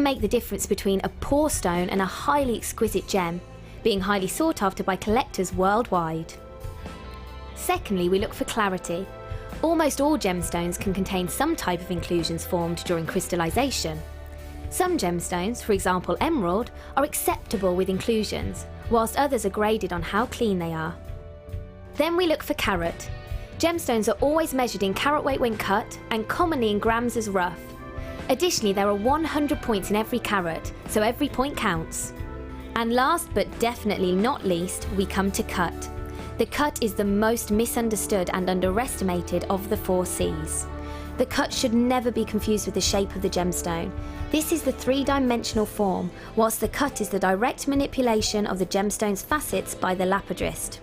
make the difference between a poor stone and a highly exquisite gem, being highly sought after by collectors worldwide. Secondly, we look for clarity. Almost all gemstones can contain some type of inclusions formed during crystallization. Some gemstones, for example emerald, are acceptable with inclusions, whilst others are graded on how clean they are. Then we look for carat. Gemstones are always measured in carat weight when cut, and commonly in grams as rough. Additionally, there are 100 points in every carat, so every point counts. And last but definitely not least, we come to cut. The cut is the most misunderstood and underestimated of the 4 C's. The cut should never be confused with the shape of the gemstone. This is the 3-dimensional form, whilst the cut is the direct manipulation of the gemstone's facets by the lapidrist.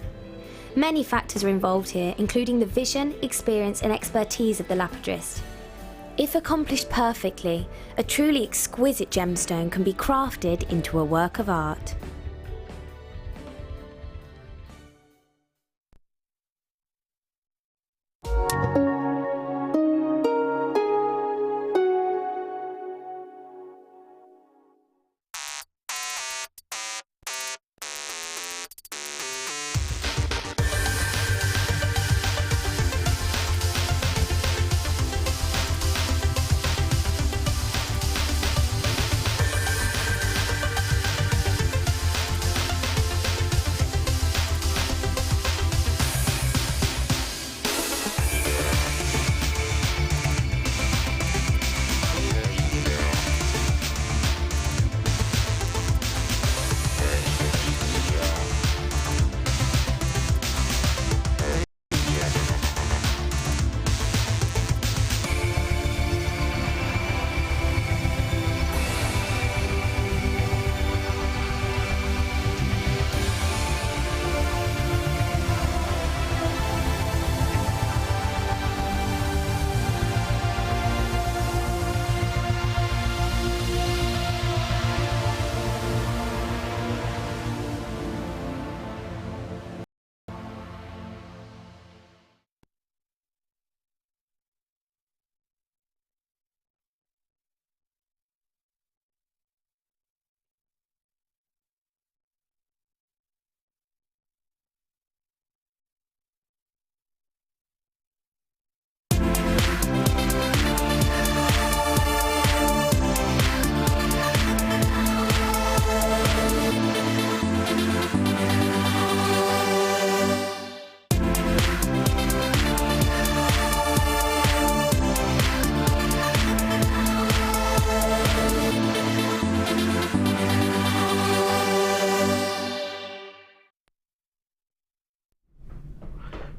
Many factors are involved here, including the vision, experience and expertise of the lapidrist. If accomplished perfectly, a truly exquisite gemstone can be crafted into a work of art.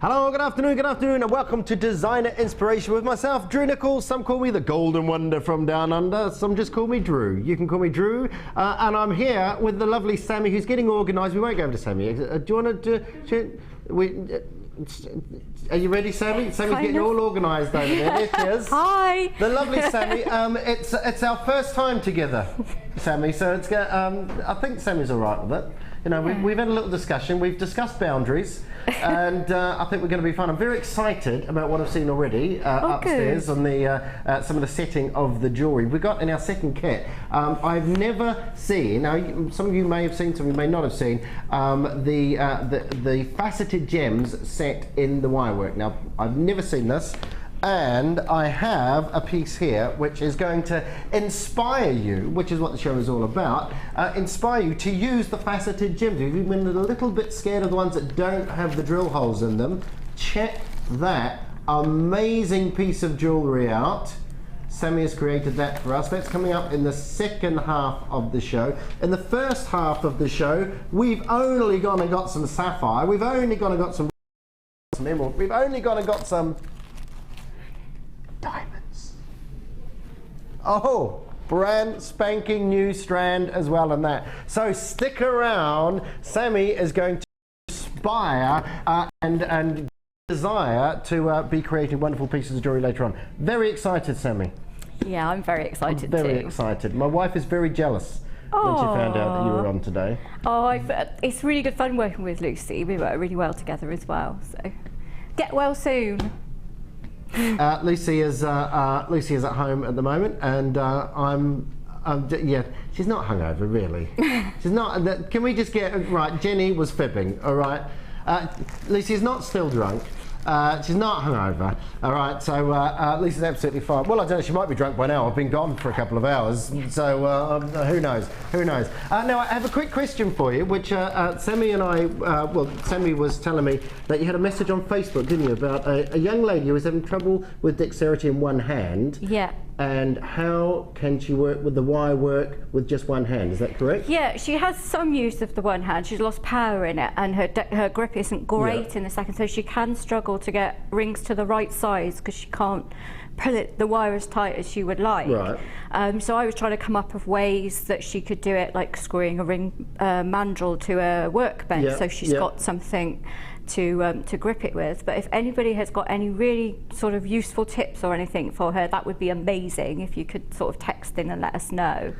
Hello, good afternoon, and welcome to Designer Inspiration with myself, Drew Nicholls. Some call me the Golden Wonder from Down Under, some just call me Drew. You can call me Drew, and I'm here with the lovely Sammi, who's getting organised. We won't go over to Sammi. Do you want to... Are you ready, Sammi? Sammy's getting all organised over there. There she is. Hi. The lovely Sammi. It's our first time together, Sammi. So it's I think Sammy's all right with it. You know, we've had a little discussion. We've discussed boundaries, and I think we're going to be fun. I'm very excited about what I've seen already upstairs on the some of the setting of the jewellery we've got in our second kit. I've never seen. Now, some of you may have seen, some of you may not have seen the faceted gems set in the Wirework. Now, I've never seen this. And I have a piece here which is going to inspire you, which is what the show is all about, inspire you to use the faceted gems. If you've been a little bit scared of the ones that don't have the drill holes in them, check that amazing piece of jewellery out. Sammi has created that for us. That's coming up in the second half of the show. In the first half of the show, we've only gone and got some sapphire. We've only gone and got some emerald. We've only gone and got some diamonds. Oh, brand spanking new strand as well on that. So stick around. Sammi is going to inspire and desire to be creating wonderful pieces of jewellery later on. Very excited, Sammi. Yeah, I'm very excited too. Very too. Excited. My wife is very jealous when she found out that you were on today. Oh, it's really good fun working with Lucy. We work really well together as well. So get well soon. Lucy is at home at the moment, and I'm Yeah, she's not hungover, really. She's not. Can we just get right? Jenny was fibbing. All right. Lucy's not still drunk. She's not hungover. All right. So Lisa's absolutely fine. Well, I don't know. She might be drunk by now. I've been gone for a couple of hours. So who knows? Who knows? Now I have a quick question for you, which Sammi and I. Well, Sammi was telling me that you had a message on Facebook, didn't you, about a young lady who was having trouble with dexterity in one hand. Yeah. And how can she work with the wire work with just one hand? Is that correct? Yeah, she has some use of the one hand. She's lost power in it, and her grip isn't great in the second, so she can struggle to get rings to the right size because she can't pull the wire as tight as she would like. Right. So I was trying to come up with ways that she could do it, like screwing a ring mandrel to a workbench, so she's got something to grip it with. But if anybody has got any really sort of useful tips or anything for her, that would be amazing. If you could sort of text in and let us know,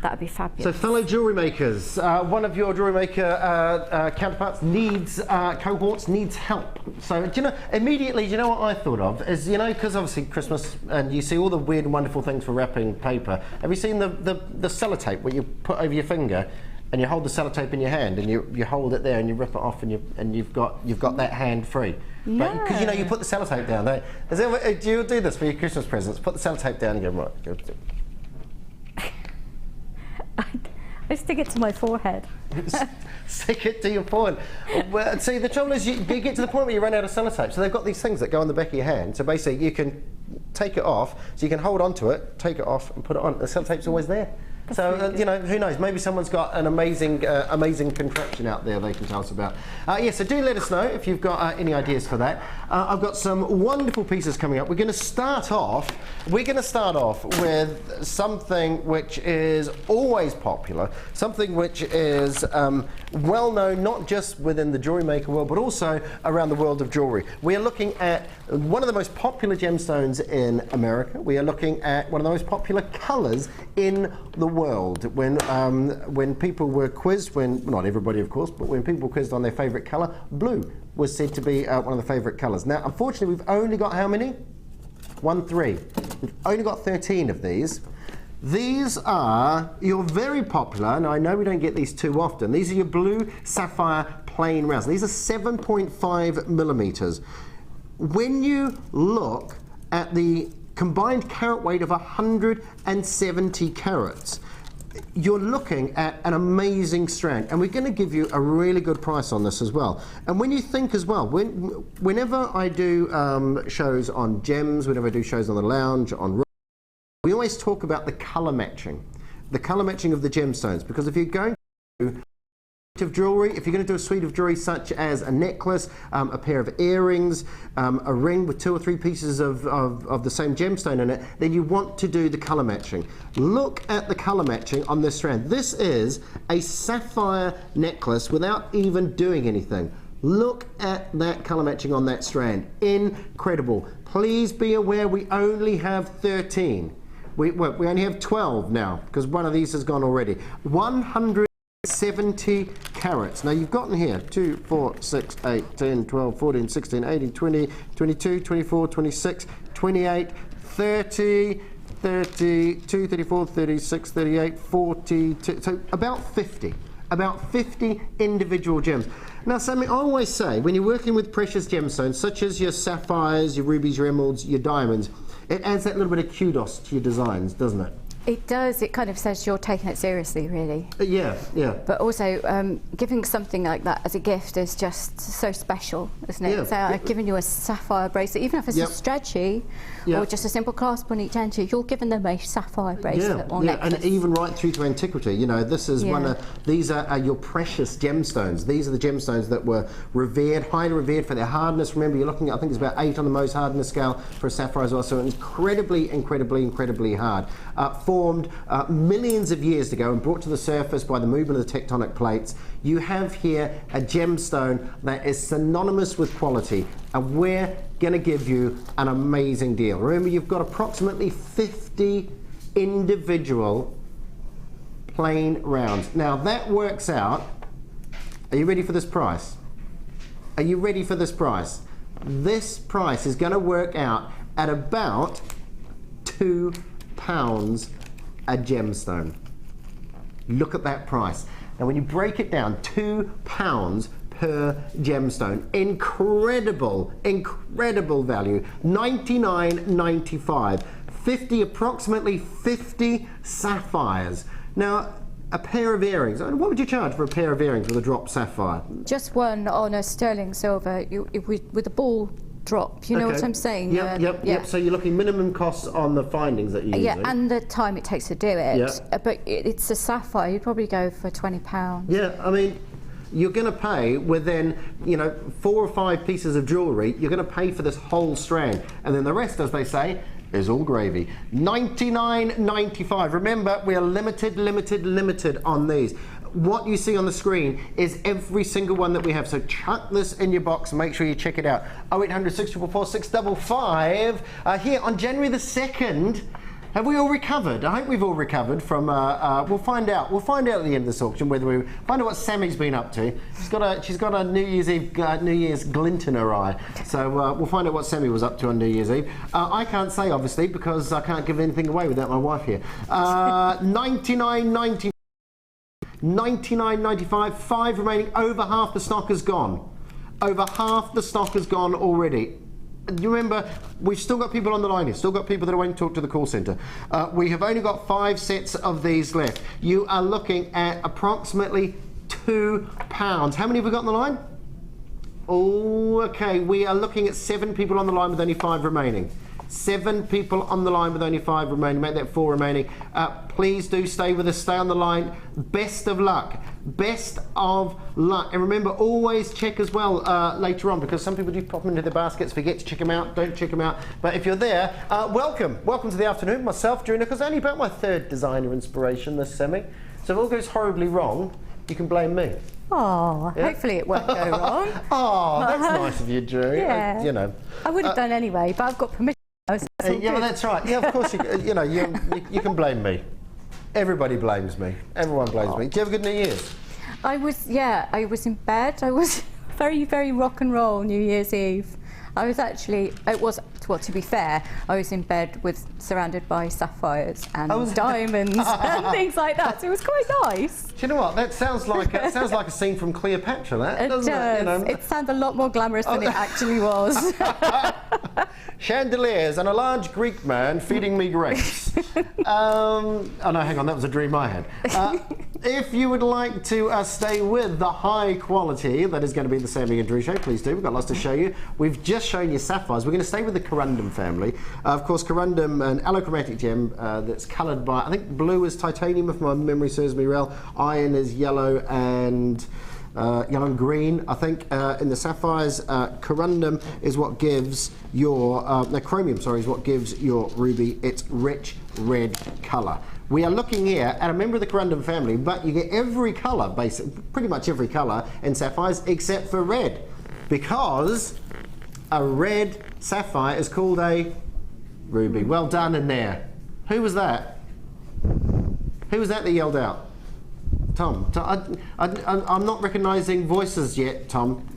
that would be fabulous. So fellow jewellery makers, one of your jewellery maker counterparts needs, cohorts needs help. So do you know, immediately, do you know what I thought of? Is, you know, because obviously Christmas and you see all the weird and wonderful things for wrapping paper. Have you seen the sellotape where you put over your finger and you hold the sellotape in your hand and you hold it there and you rip it off and you've got that hand free? No. Because you know, you put the sellotape down. Do you do this for your Christmas presents? Put the sellotape down and go, right, go. I stick it to my forehead. Stick it to your forehead. Well, see, the trouble is you get to the point where you run out of sellotape. So they've got these things that go on the back of your hand. So basically you can take it off, so you can hold on to it, take it off and put it on. The sellotape's always there. So, you know, who knows? Maybe someone's got an amazing contraption out there they can tell us about. Yeah, so do let us know if you've got any ideas for that. I've got some wonderful pieces coming up. We're going to start off with something which is always popular, something which is well known not just within the jewellery maker world, but also around the world of jewellery. We are looking at one of the most popular gemstones in America. We are looking at one of the most popular colours in the world. When people were quizzed, not everybody of course, but when people were quizzed on their favourite colour, blue was said to be one of the favourite colours. Now unfortunately we've only got how many? 3. We've only got 13 of these. These are your very popular, and I know we don't get these too often, these are your blue sapphire plain rounds. These are 7.5 millimetres. When you look at the combined carat weight of 170 carats, you're looking at an amazing strand, and we're going to give you a really good price on this as well. And when you think as well, whenever I do shows on gems, whenever I do shows on the lounge, on we always talk about the colour matching of the gemstones, because if you're going to of jewellery, if you're going to do a suite of jewellery such as a necklace, a pair of earrings, a ring with 2 or 3 pieces of the same gemstone in it, then you want to do the colour matching. Look at the colour matching on this strand. This is a sapphire necklace without even doing anything. Look at that colour matching on that strand. Incredible. Please be aware we only have 13. We only have 12 now because one of these has gone already. 170 carats. Now you've gotten here 2, 4, 6, 8, 10, 12, 14, 16, 18, 20, 22, 24, 26, 28, 30, 32, 34, 36, 38, 40, so about 50. About 50 individual gems. Now, Sammi, I always say, when you're working with precious gemstones, such as your sapphires, your rubies, your emeralds, your diamonds, it adds that little bit of kudos to your designs, doesn't it? It does. It kind of says you're taking it seriously, really. Yeah, yeah. But also, giving something like that as a gift is just so special, isn't it? Yeah. So I've given you a sapphire bracelet, even if it's a stretchy or just a simple clasp on each end, you're giving them a sapphire bracelet or necklace. And even right through to antiquity. You know, this is one of these are your precious gemstones. These are the gemstones that were revered, highly revered for their hardness. Remember, you're looking at, I think it's about 8 on the Mohs hardness scale for a sapphire as well. So incredibly, incredibly, incredibly hard. Formed millions of years ago and brought to the surface by the movement of the tectonic plates. You have here a gemstone that is synonymous with quality, and we're going to give you an amazing deal. Remember, you've got approximately 50 individual plain rounds. Now that works out, are you ready for this price? Are you ready for this price? This price is going to work out at about £2 a gemstone. Look at that price. Now when you break it down, £2 per gemstone. Incredible, incredible value. $99.95. Approximately 50 sapphires. Now, a pair of earrings. What would you charge for a pair of earrings with a drop sapphire? Just one on a sterling silver with a ball drop. You know what I'm saying? Yep. So you're looking minimum costs on the findings that you're using. Yeah, and the time it takes to do it. But it's a sapphire. You'd probably go for £20. Yeah, I mean, you're going to pay within, 4 or 5 pieces of jewellery. You're going to pay for this whole strand, and then the rest, as they say, is all gravy. $99.95. Remember, we are limited on these. What you see on the screen is every single one that we have. So chuck this in your box and make sure you check it out. 0800 644 655. Here on January the 2nd. Have we all recovered? I hope we've all recovered from. We'll find out. We'll find out at the end of this auction whether we find out what Sammi's been up to. She's got a New Year's Eve, New Year's glint in her eye. So we'll find out what Sammi was up to on New Year's Eve. I can't say obviously because I can't give anything away without my wife here. $99.90. $99.95. 5 remaining. Over half the stock is gone. Over half the stock is gone already. You remember, we've still got people on the line here, still got people that are waiting to talk to the call centre. We have only got 5 sets of these left. You are looking at approximately £2. How many have we got on the line? Oh, okay, we are looking at 7 people on the line with only 5 remaining. 7 people on the line with only 5 remaining, make that 4 remaining. Please do stay with us, stay on the line. Best of luck. Best of luck. And remember, always check as well later on, because some people do pop them into their baskets, forget to check them out, don't check them out. But if you're there, welcome to the afternoon. Myself, Drew Nicholls, only about my 3rd designer inspiration this semi. So if it all goes horribly wrong, you can blame me. Oh, yeah? Hopefully it won't go wrong. Oh, that's nice of you, Drew. Yeah. I would have done anyway, but I've got permission. Yeah, well, that's right. Yeah, of course, you can blame me. Everybody blames me. Everyone blames me. Do you have a good New Year's? I was in bed. I was very, very rock and roll New Year's Eve. I was actually, to be fair, I was in bed surrounded by sapphires and diamonds and things like that. So it was quite nice. Do you know what? That sounds like a scene from Cleopatra. That doesn't it? It sounds a lot more glamorous than it actually was. Chandeliers and a large Greek man feeding me grapes. Oh no, hang on, that was a dream I had. If you would like to stay with the high quality that is going to be the Sammi and Drew show, please do. We've got lots to show you. We've just shown you sapphires. We're going to stay with the corundum family. Of course, corundum, an allochromatic gem that's coloured by, I think blue is titanium if my memory serves me well. Iron is yellow and green. I think in the sapphires, corundum is what gives your chromium, is what gives your ruby its rich red colour. We are looking here at a member of the corundum family, but you get every colour, pretty much every colour in sapphires except for red, because a red sapphire is called a ruby. Well done in there. Who was that? Who was that yelled out? Tom. I'm not recognising voices yet, Tom.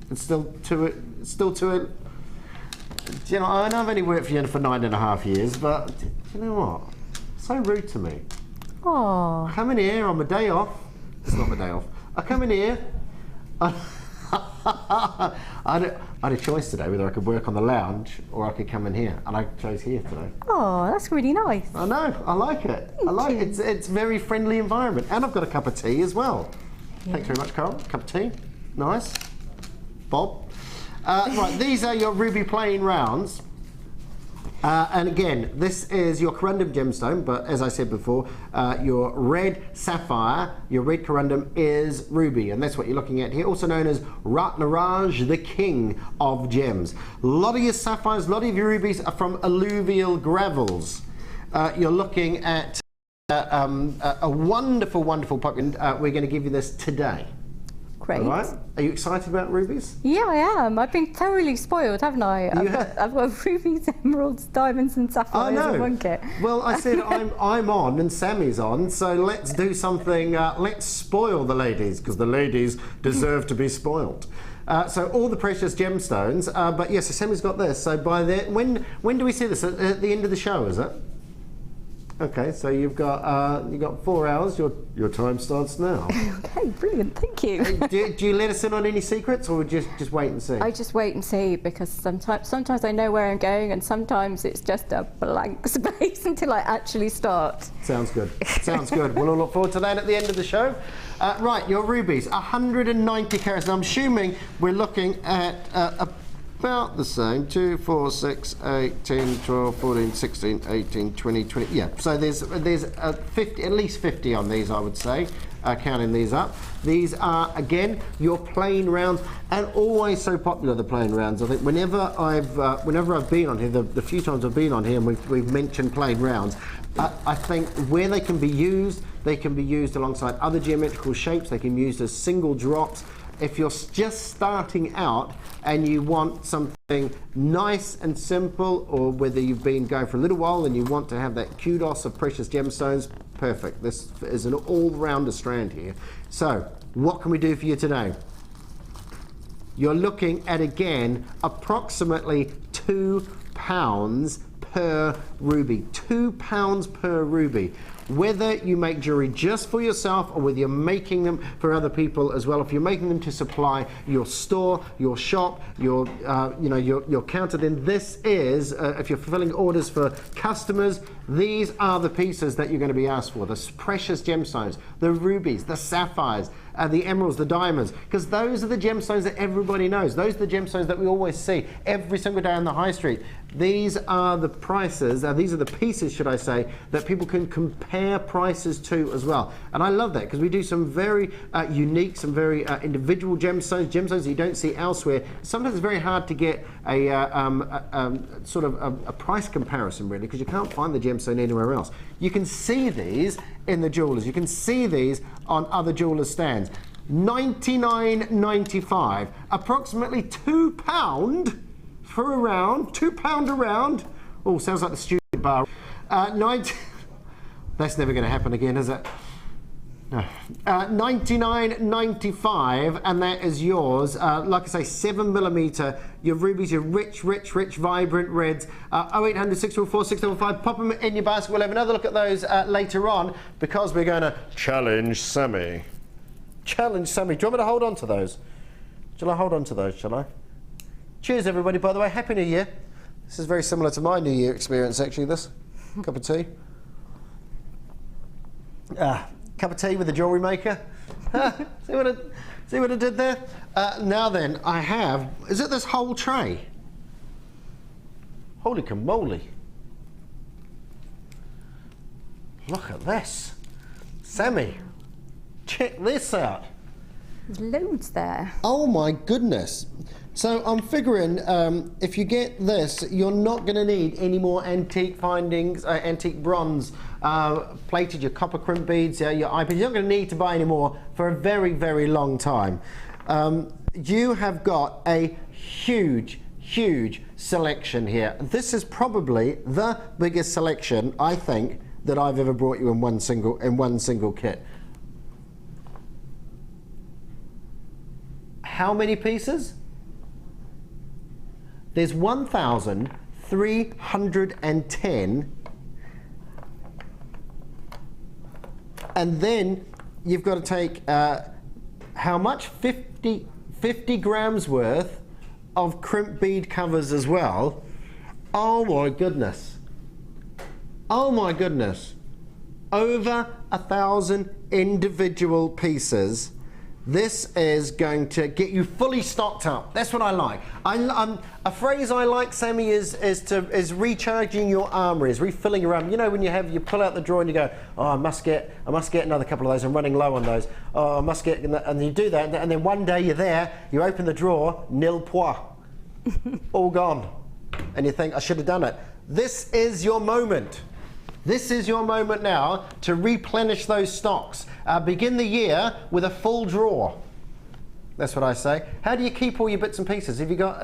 It's still too. You know, I know I've only worked for you for 9.5 years, but you know what? So rude to me. Oh. I come in here on my day off. It's not my day off. I come in here. I had a choice today whether I could work on the lounge or I could come in here, and I chose here today. Oh, that's really nice. I know. I like it. It's very friendly environment, and I've got a cup of tea as well. Yeah. Thanks very much, Carl. Cup of tea. Nice. Bob. Right, these are your ruby plain rounds. And again, this is your corundum gemstone, but as I said before, your red sapphire, your red corundum is ruby, and that's what you're looking at here, also known as Ratnaraj, the king of gems. A lot of your sapphires, a lot of your rubies are from alluvial gravels. You're looking at a wonderful, wonderful pumpkin. We're going to give you this today. Great. All right. Are you excited about rubies? Yeah, I am. I've been thoroughly spoiled, haven't I? I've got rubies, emeralds, diamonds and sapphires in one kit. Well, I said I'm on and Sammy's on, so let's do something, let's spoil the ladies, because the ladies deserve to be spoiled. So all the precious gemstones, but yes, so Sammy's got this. So by then, when do we see this? At the end of the show, is it? Okay, so you've got 4 hours. Your time starts now. Okay, brilliant. Thank you. do you let us in on any secrets, or just wait and see? I just wait and see, because sometimes I know where I'm going, and sometimes it's just a blank space until I actually start. Sounds good. Sounds good. We'll all look forward to that at the end of the show. Right, your rubies, 190 carats. And I'm assuming we're looking at about the same. 2, 4, 6, 8, 10, 12, 14, 16, 18, 20, 20. Yeah, so there's 50, at least 50 on these, I would say, counting these up. These are, again, your plain rounds, and always so popular, the plain rounds. I think whenever I've been on here, the few times I've been on here and we've mentioned plain rounds, I think where they can be used alongside other geometrical shapes. They can be used as single drops. If you're just starting out and you want something nice and simple, or whether you've been going for a little while and you want to have that kudos of precious gemstones, perfect. This is an all-rounder strand here. So, what can we do for you today? You're looking at, again, approximately £2 per ruby. £2 per ruby. Whether you make jewellery just for yourself or whether you're making them for other people as well, if you're making them to supply your store, your shop, your counter, then this is, if you're fulfilling orders for customers, these are the pieces that you're going to be asked for. The precious gemstones, the rubies, the sapphires, the emeralds, the diamonds, because those are the gemstones that everybody knows. Those are the gemstones that we always see every single day on the high street. These are the prices, these are the pieces, should I say, that people can compare prices to as well. And I love that, because we do some very unique, some very individual gemstones that you don't see elsewhere. Sometimes it's very hard to get sort of a price comparison, really, because you can't find the gemstone anywhere else. You can see these in the jewellers. You can see these on other jewellers' stands. $99.95, approximately £2 for a round, £2 a round. Oh, sounds like the student bar. That's never going to happen again, is it? No. $99.95, and that is yours. Like I say, 7mm. Your rubies, your rich, vibrant reds. 0800 644 655. Pop them in your basket. We'll have another look at those later on, because we're going to challenge Sammi. Challenge Sammi. Do you want me to hold on to those? Shall I hold on to those, shall I? Cheers, everybody, by the way. Happy New Year. This is very similar to my New Year experience, actually, this. Cup of tea. Cup of tea with the JewelleryMaker. See what I did there? Now then, I have, is it this whole tray? Holy camoly. Look at this. Sammi, check this out. There's loads there. Oh my goodness. So I'm figuring if you get this, you're not going to need any more antique findings, antique bronze plated, your copper crimp beads, your eye beads. You're not going to need to buy any more for a very, very long time. You have got a huge selection here. This is probably the biggest selection, I think, that I've ever brought you in one single kit. How many pieces? There's 1,310, and then you've got to take how much? 50 grams worth of crimp bead covers as well. Oh my goodness. Oh my goodness. Over 1,000 individual pieces. This is going to get you fully stocked up. That's what I like. A phrase I like, Sammi, is recharging your armory, is refilling your armory. You know, when you pull out the drawer and you go, oh, I must get another couple of those. I'm running low on those. Oh, I must get, and you do that, and then one day you're there, you open the drawer, nil point, all gone, and you think, I should have done it. This is your moment. This is your moment now to replenish those stocks. Begin the year with a full drawer. That's what I say. How do you keep all your bits and pieces? Have you got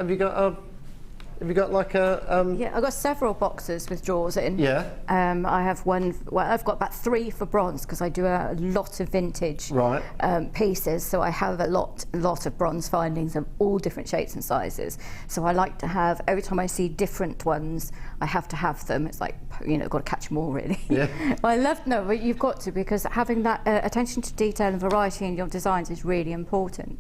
Have you got like a? Yeah, I've got several boxes with drawers in. Yeah. I have one. Well, I've got about 3 for bronze because I do a lot of vintage pieces. So I have a lot of bronze findings of all different shapes and sizes. So I like to have, every time I see different ones, I have to have them. It's like, you know, got to catch them all really. Yeah. But you've got to, because having that attention to detail and variety in your designs is really important.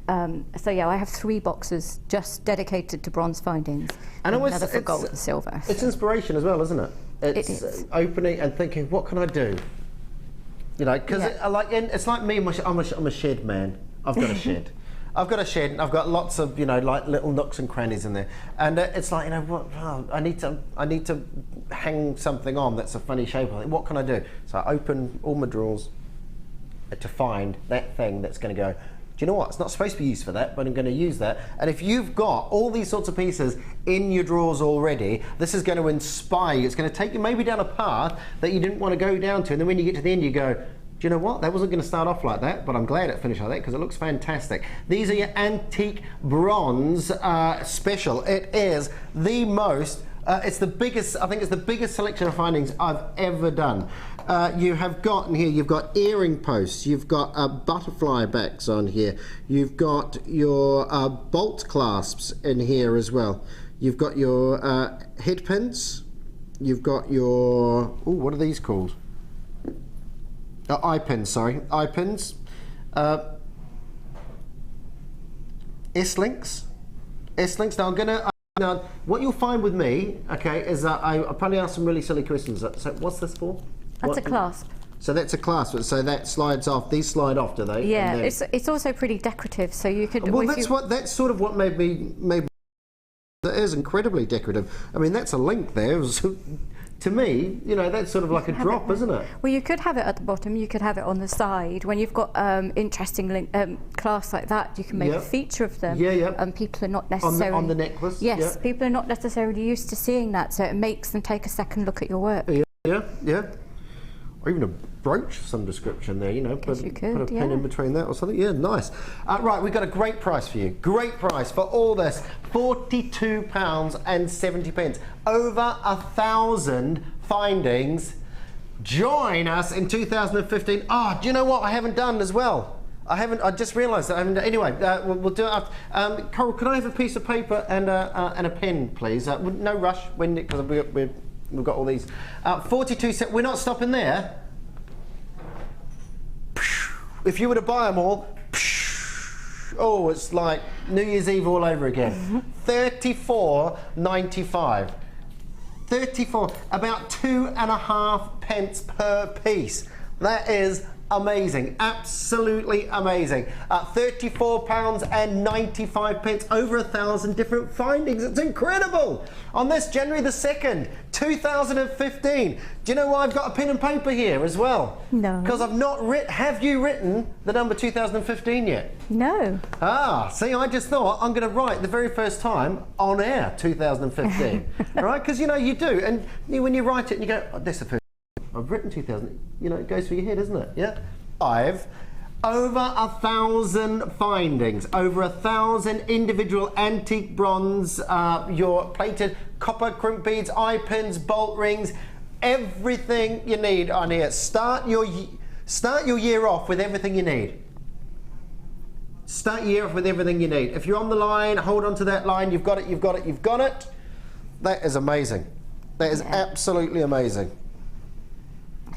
So yeah, I have 3 boxes just dedicated to bronze findings, and another for gold and silver. It's inspiration as well, isn't it? It's opening and thinking, what can I do? You know, because it's like me. I'm a shed man. I've got a shed. I've got a shed, and I've got lots of, you know, like little nooks and crannies in there, and it's like, you know, what? Oh, I need to hang something on that's a funny shape. I think, what can I do? So I open all my drawers to find that thing that's going to go, do you know what? It's not supposed to be used for that, but I'm going to use that. And if you've got all these sorts of pieces in your drawers already, this is going to inspire you. It's going to take you maybe down a path that you didn't want to go down to. And then when you get to the end, you go, do you know what? That wasn't going to start off like that, but I'm glad it finished like that because it looks fantastic. These are your antique bronze special. It is the most, it's the biggest, I think it's the biggest selection of findings I've ever done. You have got in here, you've got earring posts, you've got butterfly backs on here, you've got your bolt clasps in here as well, you've got your head pins, you've got your, what are these called? Eye pins, sorry, eye pins, S-links. Now, what you'll find with me, okay, is that I probably ask some really silly questions. So what's this for? That's a clasp. So that's a clasp. So that slides off. These slide off, do they? Yeah, it's also pretty decorative. So you could. Well, that's sort of what made me. That is incredibly decorative. I mean, that's a link there. To me, you know, that's sort of like a drop, isn't it? Well, you could have it at the bottom. You could have it on the side. When you've got interesting clasps like that, you can make a feature of them. Yeah. And people are not necessarily on the necklace. Yes, people are not necessarily used to seeing that, so it makes them take a second look at your work. Yeah. Or even a brooch of some description there, you know, put a pin in between that or something. Yeah, nice. Right, we've got a great price for you. Great price for all this. £42.70. Over 1,000 findings. Join us in 2015. Oh, do you know what I haven't done as well? I just realised that I haven't done. Anyway, we'll do it after. Coral, can I have a piece of paper and a pen, please? No rush, because we've got all these. 42 cents. We're not stopping there. If you were to buy them all, oh, it's like New Year's Eve all over again. $34.95. 34, about 2.5 pence per piece. That is amazing, absolutely amazing. £34.95, over 1,000 different findings. It's incredible. On this January the 2nd, 2015. Do you know why I've got a pen and paper here as well? No. Because I've not written. Have you written the number 2015 yet? No. See, I just thought I'm going to write the very first time on air 2015. All right, because you know you do, and when you write it and you go, oh, that's the first. I've written 2000, you know, it goes through your head, isn't it? Yeah? Over 1,000 findings, over 1,000 individual antique bronze, your plated copper crimp beads, eye pins, bolt rings, everything you need on here. Start your year off with everything you need. Start your year off with everything you need. If you're on the line, hold on to that line. You've got it, you've got it, you've got it. That is amazing. That is absolutely amazing.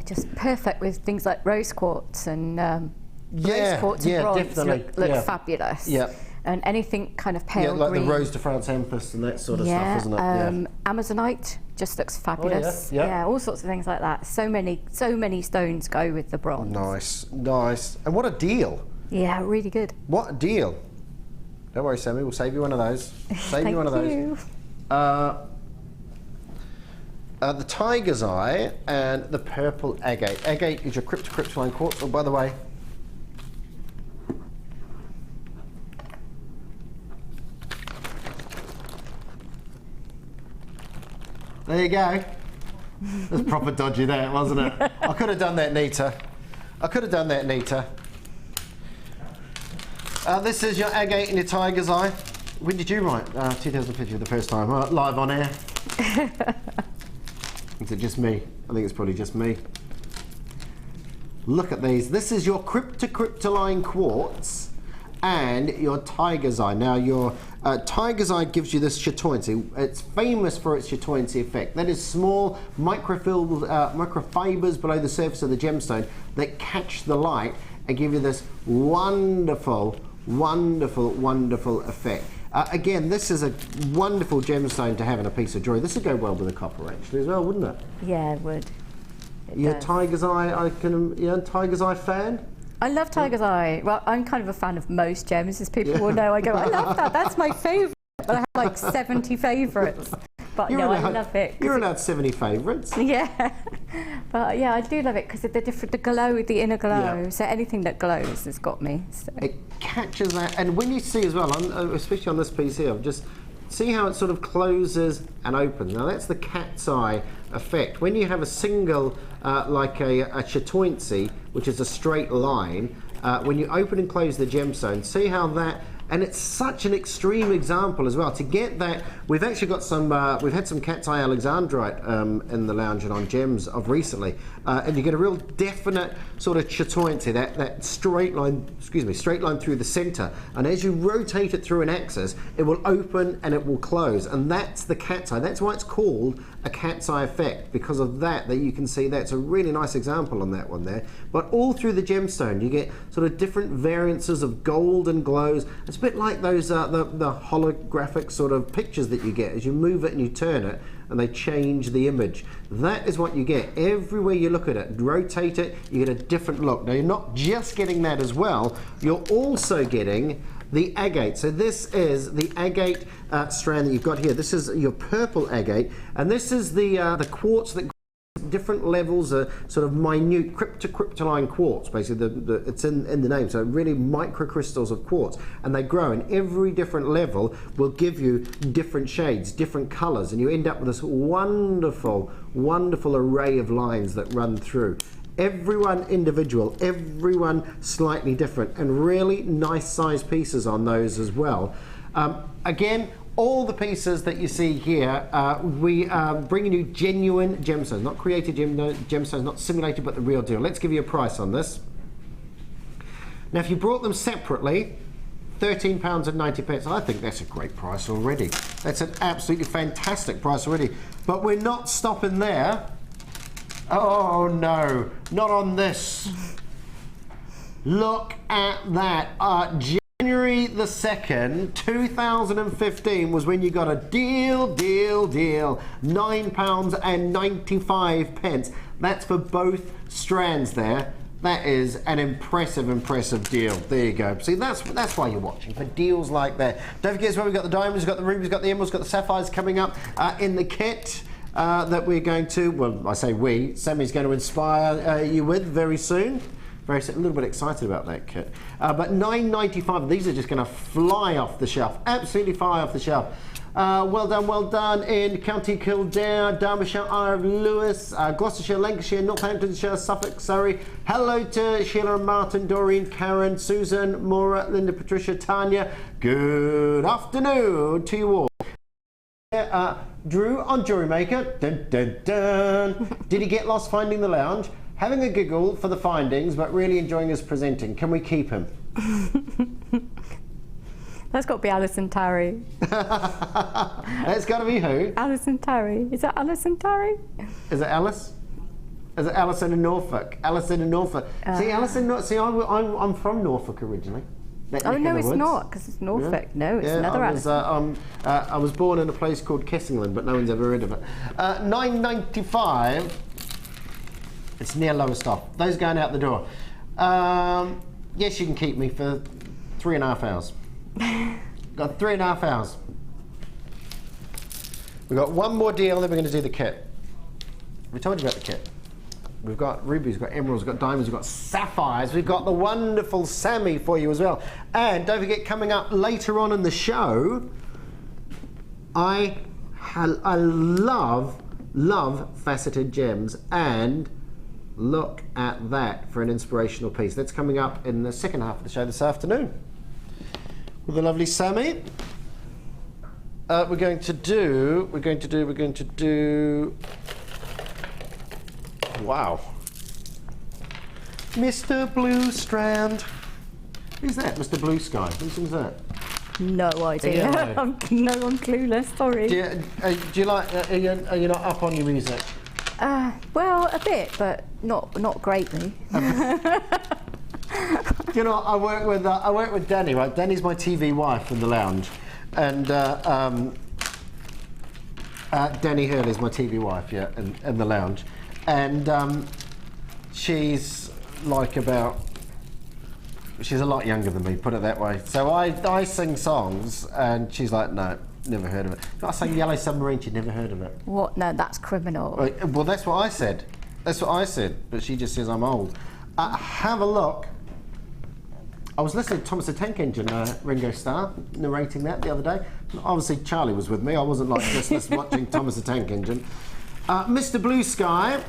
Just perfect with things like rose quartz and rose quartz and bronze look fabulous. Yeah. And anything kind of pale like green. the Rose de France amethyst and that sort of stuff, isn't it? Amazonite just looks fabulous. Yeah, all sorts of things like that. So many stones go with the bronze. Nice. And what a deal. Yeah, really good. What a deal. Don't worry, Sammy, we'll save you one of those. Save you one of those. The tiger's eye and the purple agate. Agate is your cryptocrystalline quartz. Oh, by the way, there you go. It was proper dodgy there, wasn't it? I could have done that neater. This is your agate and your tiger's eye. When did you write 2050 for the first time? Live on air? Is it just me? I think it's probably just me. Look at these. This is your cryptoline quartz and your tiger's eye. Now your tiger's eye gives you this chatoyancy. It's famous for its chatoyancy effect. That is small microfibers below the surface of the gemstone that catch the light and give you this wonderful, wonderful, wonderful effect. Again, this is a wonderful gemstone to have in a piece of jewellery. This would go well with a copper actually as well, wouldn't it? Yeah, it would. You're a tiger's eye, you're a tiger's eye fan? I love tiger's eye. Well, I'm kind of a fan of most gems, as people will know. I go, I love that, that's my favourite. But I have like 70 favourites. But no, I love it. You're allowed 70 favourites. Yeah. But yeah, I do love it because of the glow, the inner glow. Yeah. So anything that glows has got me. So. It catches that, and when you see as well, especially on this piece here, just see how it sort of closes and opens. Now that's the cat's eye effect. When you have a single, like a chatoyancy, which is a straight line, when you open and close the gemstone, see how that, and it's such an extreme example as well. To get that, we've actually got some, we've had some cat's eye Alexandrite in the lounge and on gems of recently, and you get a real definite sort of chatoyancy, that straight line, straight line through the center, and as you rotate it through an axis, it will open and it will close, and that's the cat's eye. That's why it's called a cat's eye effect, because of that you can see. That's a really nice example on that one there. But all through the gemstone, you get sort of different variances of gold and glows. It's a bit like those the holographic sort of pictures that you get as you move it and you turn it and they change the image. That is what you get everywhere you look at it. Rotate it, you get a different look. Now you're not just getting that as well, you're also getting the agate. So this is the agate strand that you've got here. This is your purple agate, and this is the quartz that different levels are sort of minute cryptoline quartz. Basically, it's in the name. So really microcrystals of quartz, and they grow, and every different level will give you different shades, different colors, and you end up with this wonderful, wonderful array of lines that run through. Everyone individual, everyone slightly different, and really nice size pieces on those as well. Again, all the pieces that you see here, we are bringing you genuine gemstones, not created gemstones, not simulated, but the real deal. Let's give you a price on this. Now, if you brought them separately, £13.90. I think that's a great price already. That's an absolutely fantastic price already. But we're not stopping there. Oh no, not on this. Look at that. January the 2nd, 2015 was when you got a deal. £9.95. That's for both strands there. That is an impressive deal. There you go. See, that's why you're watching, for deals like that. Don't forget as well, we've got the diamonds, we've got the rubies, we've got the emeralds, we've got the sapphires coming up in the kit. That we're going to, well, I say we, Sammy's going to inspire you with very soon. A little bit excited about that kit. But $9.95, these are just going to fly off the shelf, absolutely fly off the shelf. Well done in County Kildare, Derbyshire, Isle of Lewis, Gloucestershire, Lancashire, Northamptonshire, Suffolk, Surrey. Hello to Sheila and Martin, Doreen, Karen, Susan, Maura, Linda, Patricia, Tanya. Good afternoon to you all. Drew on JewelleryMaker. Dun, dun, dun. Did he get lost finding the lounge? Having a giggle for the findings, but really enjoying his presenting. Can we keep him? That's got to be Alison Tarry. It's got to be who? Alison Tarry. Is that Alison Tarry? Is it Alice? Is it Alison in Norfolk? Alison in Norfolk. See, Alison. See, I'm from Norfolk originally. Oh no, it's not, because it's Norfolk. Yeah. No, it's another Alison. I was born in a place called Kessingland, but no one's ever heard of it. $9.95. It's near Lowestoft. Those going out the door. Yes, you can keep me for 3.5 hours. Got 3.5 hours. We've got one more deal, then we're going to do the kit. We told you about the kit. We've got rubies, we've got emeralds, we've got diamonds, we've got sapphires, we've got the wonderful Sammi for you as well. And don't forget, coming up later on in the show, I love faceted gems, and look at that for an inspirational piece. That's coming up in the second half of the show this afternoon with the lovely Sammi. we're going to do. Wow. Mr. Blue Strand. Who's that? Mr. Blue Sky. Who's that? No idea. Yeah, no. I'm clueless. Sorry. Do you like? Are you not up on your music? Well, a bit, but not greatly. You know, I work with Danny, right? Danny's my TV wife in the lounge, and Danny Hurley's my TV wife, yeah, in the lounge, and she's like she's a lot younger than me, put it that way. So I sing songs, and she's like, no, never heard of it. I sang Yellow Submarine, she'd never heard of it. What? No, that's criminal. Well, that's what I said. That's what I said, but she just says I'm old. Have a look. I was listening to Thomas the Tank Engine, Ringo Starr, narrating that the other day. Obviously, Charlie was with me. I wasn't like just watching Thomas the Tank Engine. Mr. Blue Sky,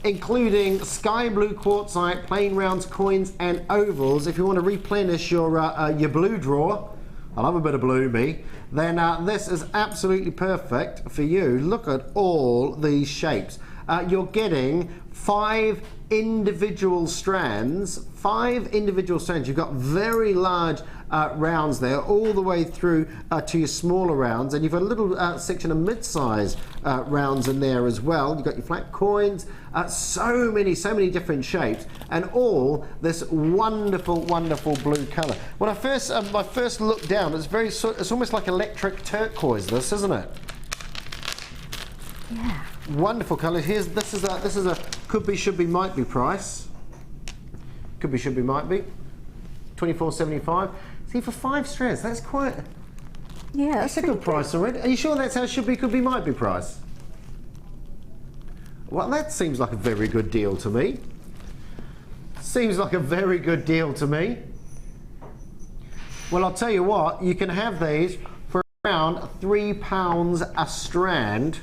including sky blue quartzite, plain rounds, coins, and ovals. If you want to replenish your blue drawer, I love a bit of blue, me. Then this is absolutely perfect for you. Look at all these shapes. You're getting 5 individual strands. 5 individual strands. You've got very large rounds there, all the way through to your smaller rounds, and you've got a little section of mid-size rounds in there as well. You've got your flat coins, so many different shapes, and all this wonderful blue colour. When I first looked down, it's almost like electric turquoise. This, isn't it? Yeah. Wonderful colour. This is a could be, should be, might be price. Could be, should be, might be. $24.75. See, for 5 strands, that's quite. Yeah, that's a good price already. Are you sure that's how should be, could be, might be price? Well, that seems like a very good deal to me. Seems like a very good deal to me. Well, I'll tell you what. You can have these for around £3 a strand.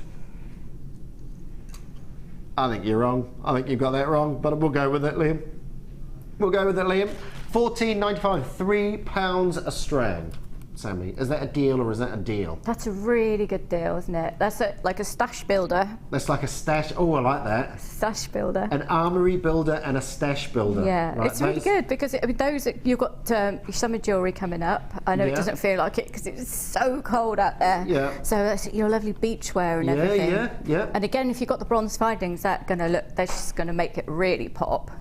I think you're wrong. I think you've got that wrong, but we'll go with it, Liam. We'll go with it, Liam. £14.95, £3 a strand. Sammi, is that a deal or is that a deal? That's a really good deal, isn't it? That's like a stash builder. That's like a stash. Oh, I like that. Stash builder. An armoury builder and a stash builder. Yeah, right, it's really good because you've got your summer jewellery coming up. I know it doesn't feel like it because it's so cold out there. Yeah. So that's your lovely beachwear and everything. Yeah. And again, if you've got the bronze findings, that's just going to make it really pop.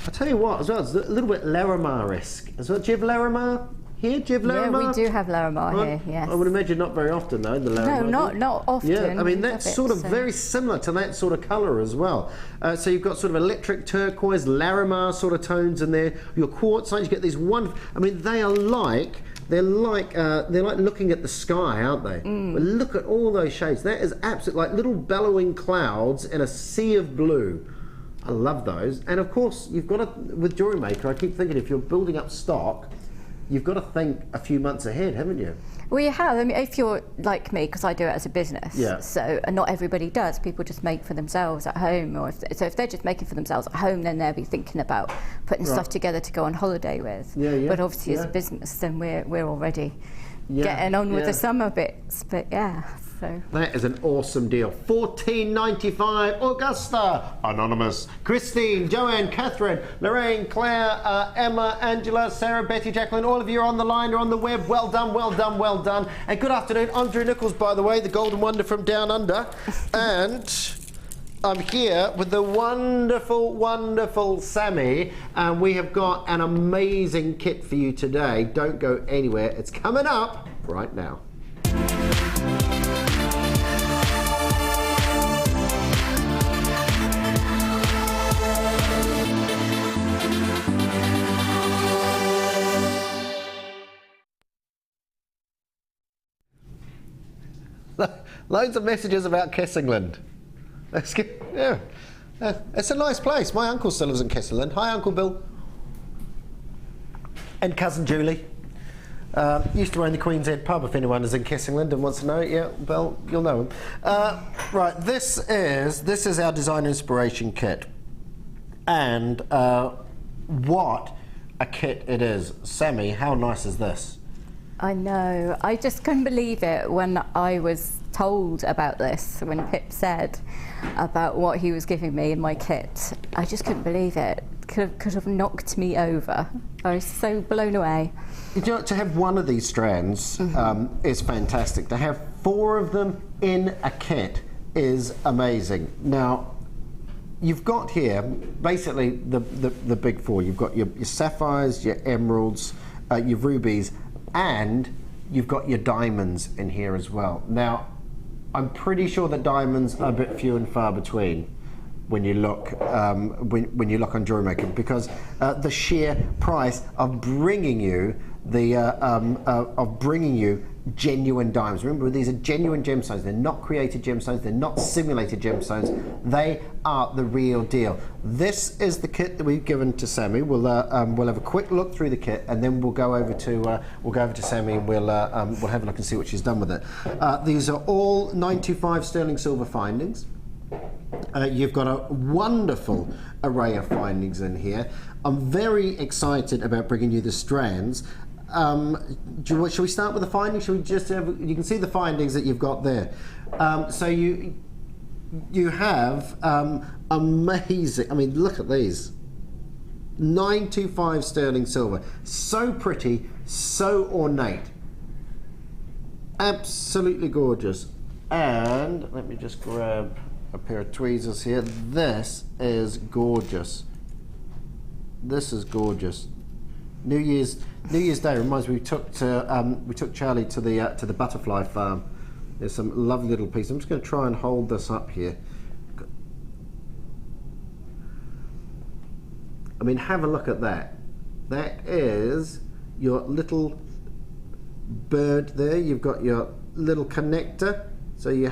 I'll tell you what, as well, it's a little bit Larimar-esque as well. Do you have Larimar here? Do you have Larimar? Yeah, we do have Larimar here, yes. I would imagine not very often, though, the Larimar. No, not often. Yeah, I mean, that's sort of very similar to that sort of colour as well. So you've got sort of electric turquoise, Larimar sort of tones in there. Your quartzite, you get these wonderful. I mean, they're like looking at the sky, aren't they? But look at all those shades. That is absolutely like little bellowing clouds in a sea of blue. I love those. And of course, you've got to, with JewelleryMaker, I keep thinking if you're building up stock, you've got to think a few months ahead, haven't you? Well, you have. I mean, if you're like me, because I do it as a business, so and not everybody does. People just make for themselves at home, or if they're just making for themselves at home, then they'll be thinking about putting stuff together to go on holiday with. But obviously, as a business, then we're already getting on with the summer bits. But so that is an awesome deal. $14.95. Augusta, Anonymous, Christine, Joanne, Catherine, Lorraine, Claire, Emma, Angela, Sarah, Betty, Jacqueline, all of you are on the line or on the web. Well done, well done, well done. And good afternoon, Andrew Nicholls, by the way, the Golden Wonder from Down Under. And I'm here with the wonderful Sammi, and we have got an amazing kit for you today. Don't go anywhere. It's coming up right now. Loads of messages about Kessingland. That's good. Yeah. It's a nice place. My uncle still lives in Kessingland. Hi, Uncle Bill. And Cousin Julie. Used to own the Queen's Head pub, if anyone is in Kessingland and wants to know. Yeah, well, you'll know him. Right, this is our design inspiration kit. And what a kit it is. Sammi, how nice is this? I know. I just couldn't believe it when I was told about this, when Pip said about what he was giving me in my kit. I just couldn't believe it. Could have knocked me over. I was so blown away. You know, to have one of these strands is fantastic. To have 4 of them in a kit is amazing. Now, you've got here basically the big 4. You've got your sapphires, your emeralds, your rubies, and you've got your diamonds in here as well. Now, I'm pretty sure that diamonds are a bit few and far between when you look when you look on JewelleryMaker, because the sheer price of bringing you genuine diamonds. Remember, these are genuine gemstones. They're not created gemstones. They're not simulated gemstones. They are the real deal. This is the kit that we've given to Sammi. We'll have a quick look through the kit, and then we'll go over to Sammi, and we'll have a look and see what she's done with it. These are all 925 sterling silver findings. You've got a wonderful array of findings in here. I'm very excited about bringing you the strands. Should we start with the findings? Should we just have, you can see the findings that you've got there. So you have amazing, I mean, look at these. 925 sterling silver. So pretty, so ornate. Absolutely gorgeous. And let me just grab a pair of tweezers here. This is gorgeous. This is gorgeous. New Year's Day reminds me, we took Charlie to the butterfly farm. There's some lovely little pieces. I'm just going to try and hold this up here. I mean, have a look at that. That is your little bird there. You've got your little connector. So you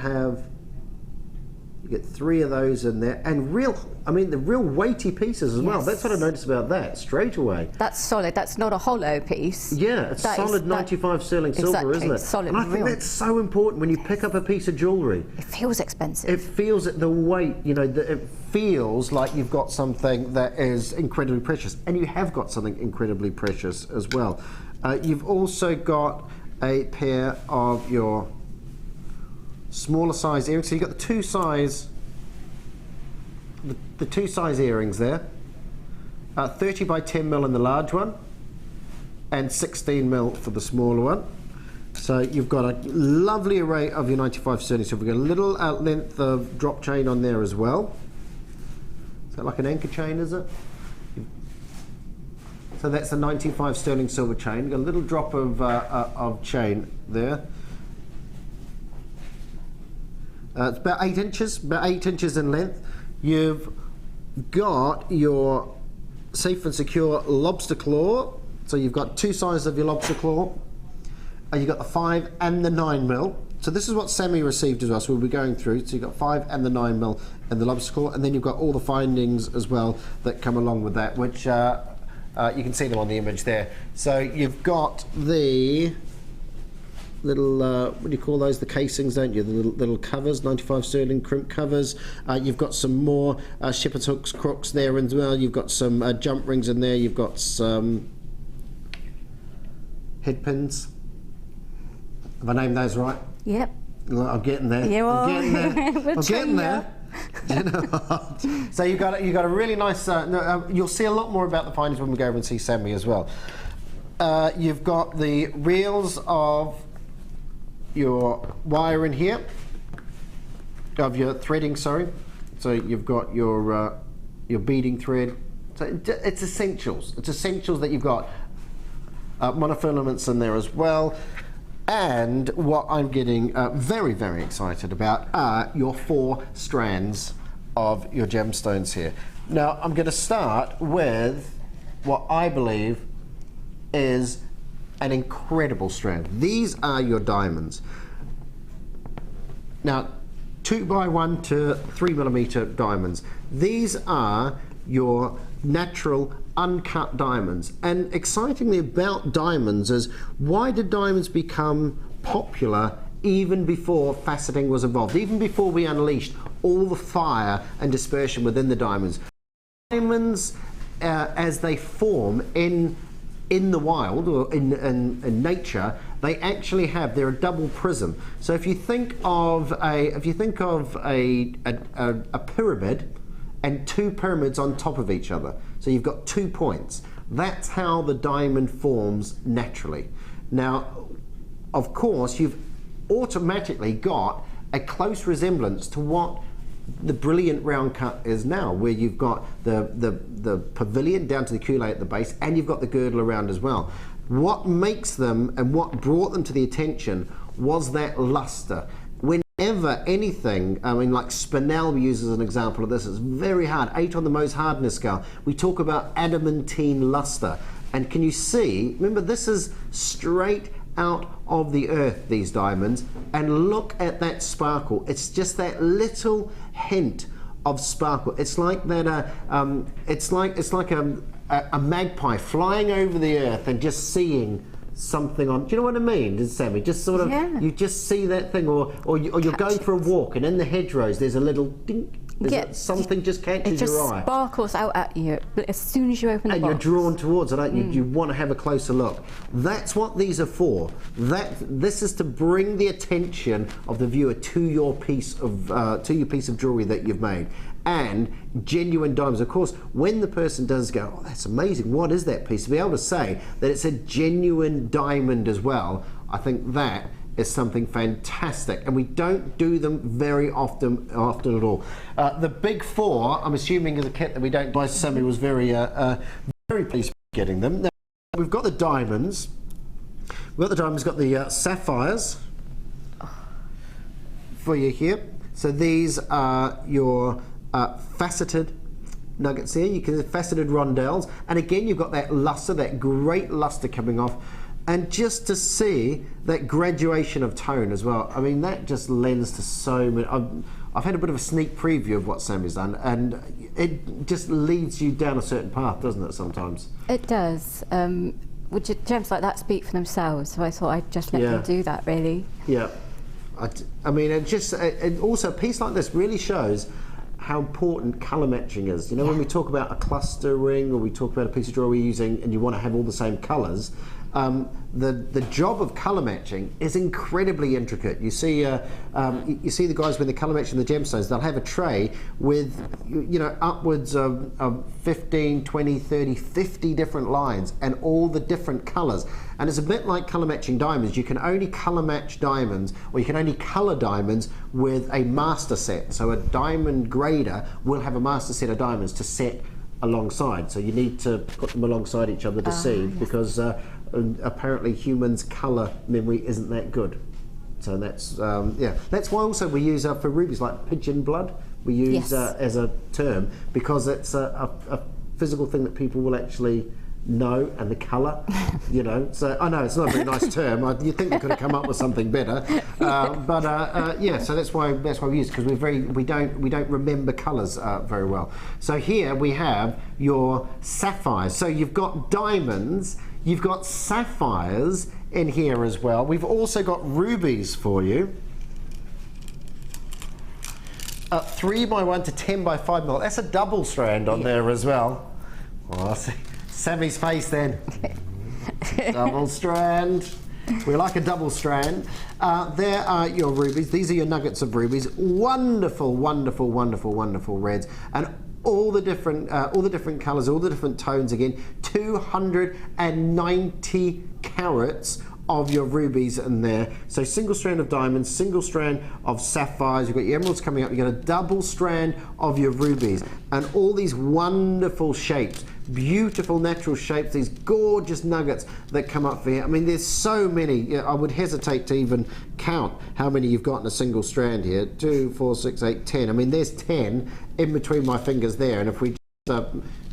get 3 of those in there, and the real weighty pieces as well. That's what I noticed about that straight away. That's solid. That's not a hollow piece. Yeah, it's solid 95 sterling silver, isn't it? Solid. And I think that's so important when you pick up a piece of jewellery. It feels expensive. It feels the weight, you know, it feels like you've got something that is incredibly precious, and you have got something incredibly precious as well. You've also got a pair of your smaller size earrings. So you've got the two size earrings there. 30 by 10 mil in the large one, and 16 mil for the smaller one. So you've got a lovely array of your 95 sterling. So we've got a little length of drop chain on there as well. Is that like an anchor chain, is it? So that's a 95 sterling silver chain. You've got a little drop of chain there. It's about 8 inches in length. You've got your safe and secure lobster claw. So you've got 2 sizes of your lobster claw. And you've got the 5 and the 9 mil. So this is what Sammi received as well. So we'll be going through. So you've got 5 and the 9 mil and the lobster claw. And then you've got all the findings as well that come along with that, which you can see them on the image there. So you've got the little, what do you call those? The casings, don't you? The little covers, 95 sterling crimp covers. You've got some more shepherd's hooks, crooks there as well. You've got some jump rings in there. You've got some head pins. Have I named those right? Yep. I'm getting there. I'm getting there. I'm getting there. You know, so you've got a really nice. You'll see a lot more about the findings when we go over and see Sammi as well. You've got the reels of your wire in here, of your threading. Sorry. So you've got your beading thread. So it's essentials. It's essentials that you've got monofilaments in there as well. And what I'm getting very, very excited about are your 4 strands of your gemstones here. Now, I'm going to start with what I believe is an incredible strand. These are your diamonds. Now, 2 by 1 to 3 millimeter diamonds. These are your natural uncut diamonds. And excitingly about diamonds is, why did diamonds become popular even before faceting was involved, even before we unleashed all the fire and dispersion within the diamonds? Diamonds, as they form in the wild or in nature, they actually have, they're a double prism. So if you think of a pyramid and two pyramids on top of each other, so you've got 2 points. That's how the diamond forms naturally. Now, of course, you've automatically got a close resemblance to what the brilliant round cut is now, where you've got the pavilion down to the culotte at the base, and you've got the girdle around as well. What makes them and what brought them to the attention was that luster. Whenever anything, I mean, like spinel we use as an example of this, it's very hard, 8 on the Mohs hardness scale. We talk about adamantine luster. And can you see, remember this is straight out of the earth, these diamonds, and look at that sparkle. It's just that little hint of sparkle. It's like that. It's like a magpie flying over the earth and just seeing something on. Do you know what I mean, Sammi? Just sort of, you just see that thing, or you're going for a walk, and in the hedgerows there's a little dink. Something just catches your eye. It just sparkles out at you as soon as you open the box. And you're drawn towards it, aren't you? You want to have a closer look. That's what these are for. This is to bring the attention of the viewer to your piece of jewellery that you've made. And genuine diamonds. Of course, when the person does go, oh, that's amazing, what is that piece? To be able to say that it's a genuine diamond as well, I think that is something fantastic, and we don't do them very often at all. The big 4, I'm assuming, is a kit that we don't buy. Sammi was very pleased with getting them. Now, we've got the diamonds. We've got the sapphires for you here. So these are your faceted nuggets here. You can faceted rondelles, and again you've got that luster, that great luster coming off. And just to see that graduation of tone as well, I mean, that just lends to so many. I've had a bit of a sneak preview of what Sammi's done, and it just leads you down a certain path, doesn't it, sometimes? It does. Gems like that speak for themselves, so I thought I'd just let them do that, really. Yeah. I mean, it also, a piece like this really shows how important colour matching is. You know, when we talk about a cluster ring, or we talk about a piece of jewellery we're using, and you want to have all the same colours, the job of colour matching is incredibly intricate. You see the guys when they're colour matching the gemstones, they'll have a tray with, you know, upwards of 15, 20, 30, 50 different lines, and all the different colours. And it's a bit like colour matching diamonds. You can only colour match diamonds, or you can only colour diamonds with a master set. So a diamond grader will have a master set of diamonds to set alongside. So you need to put them alongside each other to see, because apparently humans' colour memory isn't that good. So that's that's why also we use for rubies like pigeon blood. We use as a term, because it's a physical thing that people will actually know, and the colour, you know. So I know it's not a very nice term. You think they could have come up with something better, yeah. So that's why we use it, because we don't remember colours very well. So here we have your sapphires. So you've got diamonds, you've got sapphires in here as well. We've also got rubies for you. 3x1 to 10x5 mil. That's a double strand on there as well. Well, I see Sammi's face then. Double strand. We like a double strand. There are your rubies. These are your nuggets of rubies. Wonderful, wonderful, wonderful, wonderful reds, and all the different colours, all the different tones. Again, 290 carats of your rubies in there. So single strand of diamonds, single strand of sapphires, you've got your emeralds coming up, you've got a double strand of your rubies, and all these wonderful shapes, beautiful natural shapes, these gorgeous nuggets that come up for here. I mean, there's so many. I would hesitate to even count how many you've got in a single strand here. 2, 4, 6, 8, 10. I mean, there's 10 in between my fingers there, and if we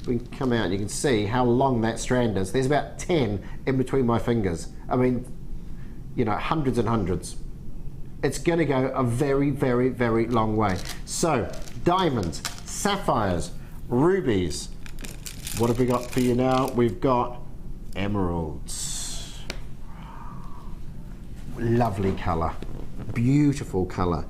we can come out and you can see how long that strand is. There's about 10 in between my fingers. I mean, you know, hundreds and hundreds. It's going to go a very, very, very long way. So, diamonds, sapphires, rubies. What have we got for you now? We've got emeralds. Lovely colour, beautiful colour.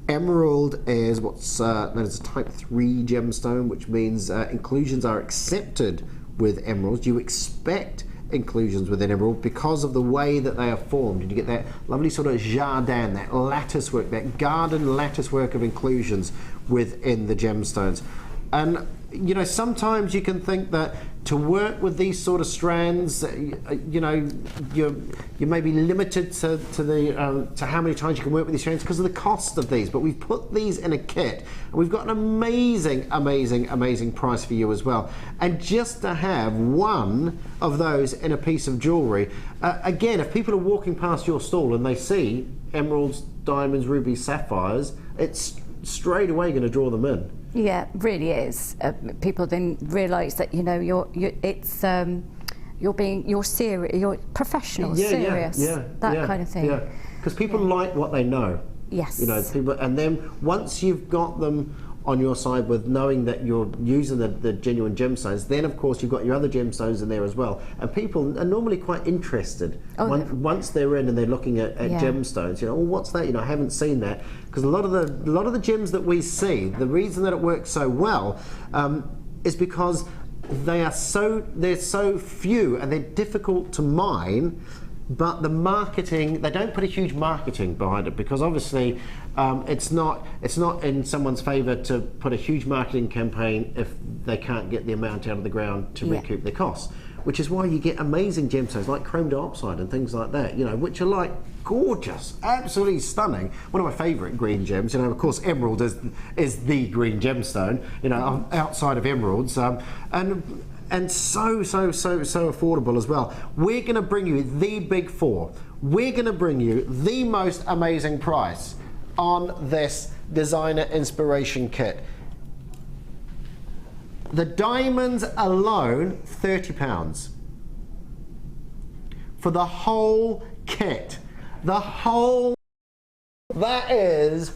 Emerald is what's known as a type 3 gemstone, which means inclusions are accepted with emeralds. You expect inclusions within emerald because of the way that they are formed, and you get that lovely sort of jardin, that lattice work, that garden lattice work of inclusions within the gemstones. And you know, sometimes you can think that to work with these sort of strands, you know, you may be limited to how many times you can work with these strands because of the cost of these. But we've put these in a kit, and we've got an amazing price for you as well. And just to have one of those in a piece of jewellery, again, if people are walking past your stall and they see emeralds, diamonds, rubies, sapphires, it's straight away going to draw them in. Yeah, really is. People didn't realise that, you know, you're serious, you're professional, serious, that kind of thing. Yeah, because people like what they know. Yes. You know, people, and then once you've got them on your side with knowing that you're using the genuine gemstones, then of course you've got your other gemstones in there as well. And people are normally quite interested once they're in and they're looking at gemstones. You know, oh, what's that? You know, I haven't seen that. Because a lot of the gems that we see, the reason that it works so well is because they're so few and they're difficult to mine. But the marketing, they don't put a huge marketing behind it, because obviously it's not in someone's favour to put a huge marketing campaign if they can't get the amount out of the ground to recoup their costs. Which is why you get amazing gemstones like chrome diopside and things like that, you know, which are like gorgeous, absolutely stunning. One of my favourite green gems, you know, of course emerald is the green gemstone, you know, outside of emeralds, and so affordable as well. We're going to bring you the big four. We're going to bring you the most amazing price on this designer inspiration kit. The diamonds alone, £30 for the whole kit. The whole, that is,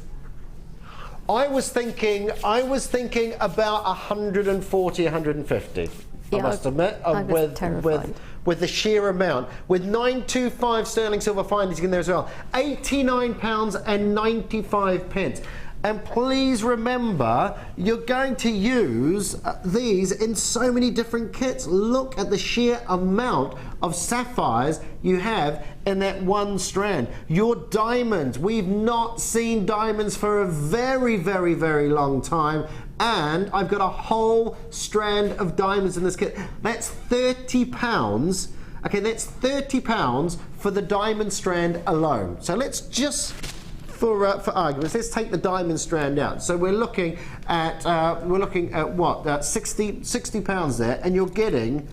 I was thinking about 140, 150. I must admit, with the sheer amount, with 925 sterling silver findings in there as well, £89.95. And please remember, you're going to use these in so many different kits. Look at the sheer amount of sapphires you have in that one strand. Your diamonds, we've not seen diamonds for a very long time. And I've got a whole strand of diamonds in this kit. That's £30. Okay, that's £30 for the diamond strand alone. So let's just, for arguments, let's take the diamond strand out. So we're looking at what, 60 pounds there, and you're getting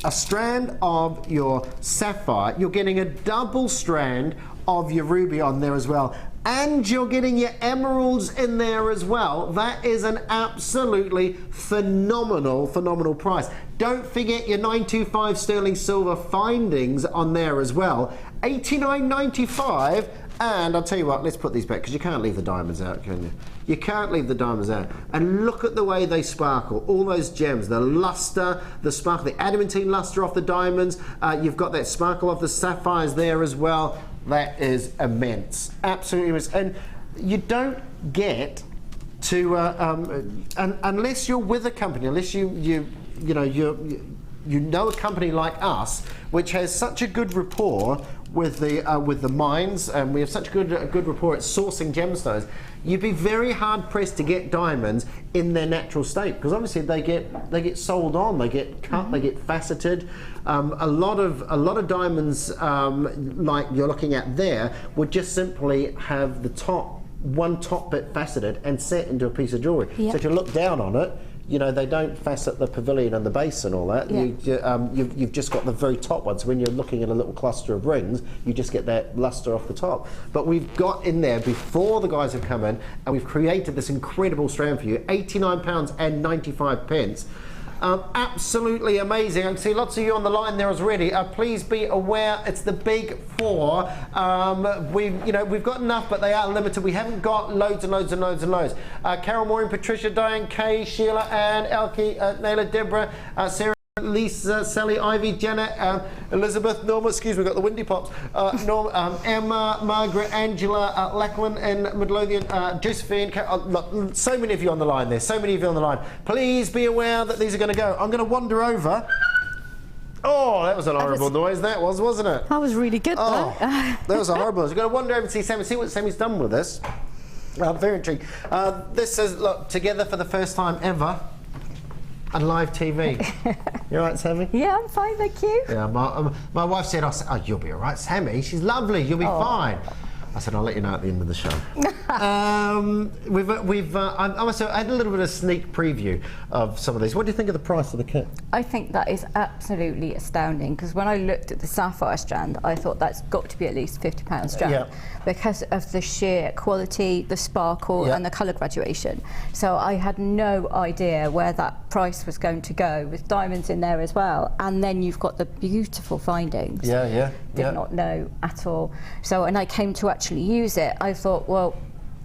a strand of your sapphire. You're getting a double strand of your ruby on there as well. And you're getting your emeralds in there as well. That is an absolutely phenomenal price. Don't forget your 925 sterling silver findings on there as well. £89.95. And I'll tell you what, let's put these back, because you can't leave the diamonds out, can you? You can't leave the diamonds out. And look at the way they sparkle. All those gems, the luster, the sparkle, the adamantine luster off the diamonds. You've got that sparkle off the sapphires there as well. That is immense, absolutely immense. And you don't get to, unless you're with a company, unless you know a company like us, which has such a good rapport with the mines, and we have such good rapport at sourcing gemstones. You'd be very hard pressed to get diamonds in their natural state, because obviously they get sold on, they get cut, they get faceted. A lot of diamonds, like you're looking at there, would just simply have the one top bit faceted and set into a piece of jewellery. Yep. So if you look down on it, you know, they don't facet the pavilion and the base and all that. Yeah. You've just got the very top one. So when you're looking at a little cluster of rings, you just get that luster off the top. But we've got in there before the guys have come in, and we've created this incredible strand for you, £89.95. Absolutely amazing. I can see lots of you on the line there already. Please be aware, it's the big four. We've got enough, but they are limited. We haven't got loads and loads. Carol, Maureen, Patricia, Diane, Kay, Sheila, Anne, Elkie, Naila, Deborah, Sarah, Lisa, Sally, Ivy, Janet, Elizabeth, Norma, excuse me, we've got the windy pops, Norma, Emma, Margaret, Angela, Lachlan and Midlothian, Josephine, look, so many of you on the line there, so many of you on the line. Please be aware that these are going to go. I'm going to wander over Oh, that was an horrible noise, that was, wasn't it? That was really good, though. That was a horrible noise. You've got to wander over and see what Sammy's done with this. I'm very intrigued. This is, look, together for the first time ever on live TV. You all right, Sammi? Yeah, I'm fine, thank you. Yeah, my wife said, oh, you'll be all right, Sammi. She's lovely, you'll be fine. I said, I'll let you know at the end of the show. I had a little bit of a sneak preview of some of these. What do you think of the price of the kit? I think that is absolutely astounding, because when I looked at the sapphire strand, I thought that's got to be at least £50 strand, because of the sheer quality, the sparkle, and the colour graduation. So I had no idea where that price was going to go, with diamonds in there as well. And then you've got the beautiful findings. Did not know at all. So, and I came to actually use it, I thought, well,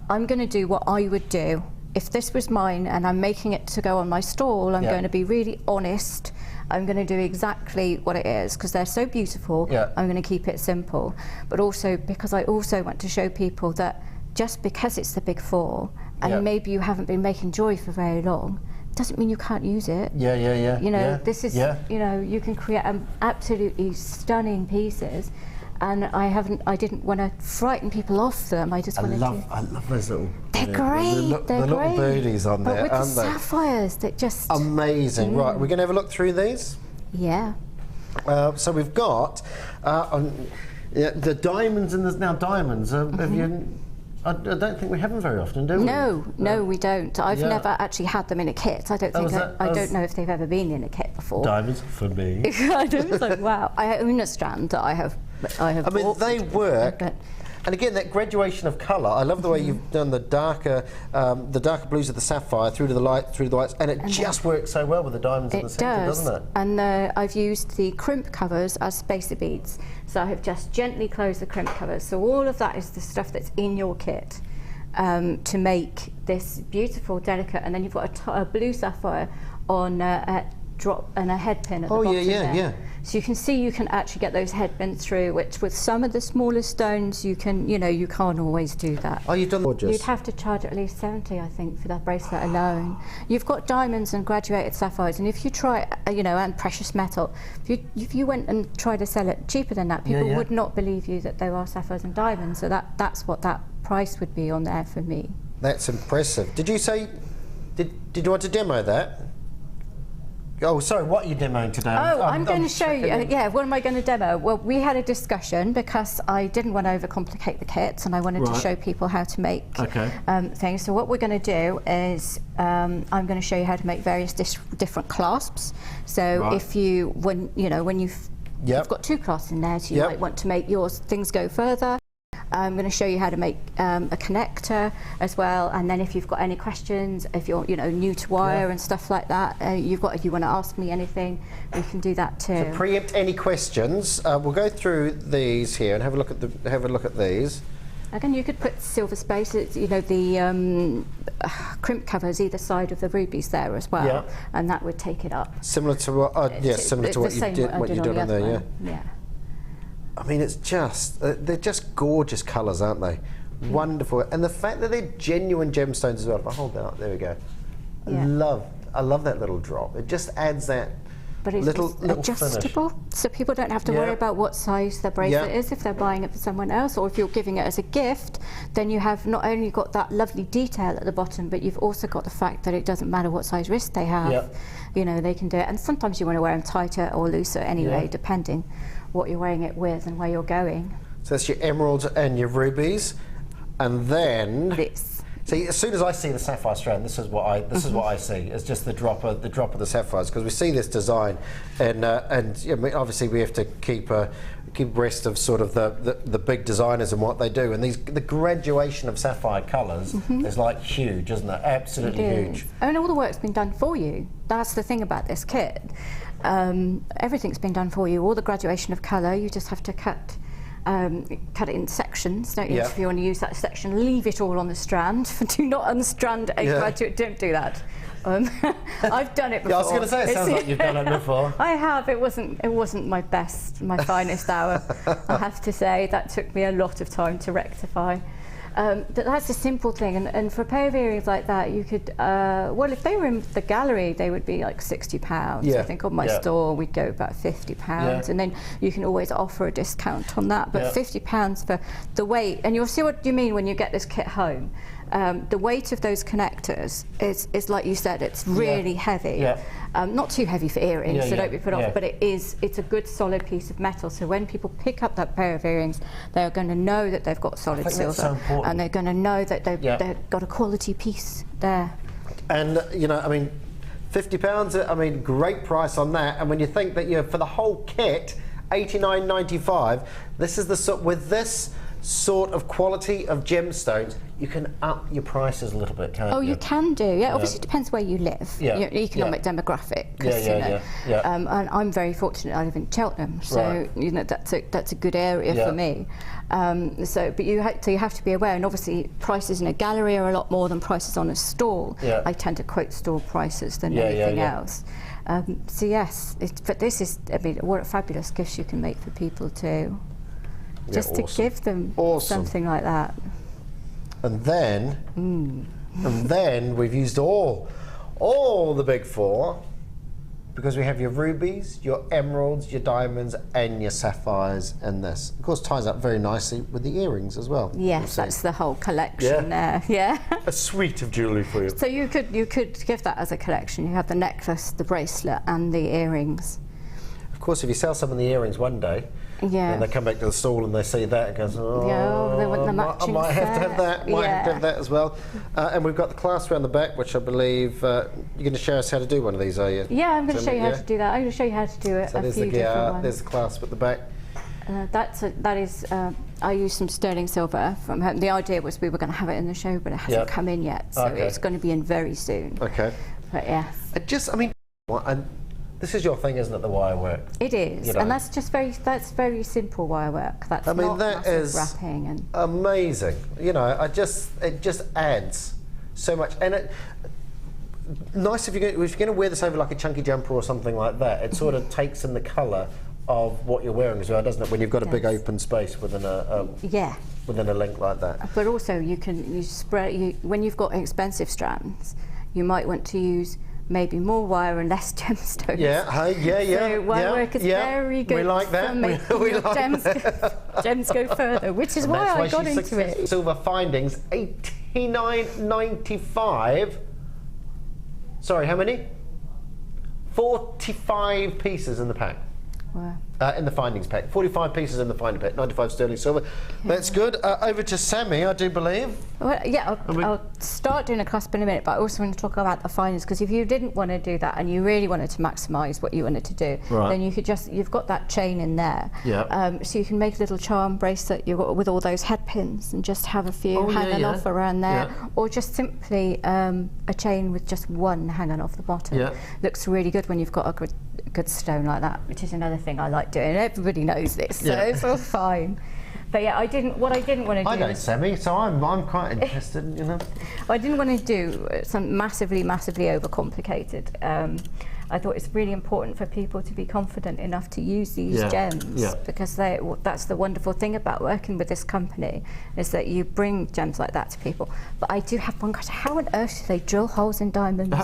I'm going to do what I would do if this was mine and I'm making it to go on my stall. I'm going to be really honest. I'm going to do exactly what it is, because they're so beautiful. I'm going to keep it simple, but also because I also want to show people that just because it's the big four and maybe you haven't been making jewelry for very long, doesn't mean you can't use it. You know, this is, you know, you can create absolutely stunning pieces. And I didn't want to frighten people off them. I just wanted to. I love those little. They're great. They're the great. little birdies on there, but with the sapphires, that just amazing. Right, we're going to have a look through these. Yeah. So we've got the diamonds, and there's now diamonds. Have you? I don't think we have them very often, do we? No, we don't. I've never actually had them in a kit. I don't think. I don't know if they've ever been in a kit before. Diamonds for me. I don't know. Wow. I own a strand that I have. I mean, they work. And again, that graduation of colour, I love the way you've done the darker blues of the sapphire through to the whites, and it just works so well with the diamonds in the centre, doesn't it? And I've used the crimp covers as spacer beads, so I have just gently closed the crimp covers. So all of that is the stuff that's in your kit to make this beautiful, delicate, and then you've got a blue sapphire on a drop and a head pin at the bottom there. So you can see you can actually get those head pins through, which with some of the smaller stones you can, you know, you can't always do that. Oh, you've done gorgeous. You'd have to charge at least 70, I think, for that bracelet alone. You've got diamonds and graduated sapphires, and if you try, you know, and precious metal, if you went and tried to sell it cheaper than that, people would not believe you that there are sapphires and diamonds. So that's what that price would be on there for me. That's impressive. Did you say? Did you want to demo that? Oh, sorry, what are you demoing today? Oh, I'm going to show you. What am I going to demo? Well, we had a discussion because I didn't want to overcomplicate the kits, and I wanted to show people how to make things. So what we're going to do is I'm going to show you how to make various different clasps. So if you, when you've got two clasps in there, so you might want to make yours things go further. I'm going to show you how to make a connector as well, and then if you've got any questions, if you're new to wire and stuff like that, if you want to ask me anything, we can do that too. So preempt any questions. We'll go through these here and have a look at these. Again, you could put silver spaces, the crimp covers either side of the rubies there as well, and that would take it up. Similar to what? Similar to what you did on there. Yeah. I mean, it's just, they're just gorgeous colours, aren't they? Wonderful. And the fact that they're genuine gemstones as well. If I hold that up, there we go. I love that little drop. It just adds that little adjustable, finish. So people don't have to worry about what size their bracelet is if they're buying it for someone else, or if you're giving it as a gift, then you have not only got that lovely detail at the bottom, but you've also got the fact that it doesn't matter what size wrist they have. You know, they can do it. And sometimes you want to wear them tighter or looser anyway, depending what you're wearing it with and where you're going. So that's your emeralds and your rubies, and then this. See, as soon as I see the sapphire strand, this is what I see. It's just the drop of the sapphires, because we see this design, and obviously we have to keep abreast of sort of the big designers and what they do, and the graduation of sapphire colours is like huge, isn't it? Absolutely huge. And all the work's been done for you. That's the thing about this kit. Everything's been done for you. All the graduation of colour, you just have to cut it in sections, don't you? If you want to use that section, leave it all on the strand. Do not unstrand a graduate. Don't do that. I've done it before. I was going to say, it sounds like you've done it before. I have. It wasn't my best, my finest hour. I have to say that took me a lot of time to rectify. That's a simple thing, and for a pair of earrings like that, you could, well, if they were in the gallery, they would be like £60. Yeah. I think on my store, we'd go about £50, and then you can always offer a discount on that, but £50 for the weight, and you'll see what you mean when you get this kit home. The weight of those connectors is like you said, it's really heavy. Not too heavy for earrings, so don't be put off, but it's a good solid piece of metal. So when people pick up that pair of earrings, they're going to know that they've got solid silver, and they're going to know that they've got a quality piece there. And you know, I mean, £50, I mean, great price on that. And when you think that you're for the whole kit, $89.95, this is the sort with this sort of quality of gemstones, you can up your prices a little bit, can't you? Oh, you can do, obviously it depends where you live, your economic demographic. And I'm very fortunate, I live in Cheltenham, so you know that's a good area for me. But you have to be aware, and obviously prices in a gallery are a lot more than prices on a stall. I tend to quote store prices than anything else. So yes, but this is, I mean, what fabulous gifts you can make for people too. Just to give them something like that. And then we've used all the big four, because we have your rubies, your emeralds, your diamonds, and your sapphires in this. Of course, ties up very nicely with the earrings as well. Yes, that's the whole collection there. A suite of jewellery for you. So you could give that as a collection. You have the necklace, the bracelet, and the earrings. Of course, if you sell some of the earrings one day, and they come back to the stall and they see that and goes, they want the matching I might have to have that. Might have to have that as well. And we've got the clasp around the back, which I believe you're going to show us how to do one of these, are you? Yeah, I'm going to show you how to do that. I'm going to show you how to do it. So there's the clasp at the back. I used some sterling silver from home. The idea was we were going to have it in the show, but it hasn't come in yet, so it's going to be in very soon. Okay. But yes. This is your thing, isn't it, the wire work? It is, you know. And that's very simple wire work. That's not massive wrapping and amazing. You know, it just adds so much, and it nice if you're going to wear this over like a chunky jumper or something like that. It sort of takes in the colour of what you're wearing as well, doesn't it? When you've got a big open space within a link like that. But also when you've got expensive strands, you might want to use maybe more wire and less gemstones. So wire work is very good. We like that. We like gems go further, which is why I got into it. Silver findings, $89.95. Sorry, how many? 45 pieces in the pack. Wow. In the findings pack, 45 pieces in the finding pack, 95 sterling silver. That's good. Over to Sammi, I do believe. Well, I'll start doing a clasp in a minute, but I also want to talk about the findings, because if you didn't want to do that and you really wanted to maximise what you wanted to do, then you could you've got that chain in there. So you can make a little charm bracelet with all those head pins and just have a few hanging off around there, or just simply a chain with just one hanging off the bottom. Looks really good when you've got a good stone like that, which is another thing I like doing. Everybody knows this, so it's all fine. But yeah, what I didn't want to do. I know Sammi, so I'm quite interested, you know. I didn't want to do something massively overcomplicated. I thought it's really important for people to be confident enough to use these gems, because that's the wonderful thing about working with this company, is that you bring gems like that to people. But I do have one question: how on earth do they drill holes in diamonds?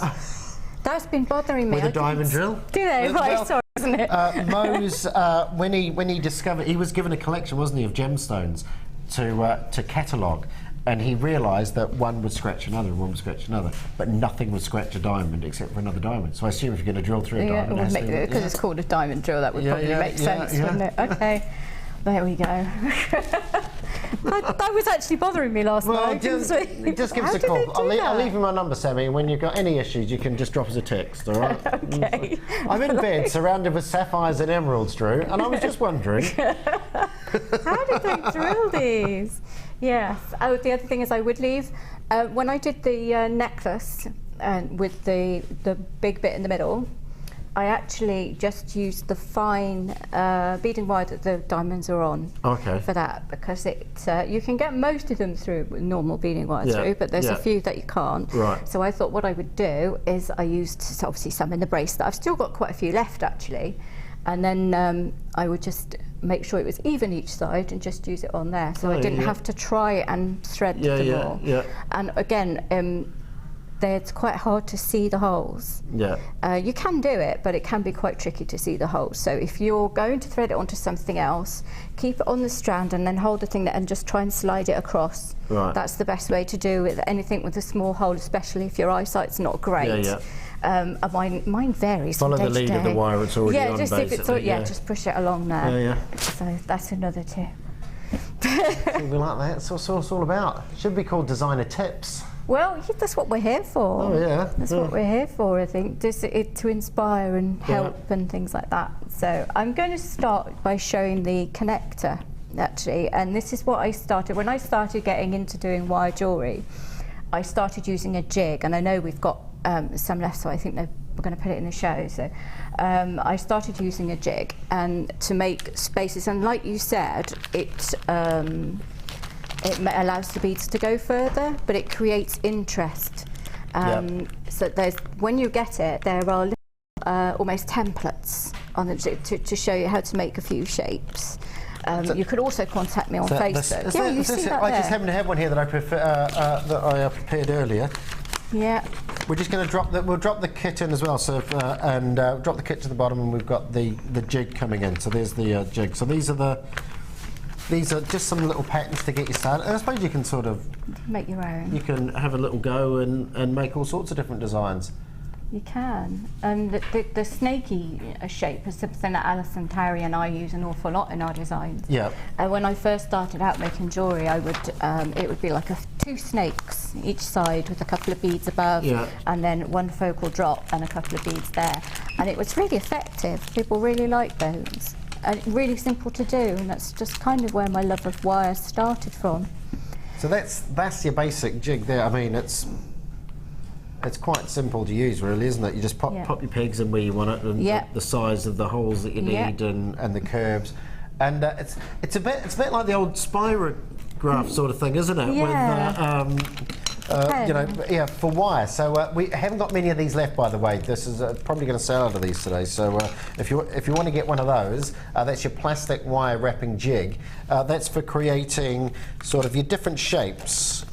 That's been bothering me. With a diamond drill? Do they? Right, sorry, isn't it? Mo's, when he discovered, he was given a collection, wasn't he, of gemstones to catalogue, and he realised that one would scratch another, and one would scratch another, but nothing would scratch a diamond except for another diamond. So I assume if you're going to drill through a diamond, because it's called a diamond drill, that would probably make sense, wouldn't it? Okay, there we go. That was actually bothering me last night. Just give us a call. I'll leave you my number, Sammi. When you've got any issues, you can just drop us a text, all right? Okay. I'm in bed surrounded with sapphires and emeralds, Drew, and I was just wondering. How did they drill these? Yes. Oh, the other thing is I would leave, when I did the necklace with the big bit in the middle, I actually just used the fine beading wire that the diamonds are on for that, because you can get most of them through with normal beading wire through, but there's a few that you can't. So I thought what I would do is I used obviously some in the bracelet. I've still got quite a few left actually, and then I would just make sure it was even each side and just use it on there, so I didn't have to try and thread them all. And again, it's quite hard to see the holes. You can do it, but it can be quite tricky to see the holes. So if you're going to thread it onto something else, keep it on the strand and then hold the thing there and just try and slide it across. That's the best way to do with anything with a small hole, especially if your eyesight's not great. Mine varies. Follow the lead of the wire it's already on, just if it's just push it along there. So that's another tip. Something like that. That's what it's all about. It should be called designer tips. Well, that's what we're here for. Oh yeah. That's what we're here for, I think, just to inspire and help and things like that. So I'm going to start by showing the connector, actually, and this is what I started. When I started getting into doing wire jewellery, I started using a jig, and I know we've got some left, so I think we're going to put it in the show. So I started using a jig and to make spaces, and like you said, it allows the beads to go further, but it creates interest. So when you get it, there are little, almost templates on the jig to show you how to make a few shapes. You could also contact me on Facebook. You see that I just happen to have one here that I prepared earlier. We're just going to we'll drop the kit in as well, so and drop the kit to the bottom, and we've got the jig coming in. So there's the jig. So these are just some little patterns to get you started. And I suppose you can sort of make your own. You can have a little go and make all sorts of different designs. You can. And the snaky shape is something that Alison, Terry and I use an awful lot in our designs. When I first started out making jewellery, I would it would be like two snakes each side with a couple of beads above, and then one focal drop and a couple of beads there. And it was really effective. People really liked those. And really simple to do, and that's just kind of where my love of wire started from. So that's your basic jig there. I mean, it's quite simple to use, really, isn't it? You just pop your pegs in where you want it, and the size of the holes that you need, and the curves, and it's a bit like the old spirograph sort of thing, isn't it? With for wire. So we haven't got many of these left, by the way. This is probably going to sell out of these today. So if you want to get one of those, that's your plastic wire wrapping jig. That's for creating sort of your different shapes.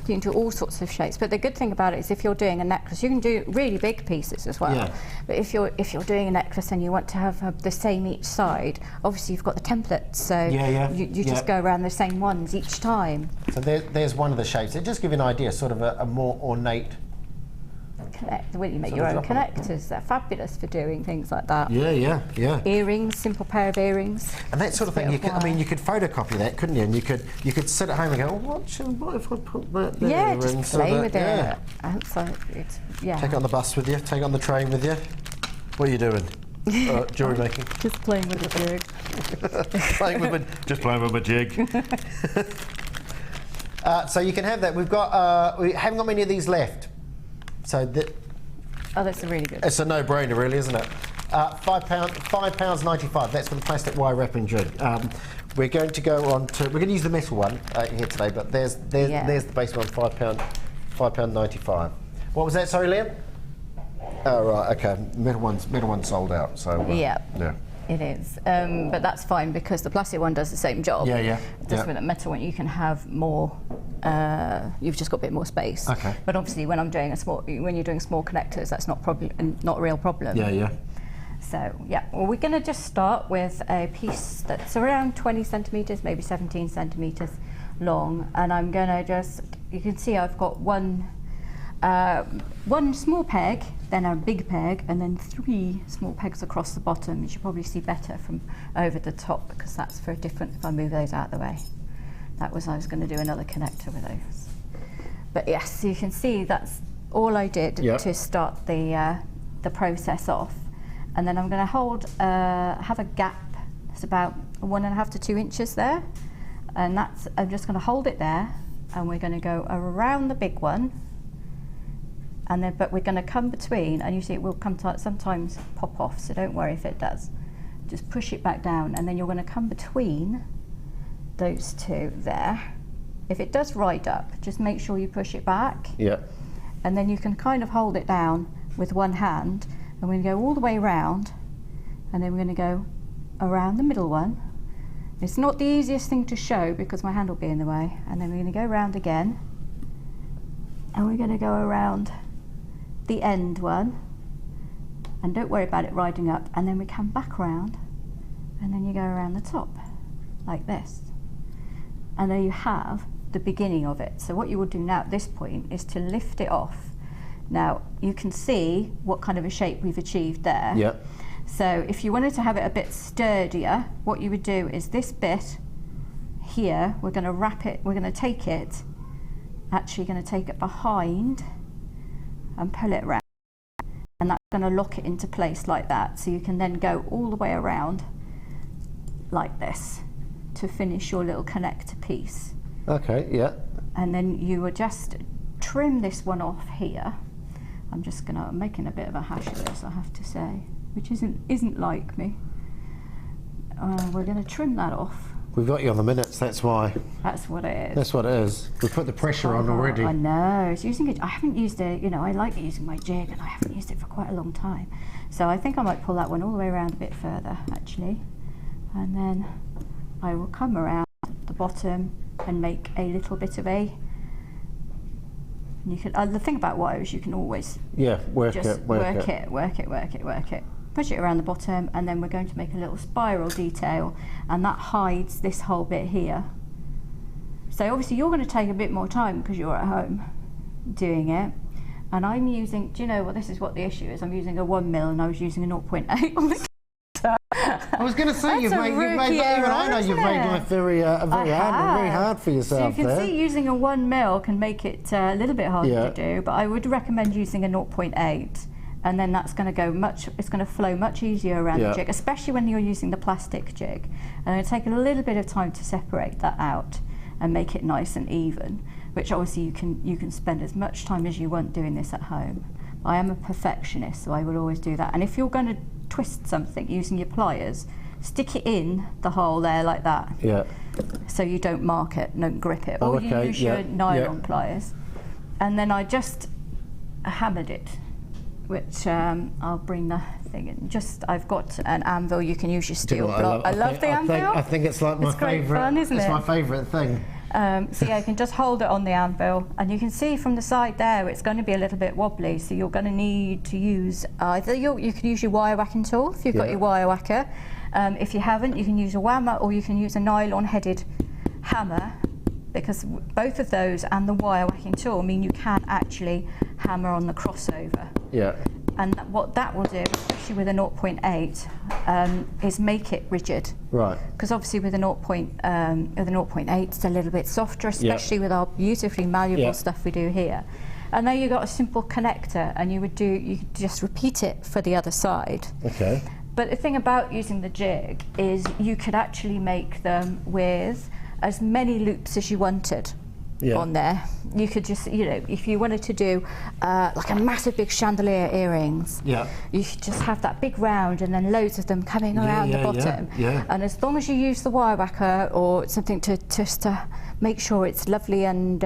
You can do all sorts of shapes, but the good thing about it is if you're doing a necklace, you can do really big pieces as well. But if you're doing a necklace and you want to have the same each side, obviously you've got the templates, so you just go around the same ones each time. So there's one of the shapes. It just give you an idea, sort of a more ornate. Well, you make your own connectors. They're fabulous for doing things like that. Earrings, simple pair of earrings. And that sort of thing. I mean, you could photocopy that, couldn't you? And you could sit at home and go, what if I put that there? Yeah, just play with it. So Take it on the bus with you. Take it on the train with you. What are you doing? Jewellery making. Just playing with the jig. Just playing with my jig. So you can have that. We haven't got many of these left. So that's really good. It's a no-brainer, really, isn't it? £5.95. That's for the plastic wire wrapping jig. We're going to go on to. We're going to use the metal one here today, but there's the base one, £5.95. What was that? Sorry, Liam. Oh right, okay. Metal one's sold out. So yeah. It is, but that's fine because the plastic one does the same job. Just with a metal one, you can have more. You've just got a bit more space. Okay. But obviously, when you're doing small connectors, that's not a real problem. So well, we're going to just start with a piece that's around 20 centimeters, maybe 17 centimeters long, and I'm going to you can see I've got one small peg, then a big peg, and then 3 small pegs across the bottom. You should probably see better from over the top because that's for a different. If I move those out of the way, I was going to do another connector with those. But yes, so you can see that's all I did to start the process off, and then I'm going to have a gap. It's about 1.5 to 2 inches there, and I'm just going to hold it there, and we're going to go around the big one. And then, but we're going to come between, and you see it will sometimes pop off, so don't worry if it does. Just push it back down, and then you're going to come between those two there. If it does ride up, just make sure you push it back. And then you can kind of hold it down with one hand, and we're going to go all the way around, and then we're going to go around the middle one, It's not the easiest thing to show because my hand will be in the way. And then we're going to go around again. And we're going to go around the end one. And don't worry about it riding up. And then we come back around. And then you go around the top, like this. And there you have the beginning of it. So what you will do now at this point is to lift it off. Now, you can see what kind of a shape we've achieved there. Yep. So if you wanted to have it a bit sturdier, what you would do is this bit here, we're going to wrap it, we're going to take it, actually going to take it behind and pull it around. And that's going to lock it into place like that. So you can then go all the way around like this to finish your little connector piece. Okay, yeah. And then you would just trim this one off here. I'm making a bit of a hash of this, I have to say, which isn't like me. We're going to trim that off. We've got you on the minutes, that's why. That's what it is. That's what it is. We've put the pressure on already. I know. It's using it. I haven't used it. You know, I like using my jig, and I haven't used it for quite a long time. So I think I might pull that one all the way around a bit further, actually, and then I will come around the bottom and make a little bit of a. You can. The thing about wires, you can always work it. Push it around the bottom, and then we're going to make a little spiral detail, and that hides this whole bit here. So obviously you're going to take a bit more time because you're at home doing it. And I'm using, do you know what, this is what the issue is, I'm using a 1mm and I was using a 0.8 on the I was going to say, you've made life very hard for yourself. So you can there. see using a 1mm can make it a little bit harder to do, but I would recommend using a 0.8. And then that's going to go it's going to flow much easier around the jig, especially when you're using the plastic jig. And it'll take a little bit of time to separate that out and make it nice and even, which obviously you can spend as much time as you want doing this at home. I am a perfectionist, so I will always do that. And if you're going to twist something using your pliers, stick it in the hole there like that. Yeah. So you don't mark it, don't grip it. Or you use your nylon pliers. And then I just hammered it, which I'll bring the thing in. I've got an anvil, you can use your steel block. I love the anvil. I think it's like my favourite. Fun, isn't it? It's my favourite thing. So yeah, you can just hold it on the anvil, and you can see from the side there it's going to be a little bit wobbly, so you're going to need to use either you can use your wire whacking tool if you've got your wire whacker. If you haven't, you can use a whammer, or you can use a nylon headed hammer, because both of those and the wire whacking tool mean you can actually hammer on the crossover. Yeah. And what that will do, especially with a 0.8, is make it rigid. Right. Because obviously with a 0.8, it's a little bit softer, especially with our beautifully malleable stuff we do here. And there you got a simple connector, and you could just repeat it for the other side. Okay. But the thing about using the jig is you could actually make them with as many loops as you wanted. On there. You could just, if you wanted to do like a massive big chandelier earrings, you could just have that big round and then loads of them coming around the bottom. And as long as you use the wire whacker or something to make sure it's lovely and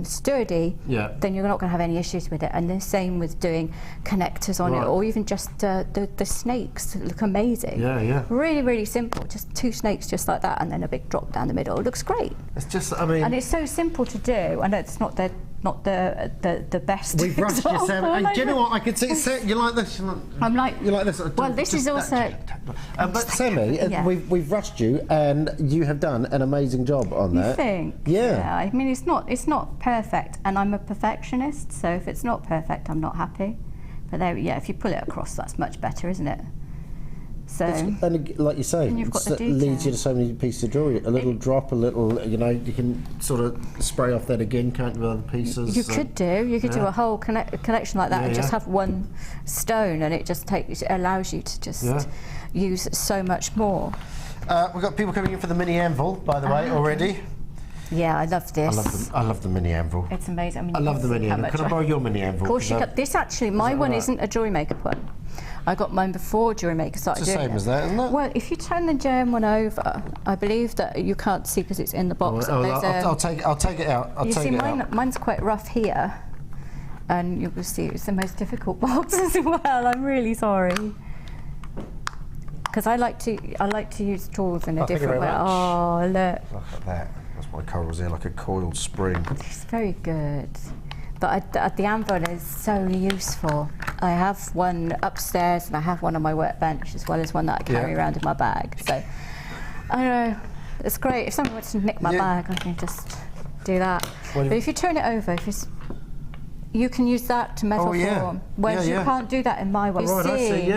sturdy, then you're not going to have any issues with it. And the same with doing connectors on it, or even just the snakes look amazing. Really, really simple. Just 2 snakes just like that, and then a big drop down the middle. It looks great. It's just, and it's so simple to do. I know it's not the best. We've rushed you, Sam. Do you know what? I could see you like this. You like this. Well, this is also. But Sammi, we've rushed you, and you have done an amazing job on that. You think? Yeah. I mean, it's not perfect, and I'm a perfectionist. So if it's not perfect, I'm not happy. But there, if you pull it across, that's much better, isn't it? So, and like you say, it leads you to so many pieces of jewellery. A little drop, a little, you can sort of spray off that again, can't you, with other pieces? You could do a whole collection like that and just have one stone, and it allows you to just use so much more. We've got people coming in for the mini anvil, by the way, already. Yeah, I love this. I love the mini anvil. It's amazing. I mean, I love the mini anvil. Can I borrow your mini anvil? Of course you can. This actually, my one isn't a JewelleryMaker one. I got mine before JewelleryMaker started doing it. It's the same as that, isn't it? Well, if you turn the gem one over, I believe that you can't see because it's in the box. I'll take it out. You see, mine's quite rough here, and you will see it's the most difficult box as well. I'm really sorry. because I like to use tools in a different way. Much. Oh, Look at that. That's my corals here, like a coiled spring. it's very good. But the anvil is so useful. I have one upstairs and I have one on my workbench, as well as one that I carry around in my bag. So I don't know, it's great. If someone wants to nick my bag, I can just do that. But if you turn it over, you can use that to metal form. Whereas you can't do that in my one. Right, I see.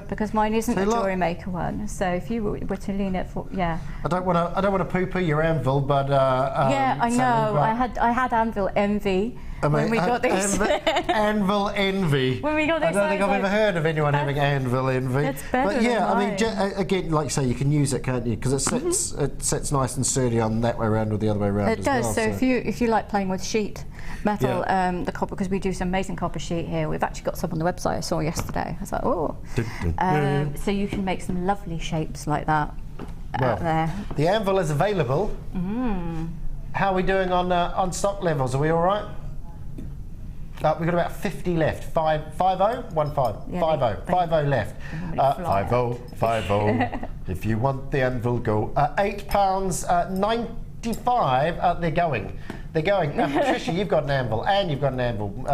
Because mine isn't a JewelleryMaker one. So if you were to lean it for, I don't want to poo-poo your anvil, but I know. I had anvil envy. When we got this anvil envy. When we got this, I don't think I've ever heard of anyone having anvil envy. It's better than mine. Again, like you say, you can use it, can't you? Because it sits nice and sturdy on that way around or the other way around. It does. So if you like playing with sheet metal, the copper, because we do some amazing copper sheet here. We've actually got some on the website I saw yesterday. I was like, oh. So you can make some lovely shapes like that out there. The anvil is available. How are we doing on stock levels? Are we all right? We've got about 50 left. 50 left. 50. If you want the anvil, go. £8.95. They're going. Now, Patricia, you've got an anvil. Anne, you've got an anvil.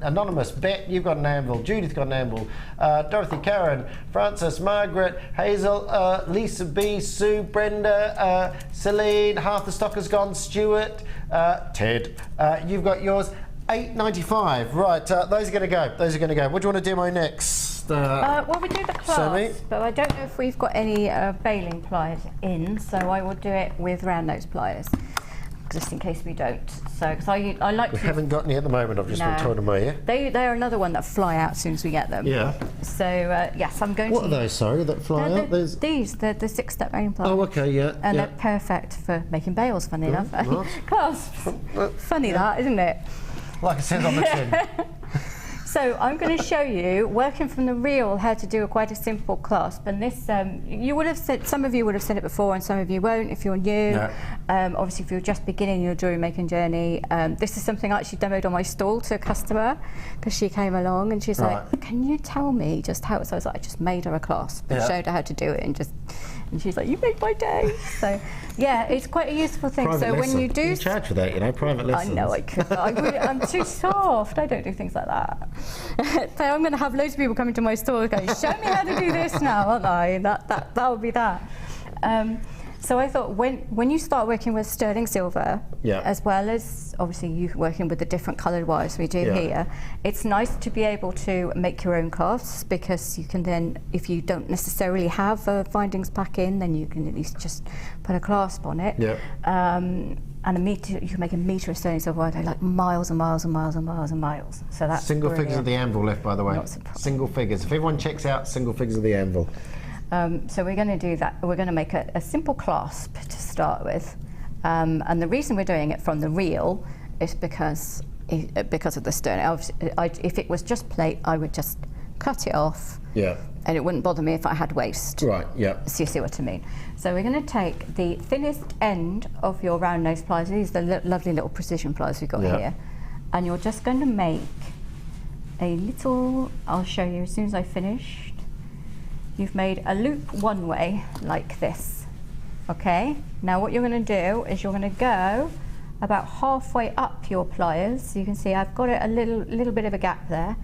Anonymous, Bet, you've got an anvil. Judith got an anvil. Dorothy, Karen, Frances, Margaret, Hazel, Lisa B, Sue, Brenda, Celine. Half the stock has gone. Stuart, Ted, you've got yours. £8.95. Right, those are going to go. What do you want to demo next? Well, we do the clasp, Sammi? but I don't know if we've got any baling pliers in, so I will do it with round nose pliers, just in case we don't. So, because I like We haven't got any at the moment. I've just been told them here. They're another one that fly out as soon as we get them. Yeah. So yes, I'm going to. What are those? Sorry, that fly out? These, they're the 6-step baling pliers. Oh, okay, yeah. And they're perfect for making bales. Funny enough. Clasps. Funny that, isn't it? Like it says on the tin. So I'm going to show you, working from the reel, how to do quite a simple clasp. And this, you would have said, some of you would have seen it before, and some of you won't if you're new. No. Obviously, if you're just beginning your jewellery making journey, this is something I actually demoed on my stall to a customer, because she came along and she's like, "Can you tell me just how?" So I was like, I just made her a clasp and showed her how to do it, and she's like, "You made my day." So yeah, it's quite a useful thing. Private so lesson. when you do, you charge for that, private lessons. I know I could. I'm too soft. I don't do things like that. So I'm going to have loads of people coming to my store going, "Show me how to do this now," aren't I? That would be that. So I thought when you start working with sterling silver, as well as obviously you working with the different coloured wires we do here, it's nice to be able to make your own clasps, because you can then, if you don't necessarily have a findings pack in, then you can at least just put a clasp on it. And a meter, you can make a metre of sterling silver wire, like miles and miles and miles and miles and miles. So that's single figures of the anvil left, by the way. Single figures. If everyone checks out single figures of the anvil. So we're going to do that. We're going to make a simple clasp to start with, and the reason we're doing it from the reel is because of the sterling. If it was just plate, I would just cut it off. And it wouldn't bother me if I had waste. Right, So you see what I mean. So we're going to take the thinnest end of your round nose pliers. These are the lovely little precision pliers we've got here. And you're just going to make a little, I'll show you as soon as I finished. You've made a loop one way, like this. Okay? Now what you're going to do is you're going to go about halfway up your pliers. So you can see I've got it a little bit of a gap there.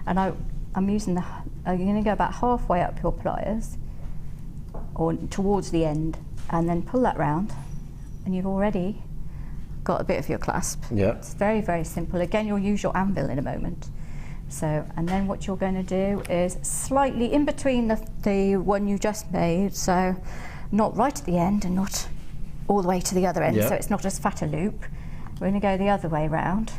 And I'm using you're going to go about halfway up your pliers, or towards the end, and then pull that round, and you've already got a bit of your clasp. It's very, very simple. Again, you'll use your anvil in a moment. So, and then what you're going to do is slightly in between the one you just made, so not right at the end and not all the way to the other end, so it's not as fat a loop. We're going to go the other way round.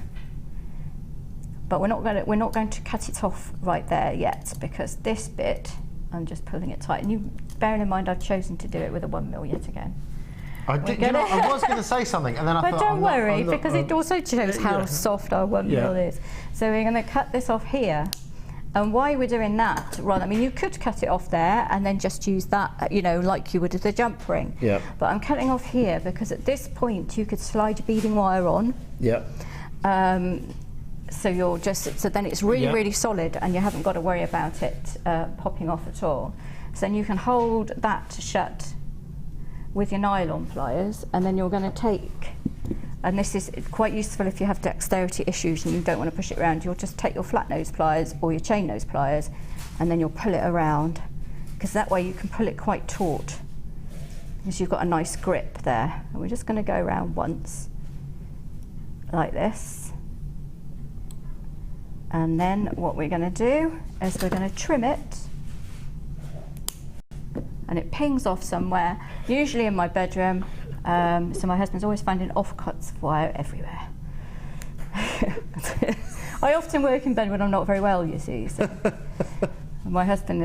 But we're not going to cut it off right there yet, because this bit, I'm just pulling it tight. And you, bearing in mind, I've chosen to do it with a 1mm yet again. I was going to say something, and then I thought, but don't worry, because it also shows how soft our 1mm is. So we're going to cut this off here. And why we're doing that, I mean, you could cut it off there and then just use that, like you would with the jump ring. But I'm cutting off here because at this point you could slide beading wire on. So then it's really, really solid, and you haven't got to worry about it popping off at all. So then you can hold that shut with your nylon pliers, and then you're going to take, and this is quite useful if you have dexterity issues and you don't want to push it around, you'll just take your flat nose pliers or your chain nose pliers, and then you'll pull it around, because that way you can pull it quite taut, because you've got a nice grip there. And we're just going to go around once, like this. And then what we're going to do is we're going to trim it, and it pings off somewhere, usually in my bedroom. So my husband's always finding offcuts of wire everywhere. I often work in bed when I'm not very well, you see. So. My husband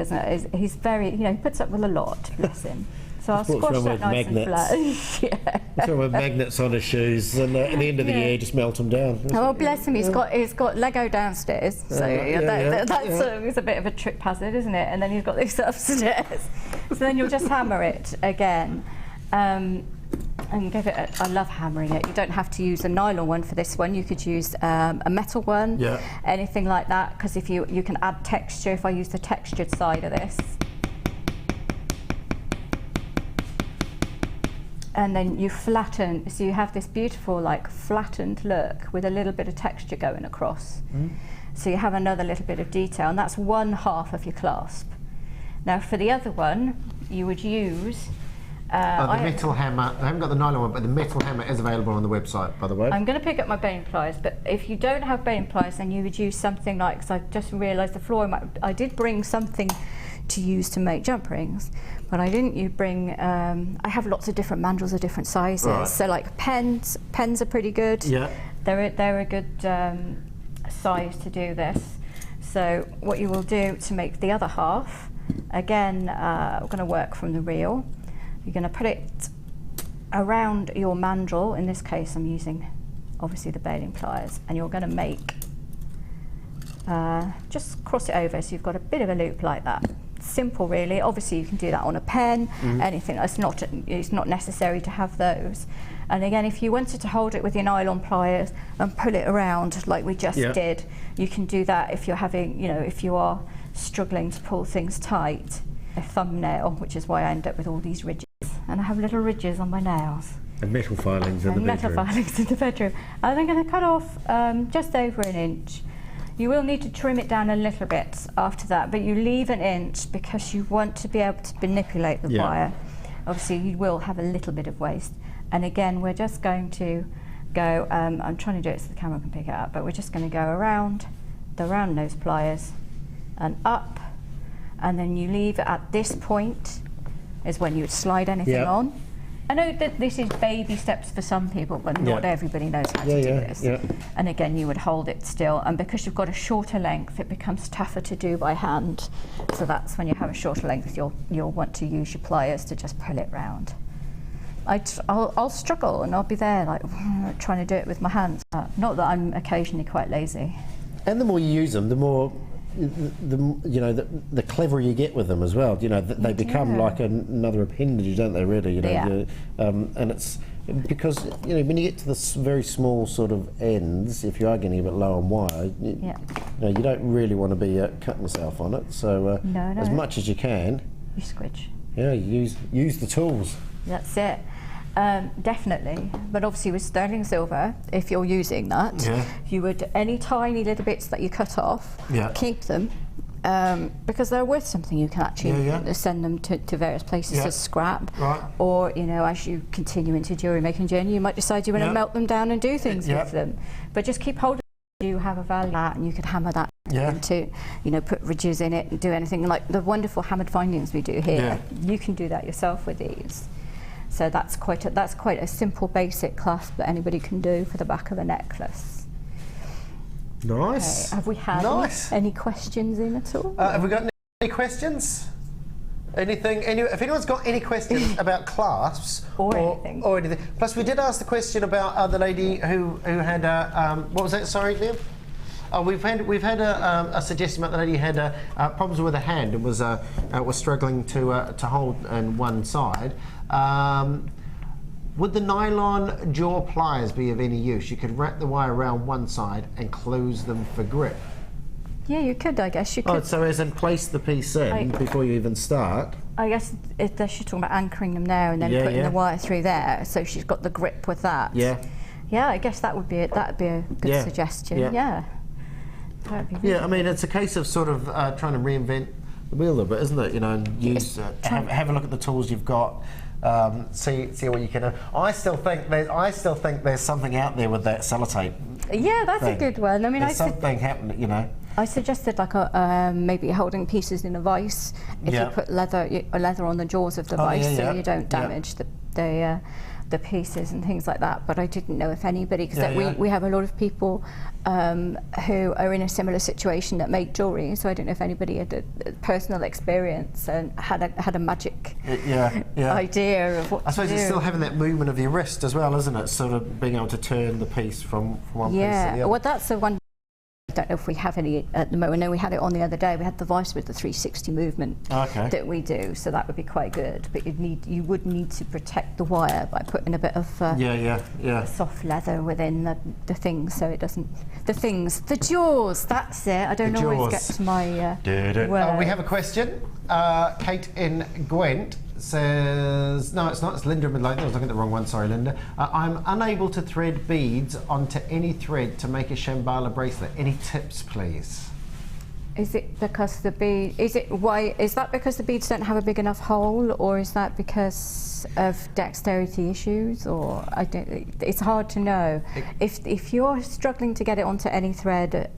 he's very, he puts up with a lot, bless him. So I'll squash that nice and flat. Yeah. What's wrong with magnets on his shoes, and at the end of the year, just melt them down. Oh, bless him, he's got Lego downstairs, so it's a bit of a trip hazard, isn't it? And then he's got this upstairs. So then you'll just hammer it again. And give it I love hammering it. You don't have to use a nylon one for this one. You could use a metal one, anything like that, because if you can add texture. If I use the textured side of this, and then you flatten, so you have this beautiful like flattened look with a little bit of texture going across. So you have another little bit of detail, and that's one half of your clasp. Now for the other one, you would use the metal hammer. I haven't got the nylon one, but the metal hammer is available on the website, by the way. I'm going to pick up my bone pliers, but if you don't have bone pliers, then you would use something like, because I just realised the floor, I did bring something to use to make jump rings, but I didn't bring, I have lots of different mandrels of different sizes. Right. So like pens are pretty good. Yeah. They're a good size to do this. So what you will do to make the other half, again, we're going to work from the reel. You're going to put it around your mandrel. In this case, I'm using obviously the baling pliers, and you're going to make just cross it over, so you've got a bit of a loop like that. Simple, really. Obviously, you can do that on a pen, anything. It's not necessary to have those. And again, if you wanted to hold it with your nylon pliers and pull it around like we just did, you can do that if you're having, if you are struggling to pull things tight. A thumbnail, which is why I end up with all these ridges. And I have little ridges on my nails. And metal filings in the bedroom. Metal filings in the bedroom. And I'm going to cut off just over an inch. You will need to trim it down a little bit after that, but you leave an inch because you want to be able to manipulate the wire. Obviously, you will have a little bit of waste. And again, we're just going to go, I'm trying to do it so the camera can pick it up, but we're just going to go around the round nose pliers and up. And then you leave it at this point is when you would slide anything on. I know that this is baby steps for some people, but not everybody knows how to do this. And again, you would hold it still, and because you've got a shorter length, it becomes tougher to do by hand. So that's when you have a shorter length, you'll want to use your pliers to just pull it round. I'll struggle, and I'll be there like trying to do it with my hands. Not that I'm occasionally quite lazy. And the more you use them, the more the cleverer you get with them as well. They become like another appendage, don't they? Really, and it's because when you get to the very small sort of ends, if you are getting a bit low on wire, you don't really want to be cutting yourself on it. So as much as you can, you squidge. Yeah, use the tools. That's it. Definitely, but obviously with sterling silver, if you're using that, you would, any tiny little bits that you cut off, keep them, because they're worth something. You can actually send them to various places as scrap, or as you continue into jewellery making journey, you might decide you want to melt them down and do things with them. But just keep hold of it. You have a value that, and you could hammer that into, put ridges in it and do anything like the wonderful hammered findings we do here. You can do that yourself with these. So that's quite a simple, basic clasp that anybody can do for the back of a necklace. Nice. Okay. Have we had any questions in at all? Have we got any questions? Anything? If anyone's got any questions about clasps or anything. Plus, we did ask the question about the lady who had what was that? Sorry, Liam. Oh, we've had a suggestion about the lady who had problems with her hand and was struggling to hold on one side. Would the nylon jaw pliers be of any use? You could wrap the wire around one side and close them for grip. Yeah, you could, I guess. You could. Oh, so as in place the piece in before you even start. I guess she's talking about anchoring them there and then putting the wire through there, so she's got the grip with that. Yeah. Yeah, I guess that would be that'd be a good suggestion. Yeah. That'd be really I mean, it's a case of sort of trying to reinvent the wheel a little bit, isn't it? You know, and use have a look at the tools you've got. See what you can do. I still think there's something out there with that sellotape. Yeah, that's a good one. I mean, there's something happening, you know. I suggested like maybe holding pieces in a vice if you put leather on the jaws of the vice so you don't damage the pieces and things like that. But I didn't know if anybody, because we have a lot of people who are in a similar situation that make jewellery, so I don't know if anybody had a personal experience and had a magic idea of what I suppose to it's do. still having that movement of your wrist as well, isn't it? Sort of being able to turn the piece from one piece to the other. Well, that's the one. I don't know if we have any at the moment. No, we had it on the other day. We had the vice with the 360 movement that we do, so that would be quite good. But you would need to protect the wire by putting a bit of soft leather within the thing, so it doesn't. The jaws. That's it. I don't always get to my word. We have a question. Kate in Gwent says, no, it's not, it's Linda in Midlothian. I was looking at the wrong one, sorry, Linda. I'm unable to thread beads onto any thread to make a Shambhala bracelet. Any tips, please? Is it because the bead, is that because the beads don't have a big enough hole, or is that because of dexterity issues, or it's hard to know. If you're struggling to get it onto any thread,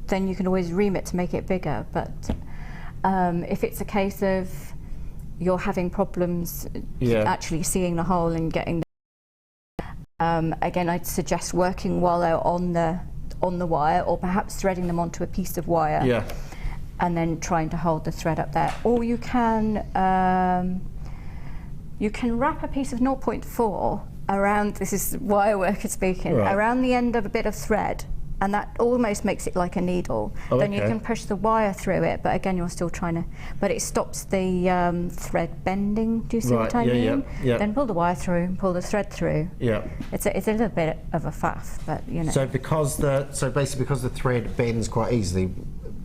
then you can always ream it to make it bigger, but if it's a case of you're having problems actually seeing the hole and getting again, I'd suggest working while they're on the wire, or perhaps threading them onto a piece of wire and then trying to hold the thread up there. Or you can wrap a piece of 0.4 around, this is Wirework speaking, around the end of a bit of thread, and that almost makes it like a needle. Then you can push the wire through it, but again you're still trying to, but it stops the thread bending. Do you see what I mean? Then pull the wire through and pull the thread through. It's a little bit of a faff, but you know. So basically because the thread bends quite easily,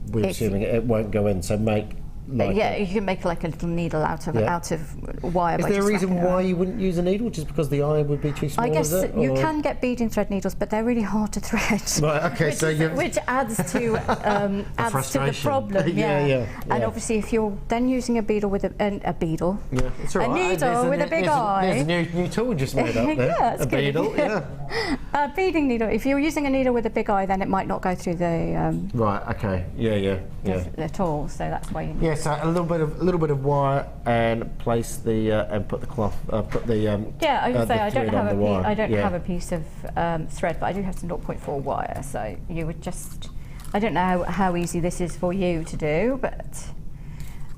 we're assuming it won't go in, so make like you can make like a little needle out of wire. Is there a reason why you wouldn't use a needle? Just because the eye would be too small? I guess you can get beading thread needles, but they're really hard to thread. Right. Okay. Which adds to the problem. And obviously, if you're then using a beadle with a beadle, it's all right. A needle with a big eye. There's a new tool just made up there. A beadle. A beading needle. If you're using a needle with a big eye, then it might not go through the right. Okay. at all. So that's why you need. So a little bit of wire, and place the and put the cloth. Put the I would say I don't have a piece of thread, but I do have some 0.4 wire. So you would just, I don't know how easy this is for you to do, but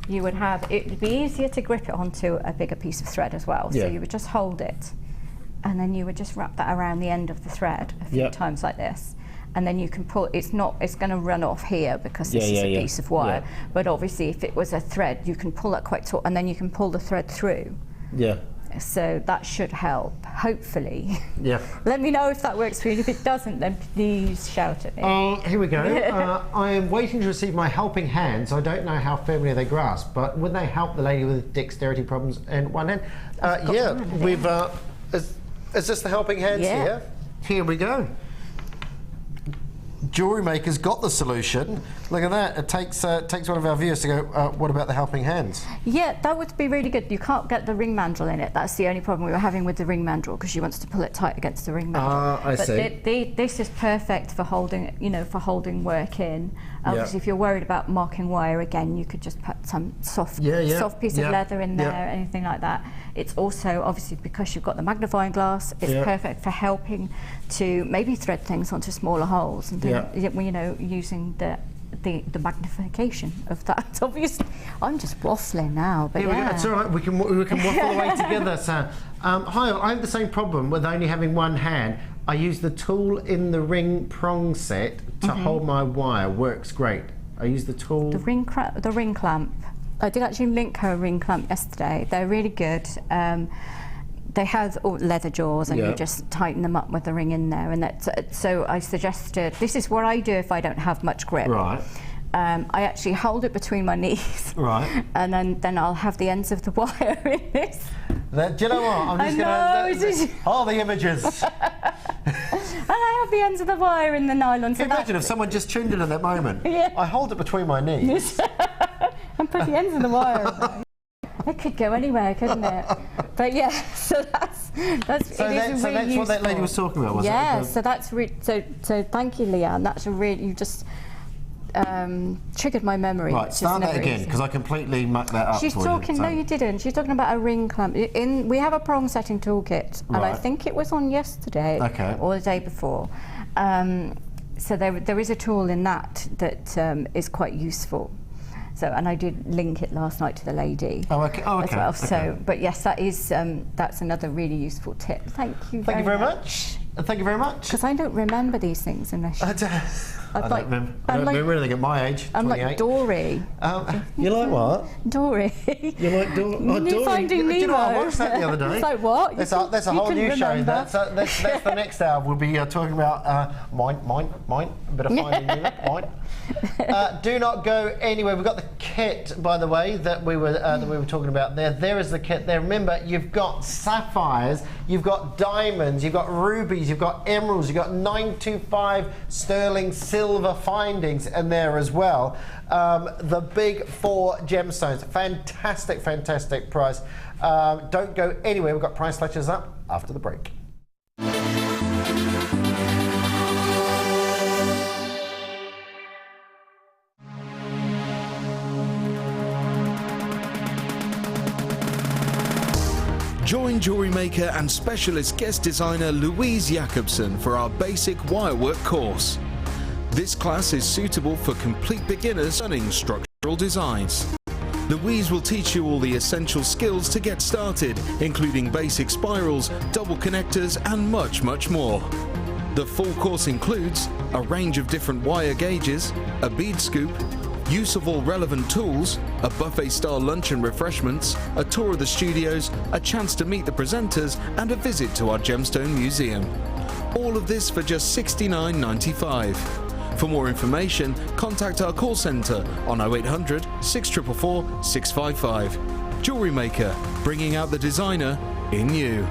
you would have, it would be easier to grip it onto a bigger piece of thread as well. So you would just hold it, and then you would just wrap that around the end of the thread a few times like this. And then you can pull, it's going to run off here because this is a piece of wire. But obviously if it was a thread, you can pull that quite taut, and then you can pull the thread through. So that should help, hopefully. Let me know if that works for you. If it doesn't, then please shout at me. Here we go. I am waiting to receive my helping hands. I don't know how firmly they grasp, but would they help the lady with dexterity problems in one hand? We've, is this the helping hands here? Here we go. JewelleryMaker's got the solution. Look at that. It takes one of our viewers to go, what about the helping hands? Yeah, that would be really good. You can't get the ring mandrel in it. That's the only problem we were having with the ring mandrel, because she wants to pull it tight against the ring mandrel. I see. This is perfect for holding, for holding work in. Obviously, if you're worried about marking wire, again, you could just put some soft piece of leather in there, anything like that. It's also, obviously, because you've got the magnifying glass, it's perfect for helping to maybe thread things onto smaller holes, and then, using the magnification of that. Obviously, I'm just waffling now, but it's all right. We can waffle away together, Sam. Hi, I have the same problem with only having one hand. I use the tool in the ring prong set to hold my wire. Works great. I use the tool. The ring clamp. I did actually link her a ring clamp yesterday. They're really good. They have leather jaws, and you just tighten them up with the ring in there. And so I suggested, this is what I do if I don't have much grip. Right. I actually hold it between my knees. Right. And then I'll have the ends of the wire in this. Do you know what? I'm just going to... Oh, the images. And I have the ends of the wire in the nylon. Can you imagine if someone just tuned in at that moment? Yeah. I hold it between my knees. And put the ends of the wire. It could go anywhere, couldn't it? But yeah, so that's what that lady was talking about, was it? Yeah, so that's so thank you, Leanne. That's a really, you just triggered my memory. Right, start that again, because I completely mucked that up. She's talking. No, you didn't. She's talking about a ring clamp. We have a prong setting toolkit, and I think it was on yesterday or the day before. So there is a tool in that is quite useful. So, and I did link it last night to the lady as well. So, but yes, that's another really useful tip. Thank you very much. Thank you very much. Because I don't remember these things unless I don't remember anything at my age. I'm like Dory. You like what? Dory. You like Dory? Oh, Dory. Finding Nemo. Do you know, I watched that the other day. It's like what? That's a whole new show. That's the next hour. We'll be talking about mine, a bit of Finding Nemo, mine. Do not go anywhere. We've got the kit, by the way, that we were talking about there. There is the kit there. Remember, you've got sapphires, you've got diamonds, you've got rubies, you've got emeralds, you've got 925 sterling silver findings in there as well. The big 4 gemstones. Fantastic, fantastic price. Don't go anywhere. We've got price Fletchers up after the break. Join JewelleryMaker and specialist guest designer Louise Jacobson for our basic wirework course. This class is suitable for complete beginners learning structural designs. Louise will teach you all the essential skills to get started, including basic spirals, double connectors, and much, much more. The full course includes a range of different wire gauges, a bead scoop, use of all relevant tools, a buffet-style lunch and refreshments, a tour of the studios, a chance to meet the presenters, and a visit to our Gemstone Museum. All of this for just $69.95. For more information, contact our call centre on 0800 644 655. JewelleryMaker, bringing out the designer in you.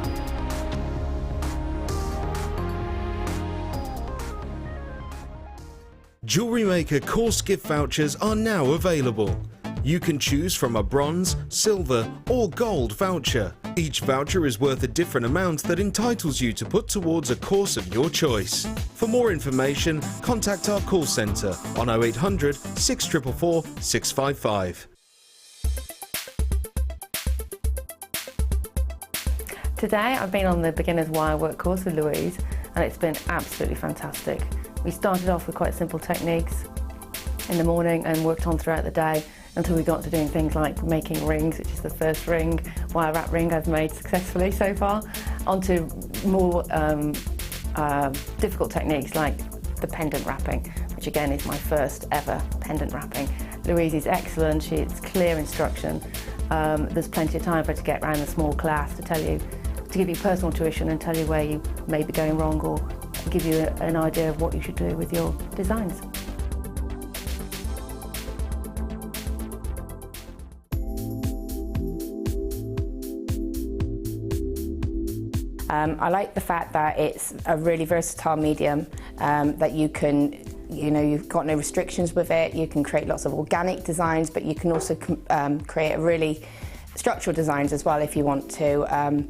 JewelleryMaker course gift vouchers are now available. You can choose from a bronze, silver or gold voucher. Each voucher is worth a different amount that entitles you to put towards a course of your choice. For more information, contact our call centre on 0800 644 655. Today I've been on the beginner's wirework course with Louise and it's been absolutely fantastic. We started off with quite simple techniques in the morning and worked on throughout the day until we got to doing things like making rings, which is the first wire wrap ring I've made successfully so far, onto more difficult techniques like the pendant wrapping, which again is my first ever pendant wrapping. Louise is excellent, it's clear instruction. There's plenty of time for her to get around the small class to give you personal tuition and tell you where you may be going wrong or give you an idea of what you should do with your designs. I like the fact that it's a really versatile medium, that you can, you've got no restrictions with it. You can create lots of organic designs, but you can also create a really structural designs as well if you want to.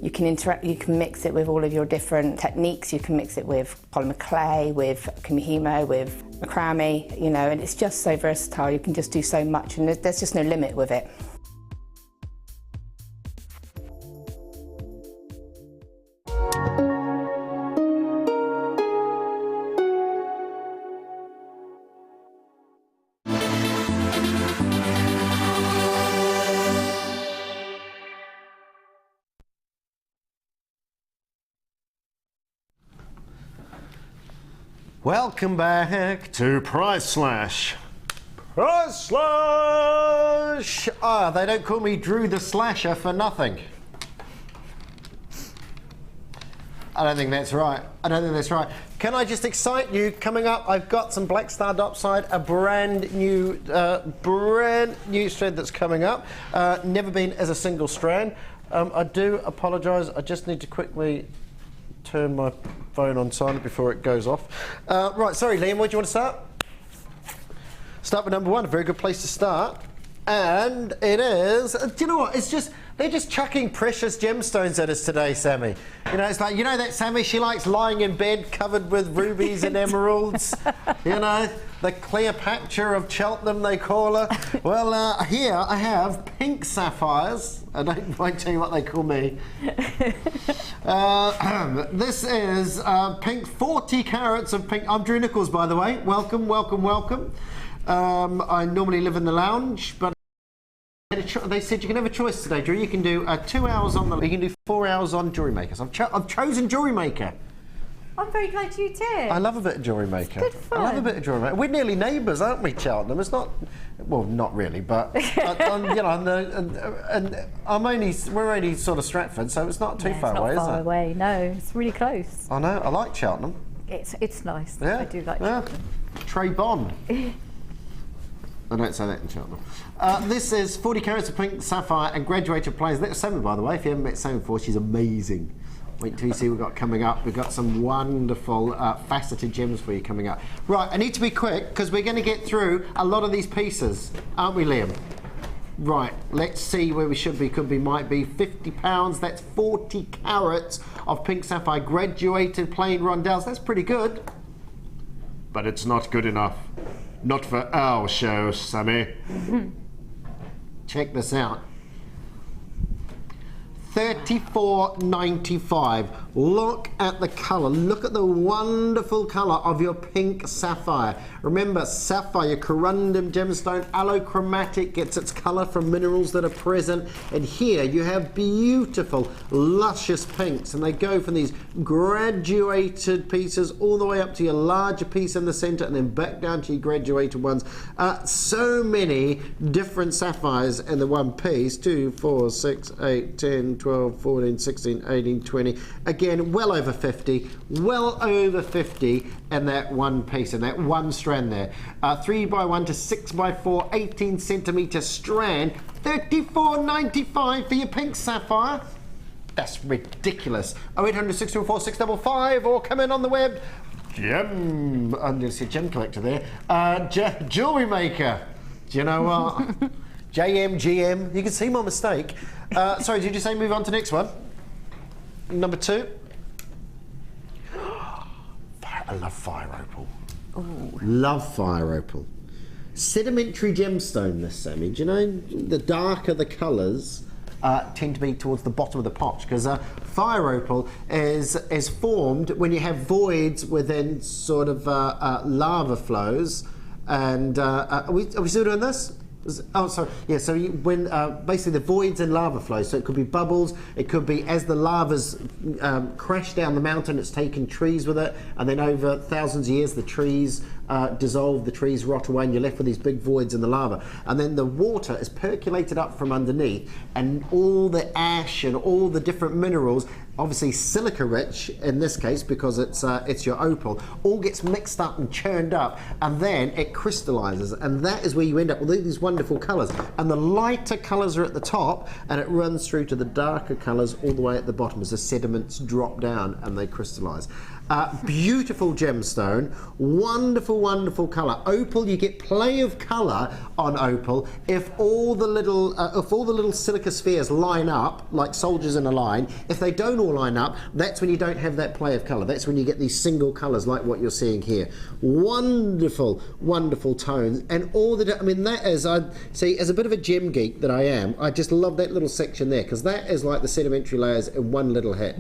You can mix it with all of your different techniques. You can mix it with polymer clay, with kumihimo, with macrame, and it's just so versatile. You can just do so much, and there's just no limit with it. Welcome back to Price Slash. Price Slash! Ah, they don't call me Drew the Slasher for nothing. I don't think that's right. I don't think that's right. Can I just excite you? Coming up, I've got some Black Star Diopside, a brand new strand that's coming up. Never been as a single strand. I do apologise. I just need to quickly turn my phone on silent before it goes off. Right, sorry, Liam. Where do you want to start? Start with number one. A very good place to start. And it is. Do you know what? It's just. They're just chucking precious gemstones at us today, Sammi. You know, it's like, you know that Sammi, she likes lying in bed covered with rubies and emeralds. You know, the Cleopatra of Cheltenham, they call her. Well, here I have pink sapphires. I won't tell you what they call me. This is pink, 40 carats of pink. I'm Drew Nicholls, by the way. Welcome, welcome, welcome. I normally live in the lounge, but they said you can have a choice today, Drew. You can do 2 hours on you can do 4 hours on JewelleryMaker. So I've chosen JewelleryMaker. I'm very glad you did. I love a bit of JewelleryMaker. Good fun. I love a bit of JewelleryMaker. We're nearly neighbours, aren't we, Cheltenham? It's not, well, not really, but you know, we're only sort of Stratford, so it's not too far away, is it? It's not far away. No, it's really close. I know. I like Cheltenham. It's nice. Yeah. I do like Cheltenham. Trey Bond. I don't say that in Cheltenham. This is 40 carats of pink sapphire and graduated planes. That's Sammi, by the way. If you haven't met Sammi before, she's amazing. Wait till you see what we've got coming up. We've got some wonderful faceted gems for you coming up. Right, I need to be quick because we're going to get through a lot of these pieces, aren't we, Liam? Right, let's see where we should be, could be, might be. £50, that's 40 carats of pink sapphire graduated plain rondelles. That's pretty good. But it's not good enough. Not for our show, Sammi. Check this out. $34.95. Look at the colour. Look at the wonderful colour of your pink sapphire. Remember, sapphire, your corundum gemstone, allochromatic, gets its colour from minerals that are present. And here you have beautiful, luscious pinks. And they go from these graduated pieces all the way up to your larger piece in the centre and then back down to your graduated ones. So many different sapphires in the one piece. 2, 4, 6, 8, 10, 12, 14, 16, 18, 20. Again, well over 50 in that one piece, in that one strand there. 3x1 to 6x4, 18 centimetre strand, $34.95 for your pink sapphire. That's ridiculous. 0800 624 655 or come in on the web. I'm going to see a gem collector there. JewelleryMaker. Do you know what? JMGM. You can see my mistake. Sorry, did you say move on to next one? Number 2. I love fire opal. Ooh. Love fire opal. Sedimentary gemstone, this, Sammi. Do you know the darker the colours tend to be towards the bottom of the pot, because fire opal is formed when you have voids within sort of lava flows. And are we still doing this? Oh, sorry. Yeah, so when basically the voids in lava flows, so it could be bubbles, it could be as the lava's crashed down the mountain, it's taken trees with it, and then over thousands of years the trees dissolve, the trees rot away, and you're left with these big voids in the lava. And then the water is percolated up from underneath, and all the ash and all the different minerals, obviously silica rich in this case because it's your opal, all gets mixed up and churned up, and then it crystallizes, and that is where you end up with these wonderful colors. And the lighter colors are at the top, and it runs through to the darker colors all the way at the bottom as the sediments drop down and they crystallize. Beautiful gemstone, wonderful, wonderful color. Opal, you get play of color on opal if all the little silica spheres line up like soldiers in a line. If they don't all line up, that's when you don't have that play of color. That's when you get these single colors like what you're seeing here. Wonderful, wonderful tones, and all the. I mean, that is, I see, as a bit of a gem geek that I am, I just love that little section there because that is like the sedimentary layers in one little hit.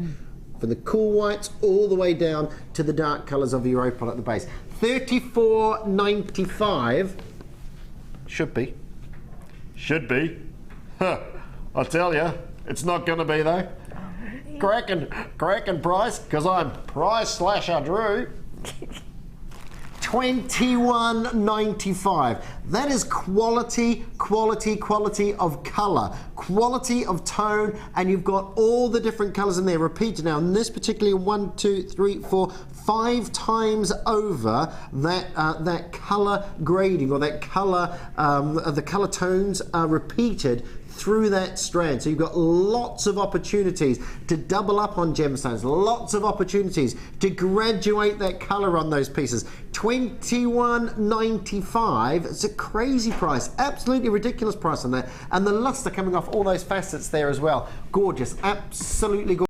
From the cool whites all the way down to the dark colours of your opal at the base. $34.95. Should be. Should be. Huh. I'll tell you, it's not going to be though. Cracking price, because I'm price slasher Drew. 21.95. That is quality, quality, quality of colour, quality of tone, and you've got all the different colours in there repeated. Now, in this particular 1, 2, 3, 4, 5 times over that colour grading, or that colour, the colour tones are repeated through that strand. So you've got lots of opportunities to double up on gemstones, lots of opportunities to graduate that colour on those pieces. $21.95, it's a crazy price, absolutely ridiculous price on that. And the lustre coming off all those facets there as well. Gorgeous, absolutely gorgeous.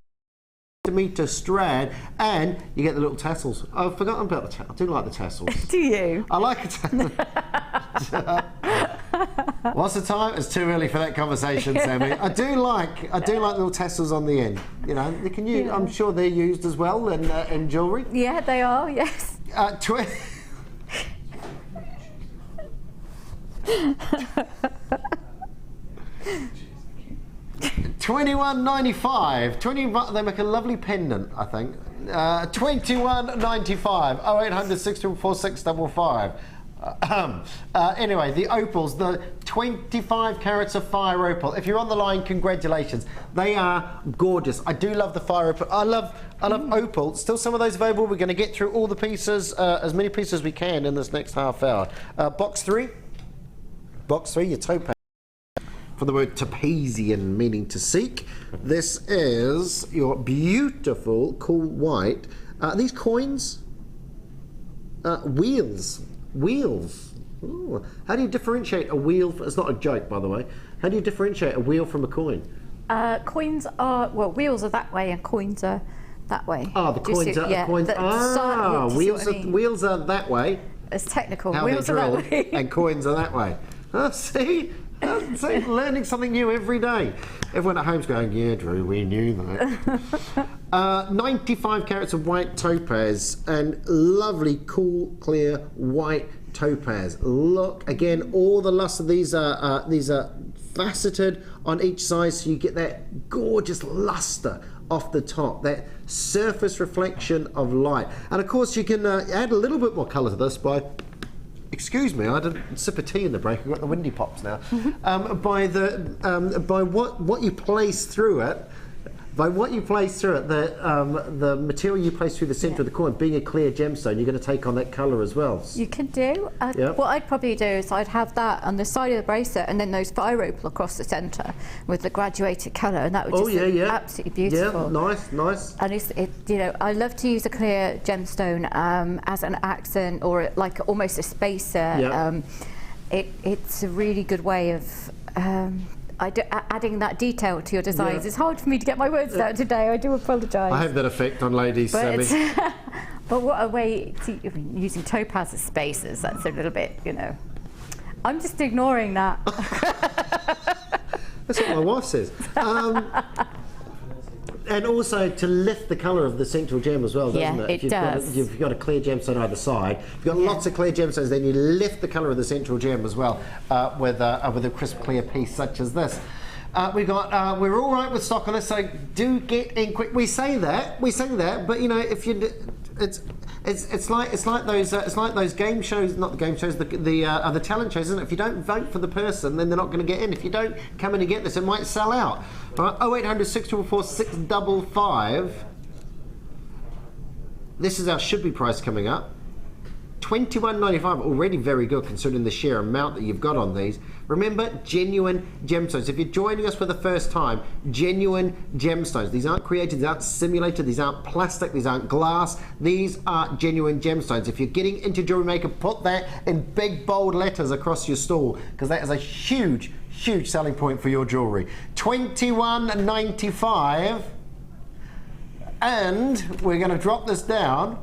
Meter strand, and you get the little tassels. I've forgotten about the tassels. I do like the tassels. Do you? I like a tassel. What's the time? It's too early for that conversation, Sammi. I do like little tassels on the end. You know, they can use. Yeah. I'm sure they're used as well in jewellery. Yeah, they are. Yes. $21.95. They make a lovely pendant, I think. $21.95. 0800 644 655. Anyway, the opals, the 25 carats of fire opal. If you're on the line, congratulations. They are gorgeous. I do love the fire opal. I love opal. Still some of those available. We're going to get through all the pieces, as many pieces as we can in this next half hour. Box 3. Box 3, your topaz. For the word topazian, meaning to seek. This is your beautiful, cool white. These coins, wheels. Ooh. How do you differentiate a wheel? It's not a joke, by the way. How do you differentiate a wheel from a coin? Coins are, well, wheels are that way and coins are that way. Ah, the coins are coins. Wheels are that way. It's technical. How wheels they're drilled, are that way. and coins are that way. See? See, learning something new every day. Everyone at home's going, yeah, Drew, we knew that. 95 carats of white topaz and lovely, cool, clear white topaz. Look, again, all the luster. These are faceted on each side, so you get that gorgeous luster off the top, that surface reflection of light. And of course, you can add a little bit more colour to this by. Excuse me, I had a sip of tea in the break. I've got the windy pops now. By what you place through it, the material you place through the centre of the coin, being a clear gemstone, you're going to take on that colour as well. You can do. What I'd probably do is I'd have that on the side of the bracelet, and then those fire opal across the centre with the graduated colour, and that would just look absolutely beautiful. Yeah, nice. And you know, I love to use a clear gemstone as an accent or like almost a spacer. It's a really good way of. Adding that detail to your designs. It's hard for me to get my words out today. I do apologise. I have that effect on ladies, Sammi. But what a way to, using topaz as spacers. That's a little bit, you know. I'm just ignoring that. That's what my wife says. And also to lift the colour of the central gem as well, doesn't it? It does. If you've got a clear gemstone either side, if you've got lots of clear gemstones, then you lift the colour of the central gem as well with a crisp, clear piece such as this. We're all right with stock on this, so do get in quick. We say that, but you know, if you, it's like those game shows, not the game shows, the talent shows, isn't it? If you don't vote for the person, then they're not going to get in. If you don't come in and get this, it might sell out. Right, 0800 644 655. This is our should be price coming up. $21.95, already very good considering the sheer amount that you've got on these. Remember, genuine gemstones. If you're joining us for the first time, genuine gemstones. These aren't created, these aren't simulated, these aren't plastic, these aren't glass. These are genuine gemstones. If you're getting into Jewellery Maker, put that in big bold letters across your stall, because that is a huge selling point for your jewellery. $21.95, and we're going to drop this down.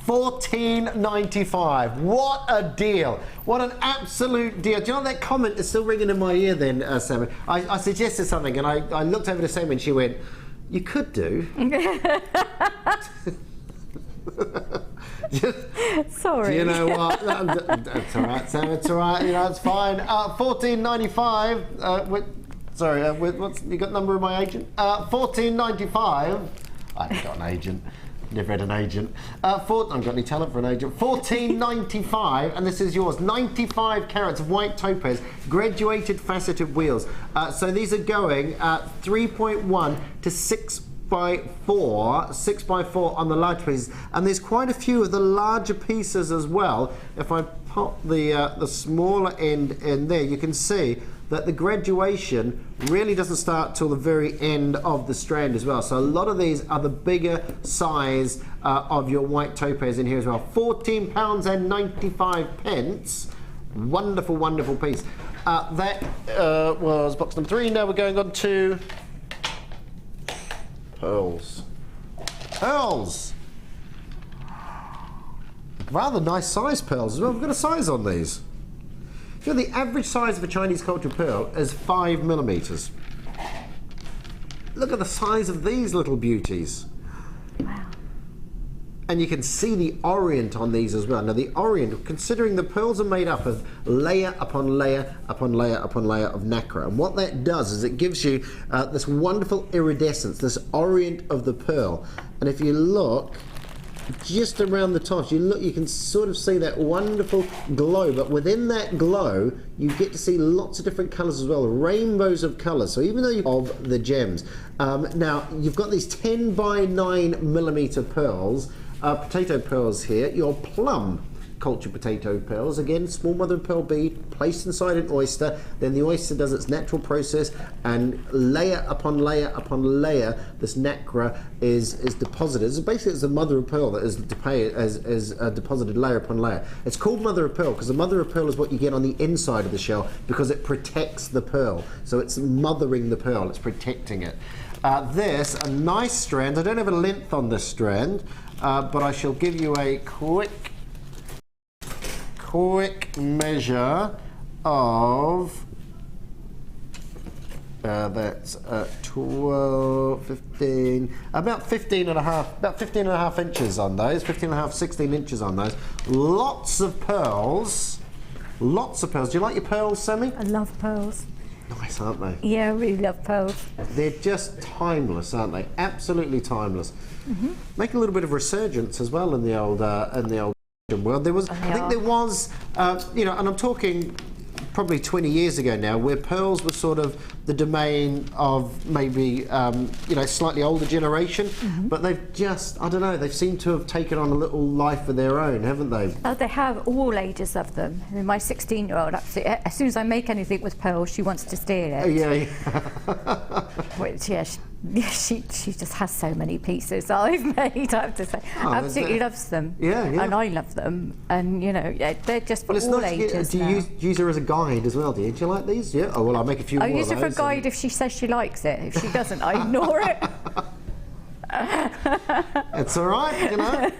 $14.95. What a deal. What an absolute deal. Do you know that comment is still ringing in my ear then, Sammi? I suggested something and I looked over to Sammi and she went, you could do. Sorry. Do you know what? That's all right, Sam. It's all right. You know, it's fine. $14.95. Sorry, what's you got the number of my agent? $14.95. I haven't got an agent. Never had an agent. I haven't got any talent for an agent. $14.95, and this is yours. 95 carats of white topaz, graduated faceted wheels. So these are going 3.1 to 6x4, 6x4 on the large pieces, and there's quite a few of the larger pieces as well. If I pop the smaller end in there, you can see that the graduation really doesn't start till the very end of the strand as well. So a lot of these are the bigger size of your white topaz in here as well. £14.95. Wonderful, wonderful piece. That was box number 3. Now we're going on to pearls. Pearls! Rather nice size pearls as well. We've got a size on these. You know, the average size of a Chinese cultured pearl is 5mm. Look at the size of these little beauties. Wow. And you can see the orient on these as well. Now the orient, considering the pearls are made up of layer upon layer upon layer upon layer of nacre, and what that does is it gives you this wonderful iridescence, this orient of the pearl. And if you look just around the tops, you can sort of see that wonderful glow, but within that glow you get to see lots of different colours as well, rainbows of colours. So even though you of the gems, now you've got these 10 by 9mm pearls, potato pearls here, your plum cultured potato pearls, again small mother of pearl bead placed inside an oyster, then the oyster does its natural process, and layer upon layer upon layer this nacre is deposited. So basically it's the mother of pearl that is deposited layer upon layer. It's called mother of pearl because the mother of pearl is what you get on the inside of the shell because it protects the pearl. So it's mothering the pearl, it's protecting it. This, a nice strand. I don't have a length on this strand, but I shall give you a quick measure of that's 12, 15, about 15 and a half inches on those, 15 and a half, 16 inches on those. Lots of pearls. Lots of pearls. Do you like your pearls, Sammi? I love pearls. Nice, aren't they? Yeah, I really love pearls. They're just timeless, aren't they? Absolutely timeless. Mm-hmm. Make a little bit of resurgence as well in the old world. There was, I think there was, you know, and I'm talking probably 20 years ago now, where pearls were sort of the domain of maybe, you know, slightly older generation, but they've just, I don't know, they seem to have taken on a little life of their own, haven't they? Oh, they have, all ages of them. I mean, my 16-year-old, absolutely, as soon as I make anything with pearls, she wants to steal it. Yeah. Which, yeah, she just has so many pieces I've made, I have to say. Absolutely loves them. Yeah. And I love them. And, you know, they're just for all ages. Do you use her as a guide as well, do you? Do you like these? Yeah? Oh, well, I'll make a few more of those. I use her for a guide if she says she likes it. If she doesn't, I ignore it. It's all right, you know.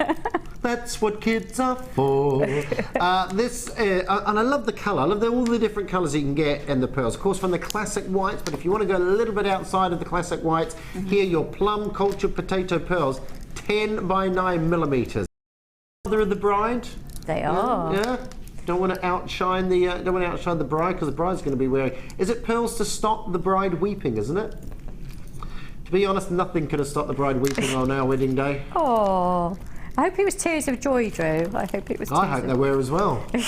That's what kids are for. This, and I love the colour. I love all the different colours you can get in the pearls. Of course, from the classic whites, but if you want to go a little bit outside of the classic whites, here your plum cultured potato pearls, 10 by 9mm. Mother of the bride. They are. Yeah. Don't want to outshine the bride because the bride's going to be wearing. Is it pearls to stop the bride weeping? Isn't it? To be honest, nothing could have stopped the bride weeping on our wedding day. Oh, I hope it was tears of joy, Drew. I hope it was tears I hope they were as well. You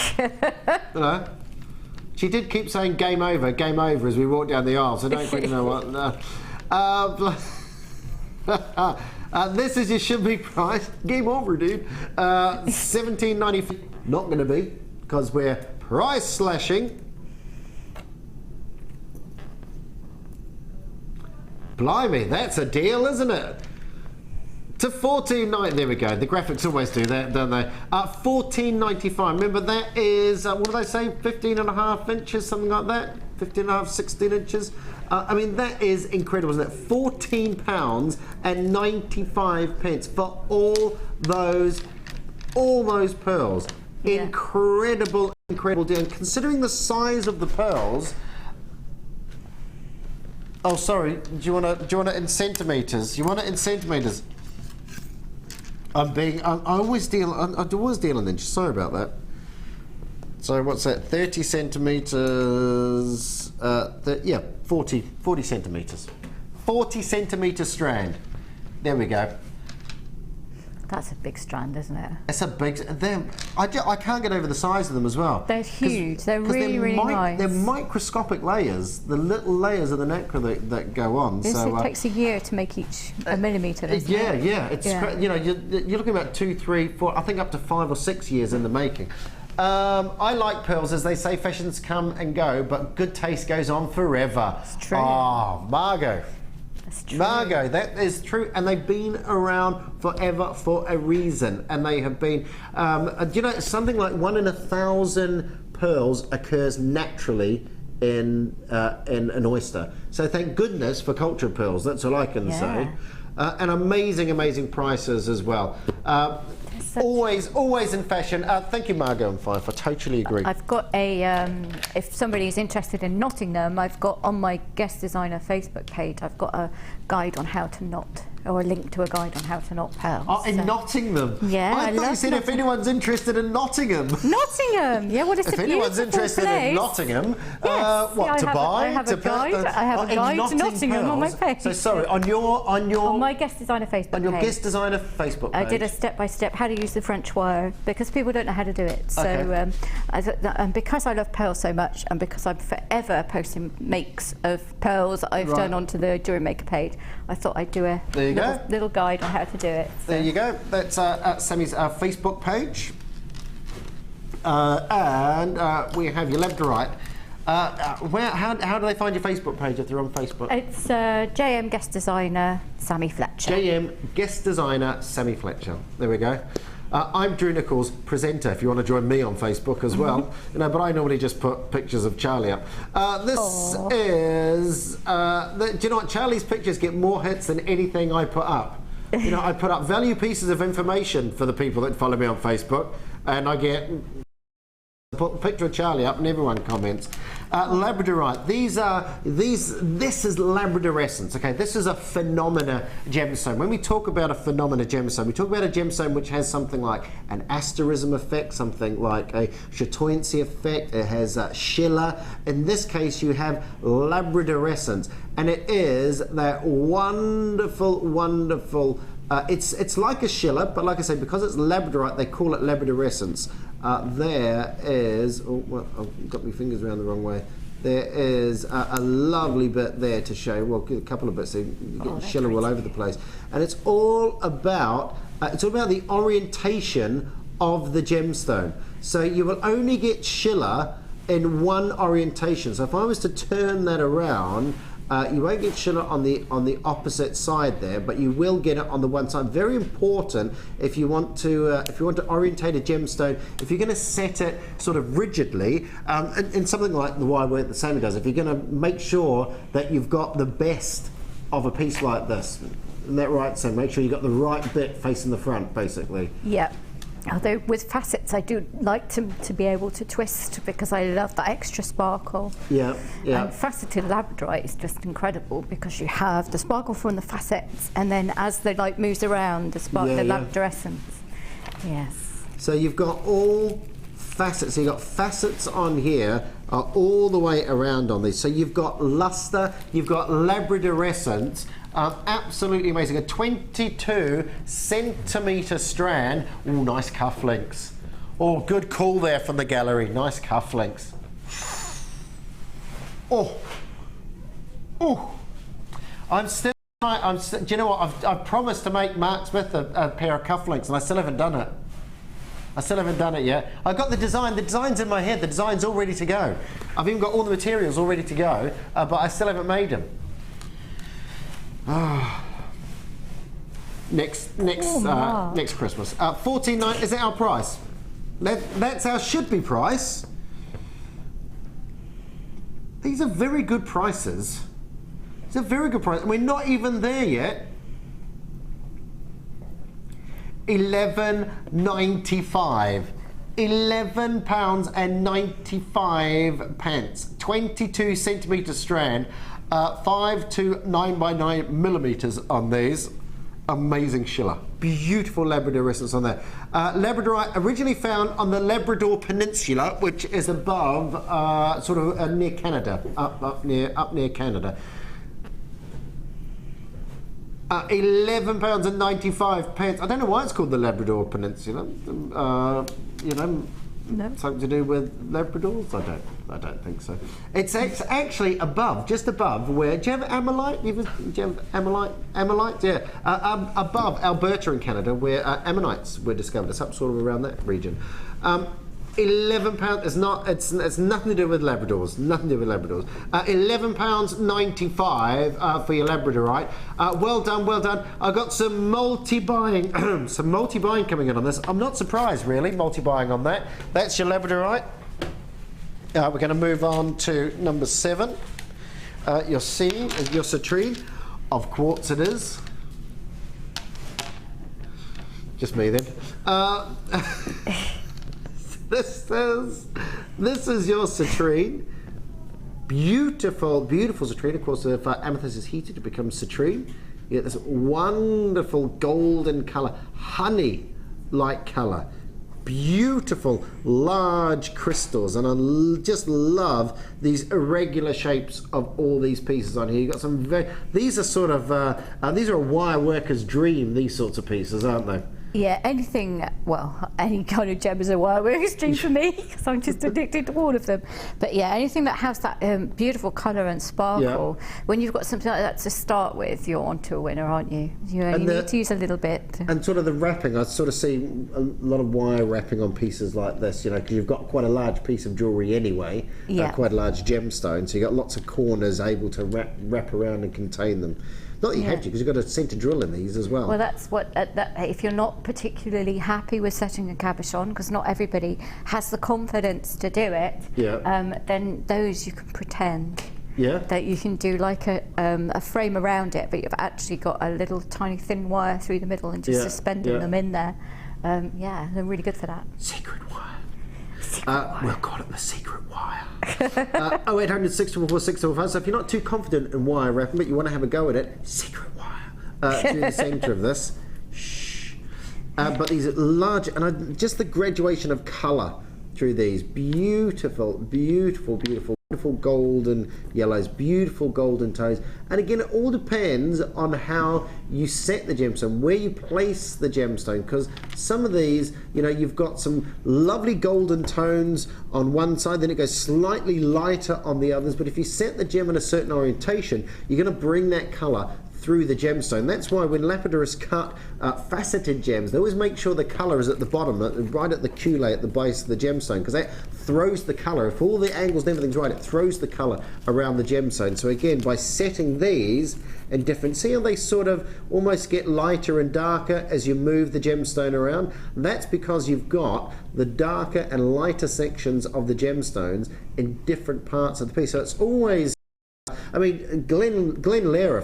know, she did keep saying game over as we walked down the aisle, so don't think you know what. This is your should be price. Game over, dude. $17.95. Not going to be, because we're price slashing. Blimey, that's a deal, isn't it? To $14.90. There we go. The graphics always do that, don't they? $14.95. Remember, that is what did I say? 15 and a half inches, something like that. 15 and a half, 16 inches. I mean, that is incredible, isn't it? £14.95 for all those pearls. Yeah. Incredible deal. And considering the size of the pearls. Oh, sorry. Do you want it in centimeters? You want it in centimeters? I always deal in inches. Sorry about that. So what's that? 30 centimeters. Yeah, 40 centimeters. 40 centimeter strand. There we go. That's a big strand, isn't it? It's a big. I can't get over the size of them as well. They're huge. They're really, really nice. They're microscopic layers. The little layers of the nacre that go on. It So takes a year to make each a millimetre. Yeah, yeah. It's you know, you're looking about 2, 3, 4. I think up to 5 or 6 years in the making. I like pearls, as they say. Fashions come and go, but good taste goes on forever. It's true. Oh, Margot. True. Margot, that is true, and they've been around forever for a reason, and they have been. You know, something like 1 in 1,000 pearls occurs naturally in an oyster. So thank goodness for cultured pearls. That's all I can say. And amazing prices as well. Always in fashion. Thank you, Margot and Fife. I totally agree. I've got a, if somebody's interested in knotting them, I've got on my guest designer Facebook page, I've got a guide on how to knot, or a link to a guide on how to knot pearls. Oh, in knotting them? Yeah, I thought you said if anyone's interested in Nottingham. Nottingham, yeah, what is it? If anyone's interested in Nottingham, what to buy? I have a guide. I have a guide to Nottingham on my page. So sorry, on my guest designer Facebook page. On your guest designer Facebook page. I did a step-by-step how to use the French wire, because people don't know how to do it. So and because I love pearls so much, and because I'm forever posting makes of pearls I've done onto the JewelleryMaker page, I thought I'd do a little guide on how to do it. So. There you go. That's Sammi's Facebook page. And we have your Labradorite. How do they find your Facebook page if they're on Facebook? It's JM Guest Designer Sammi Fletcher. JM Guest Designer Sammi Fletcher. There we go. I'm Drew Nicholls, presenter, if you want to join me on Facebook as well. You know, but I normally just put pictures of Charlie up. This is, do you know what? Charlie's pictures get more hits than anything I put up. You know, I put up value pieces of information for the people that follow me on Facebook, and I get put a picture of Charlie up and everyone comments. Labradorite. This is labradorescence. Okay, this is a phenomena gemstone. When we talk about a phenomena gemstone, we talk about a gemstone which has something like an asterism effect, something like a chatoyancy effect. It has schiller. In this case, you have labradorescence, and it is that wonderful. It's like a schiller, but like I say, because it's labradorite, they call it labradorescence. There is, I've got my fingers around the wrong way. There is a lovely bit there to show, well, a couple of bits, so you get schiller all over the place. And it's all about the orientation of the gemstone. So you will only get schiller in one orientation. So if I was to turn that around, you won't get schiller on the opposite side there, but you will get it on the one side. Very important if you want to orientate a gemstone. If you're going to set it sort of rigidly, in something like the Wirework that Sammi does, if you're going to make sure that you've got the best of a piece like this, isn't that right, Sam? Make sure you've got the right bit facing the front, basically. Yeah. Although with facets, I do like to be able to twist, because I love that extra sparkle. Yeah, yeah. And faceted labradorite is just incredible, because you have the sparkle from the facets, and then as the light moves around, the labradorescence. Yes. So you've got all facets. So you've got facets on here all the way around on these. So you've got luster, you've got labradorescence. Absolutely amazing. A 22 centimetre strand. Oh, nice cufflinks. Oh, good call there from the gallery. Nice cufflinks. Oh. Do you know what? I've promised to make Mark Smith a pair of cufflinks, and I still haven't done it. I still haven't done it yet. I've got the design. The design's in my head. The design's all ready to go. I've even got all the materials all ready to go, but I still haven't made them. Next Christmas. $14.9. Is that our price? That's our should-be price. These are very good prices. These are very good prices. We're not even there yet. £11.95. £11.95. 22 centimetre strand. 5 to 9 by 9 millimeters on these. Amazing schiller. Beautiful labradorescence on there. Labradorite originally found on the Labrador Peninsula, which is above, sort of near Canada, up near Canada. £11.95. I don't know why it's called the Labrador Peninsula. You know, No. something to do with Labradors? I don't think so. It's actually above, just above where. Do you have ammonite? Do you have ammonite? Yeah. Above Alberta in Canada, where ammonites were discovered. It's up sort of around that region. £11. It's not. It's nothing to do with Labradors. Nothing to do with Labradors. £11.95 for your Labradorite. Well done, well done. I got some multi-buying, some multi-buying coming in on this. I'm not surprised, really. Multi-buying on that. That's your Labradorite. We're going to move on to number 7. Your citrine of quartz. It is. Just me then. This is your citrine. Beautiful, beautiful citrine. Of course, if amethyst is heated, it becomes citrine. You get this wonderful golden colour, honey-like colour. Beautiful, large crystals, and I just love these irregular shapes of all these pieces on here. You've got some these are sort of, these are a wire worker's dream, these sorts of pieces, aren't they? Yeah, anything, well, any kind of gem is a wireworker's dream for me, because I'm just addicted to all of them. But yeah, anything that has that beautiful colour and sparkle, when you've got something like that to start with, you're onto a winner, aren't you? You only need to use a little bit. And sort of the wrapping, I sort of see a lot of wire wrapping on pieces like this, you know, because you've got quite a large piece of jewellery anyway, quite a large gemstone, so you've got lots of corners able to wrap around and contain them. Not that you have to, because you've got a centre drill in these as well. Well, that's what, if you're not particularly happy with setting a cabochon, because not everybody has the confidence to do it, then those you can pretend that you can do like a frame around it, but you've actually got a little tiny thin wire through the middle and just suspending them in there. Yeah, they're really good for that. Secret wire. We'll call it the secret wire. 0800 644 645. So if you're not too confident in wire wrapping, but you want to have a go at it, secret wire through the centre of this. Shh. But these are large, and just the graduation of colour through these. Beautiful, beautiful, beautiful. Beautiful golden yellows, beautiful golden tones, and again it all depends on how you set the gemstone, where you place the gemstone, because some of these, you know, you've got some lovely golden tones on one side, then it goes slightly lighter on the others, but if you set the gem in a certain orientation, you're going to bring that colour through the gemstone. That's why when lapidarists cut faceted gems, they always make sure the colour is at the bottom, right at the culae, at the base of the gemstone, because that throws the colour. If all the angles and everything's right, it throws the colour around the gemstone. So again, by setting these in different, see how they sort of almost get lighter and darker as you move the gemstone around? That's because you've got the darker and lighter sections of the gemstones in different parts of the piece. So it's always, I mean, Glenn Lehrer,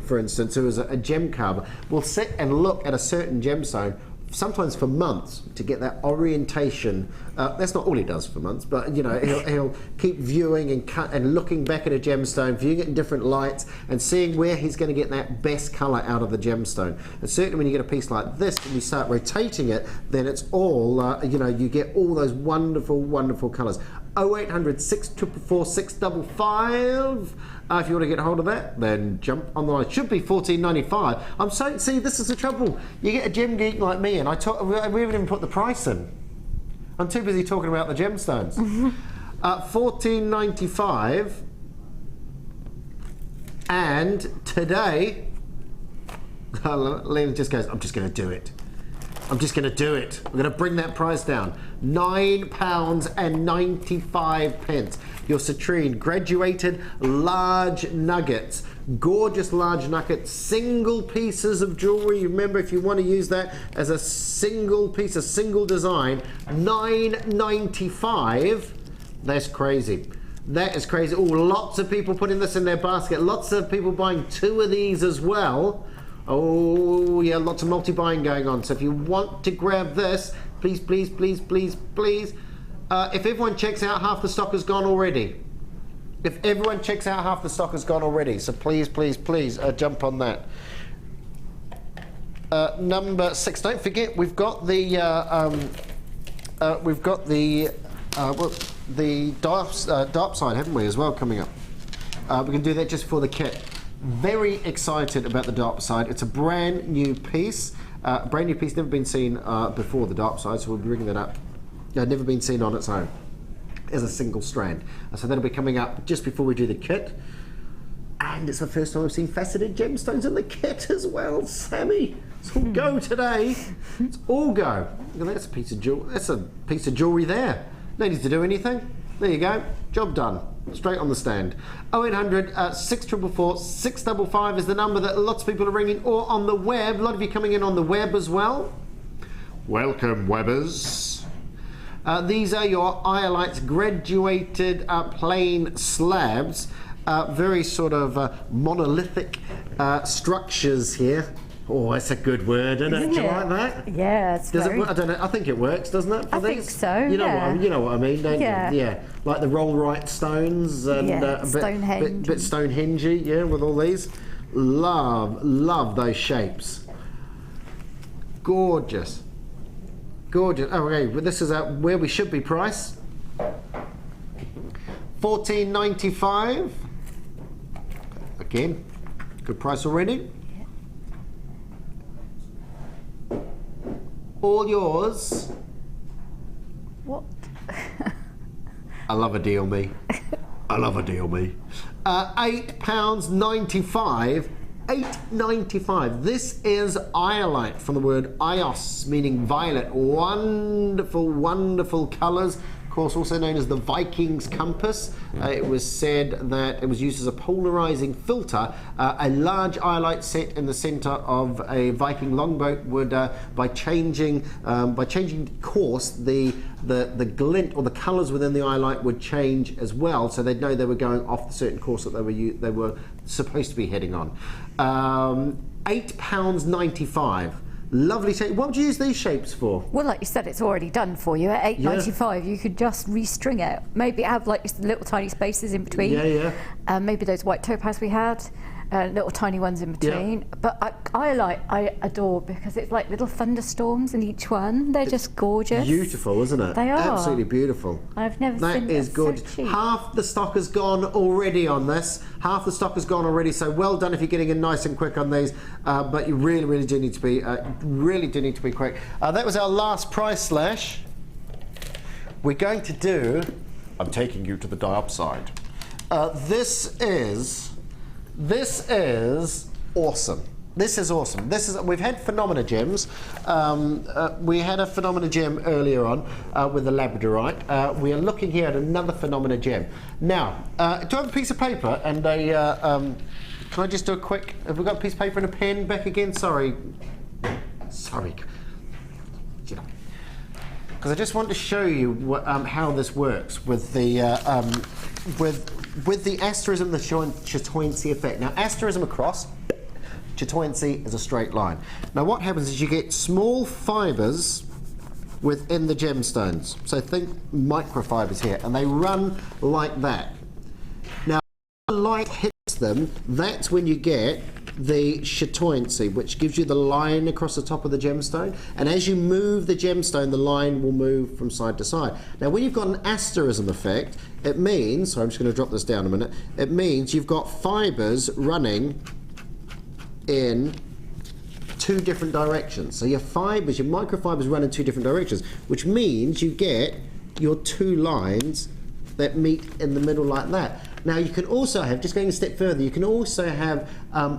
for instance, who is a gem carver, will sit and look at a certain gemstone sometimes for months to get that orientation. That's not all he does for months, but you know, he'll keep viewing and looking back at a gemstone, viewing it in different lights and seeing where he's going to get that best colour out of the gemstone. And certainly when you get a piece like this and you start rotating it, then it's all, you know, you get all those wonderful, wonderful colours. 0800 644 655. If you want to get hold of that, then jump on the line. It should be $14.95. I'm so, see, this is the trouble. You get a gem geek like me, and we haven't even put the price in. I'm too busy talking about the gemstones. $14.95. And today, Liam just goes, I'm just going to do it. I'm just going to do it. I'm going to bring that price down. £9.95. Your citrine, graduated large nuggets. Gorgeous large nuggets, single pieces of jewellery. Remember, if you want to use that as a single piece, a single design, $9.95. That's crazy. That is crazy. Oh, lots of people putting this in their basket. Lots of people buying 2 of these as well. Oh yeah, lots of multi-buying going on. So if you want to grab this, please, please, please, please, please. If everyone checks out, half the stock has gone already. If everyone checks out, half the stock has gone already. So please, please, please jump on that. Number 6. Don't forget, we've got the diopside, haven't we, as well, coming up. We can do that just for the kit. Very excited about the diopside. It's a brand new piece. Never been seen before the diopside, so we'll be bringing that up. Never been seen on its own as a single strand. So that'll be coming up just before we do the kit. And it's the first time I've seen faceted gemstones in the kit as well, Sammi. It's all go today. It's all go. Look, that's a piece of jewelry. That's a piece of jewelry there. No need to do anything. There you go. Job done. Straight on the stand. 0800 644 655 is the number that lots of people are ringing, or on the web. A lot of you coming in on the web as well. Welcome, webbers. These are your iolite graduated plain slabs. Very sort of monolithic structures here. Oh, that's a good word, isn't it? Do you like that? Yeah, it's very... I don't know. I think it works, doesn't it? I think so. You know what I mean, don't you? Yeah. Like the rollright stones and Stonehenge. bit Stonehengey, yeah, with all these. Love those shapes. Gorgeous. Gorgeous. Oh, okay. But this is where we should be priced. $14.95. Again, good price already. All yours. What? I love a deal, me. I love a deal, me. £8.95. $8.95. This is iolite, from the word ios, meaning violet. Wonderful, wonderful colours. Of course, also known as the Viking's compass. It was said that it was used as a polarizing filter. A large iolite set in the center of a Viking longboat would, by changing course, the glint or the colors within the iolite would change as well, so they'd know they were going off the certain course that they were supposed to be heading on. £8.95. Lovely shape. What would you use these shapes for? Well, like you said, it's already done for you. At $8.95, you could just restring it. Maybe have like little tiny spaces in between. Maybe those white topaz we had, little tiny ones in between. But iolite I adore because it's like little thunderstorms in each one. They're just gorgeous. Beautiful, isn't it? They are. Absolutely beautiful. I've never seen that. Is good. So cheap. Half the stock has gone already on this. Half the stock has gone already. So well done if you're getting in nice and quick on these. But you really do need to be quick. That was our last price slash. We're going to do. I'm taking you to the diopside. This is awesome. This is awesome. We've had Phenomena gems. We had a Phenomena gem earlier on with the Labradorite. We are looking here at another Phenomena gem. Now, do I have a piece of paper and a? Can I just do a quick? Have we got a piece of paper and a pen back again? Sorry. Because I just want to show you how this works with the with the asterism, the chatoyancy effect. Now, asterism across, chatoyancy is a straight line. Now, what happens is you get small fibres within the gemstones. So think microfibers here, and they run like that. Now, when the light hits them, that's when you get the chatoyancy, which gives you the line across the top of the gemstone, and as you move the gemstone, the line will move from side to side. Now, when you've got an asterism effect, it means, so I'm just going to drop this down a minute, it means you've got fibres running in two different directions. So your fibres, your microfibres run in two different directions, which means you get your two lines that meet in the middle like that. Now you can also have, just going a step further, you can also have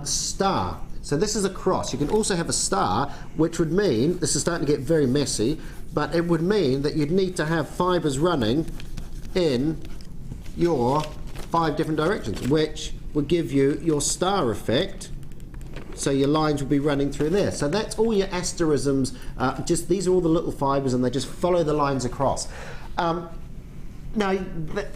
star. So this is a cross. You can also have a star, which would mean, this is starting to get very messy, but it would mean that you'd need to have fibres running in your 5 different directions, which would give you your star effect. So your lines will be running through there. So that's all your asterisms. These are all the little fibres, and they just follow the lines across. Now,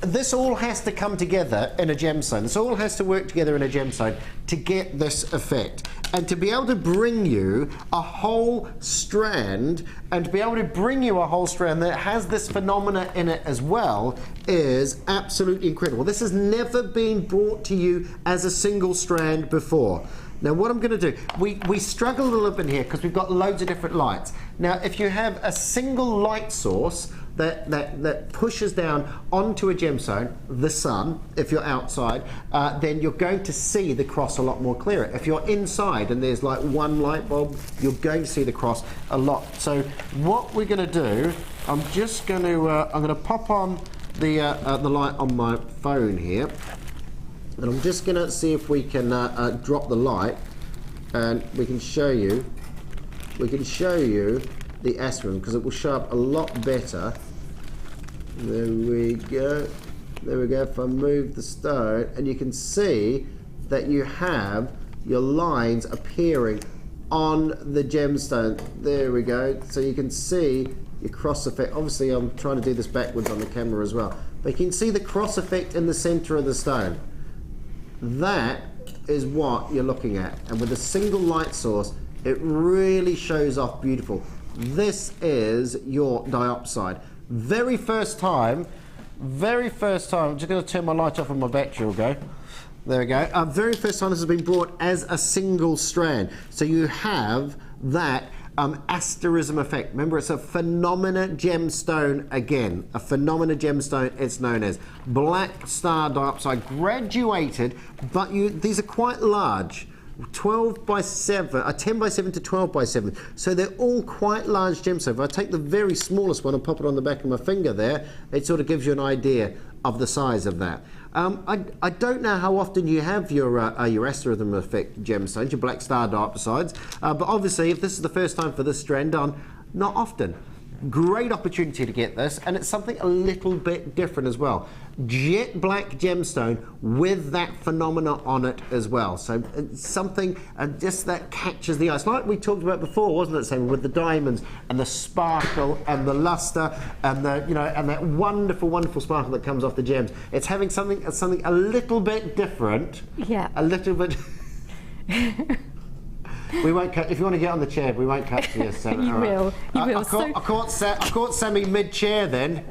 this all has to come together in a gemstone. This all has to work together in a gemstone to get this effect. And to be able to bring you a whole strand, that has this phenomena in it as well, is absolutely incredible. This has never been brought to you as a single strand before. Now, what I'm going to do, we struggle a little bit here because we've got loads of different lights. Now, if you have a single light source, that pushes down onto a gemstone, the sun, if you're outside, then you're going to see the cross a lot more clearer. If you're inside and there's like one light bulb, you're going to see the cross a lot. So what we're going to do, I'm going to pop on the light on my phone here, and I'm just going to see if we can drop the light, and we can show you the asterism, because it will show up a lot better. There we go. There we go. If I move the stone, and you can see that you have your lines appearing on the gemstone. There we go. So you can see your cross effect. Obviously I'm trying to do this backwards on the camera as well, but you can see the cross effect in the center of the stone. That is what you're looking at, and with a single light source it really shows off beautiful. This is your diopside. Very first time, I'm just going to turn my light off and my battery will go. There we go. Very first time this has been brought as a single strand. So you have that asterism effect. Remember, it's a phenomena gemstone again. A phenomena gemstone, it's known as. Black star diopside, graduated, but these are quite large. 12 by 7, 10 by 7 to 12 by 7. So they're all quite large gemstones. If I take the very smallest one and pop it on the back of my finger there, it sort of gives you an idea of the size of that. I don't know how often you have your asterism effect gemstones, your black star diopsides, but obviously if this is the first time for this strand on, not often. Great opportunity to get this, and it's something a little bit different as well. Jet black gemstone with that phenomena on it as well. So it's something just that catches the eye. It's like we talked about before, wasn't it, Sammi, with the diamonds and the sparkle and the luster and the and that wonderful, wonderful sparkle that comes off the gems. It's having something a little bit different. Yeah. A little bit. We won't cut. If you want to get on the chair, we won't cut to you, Sammi. You will. You will. I caught Sammi mid-chair then.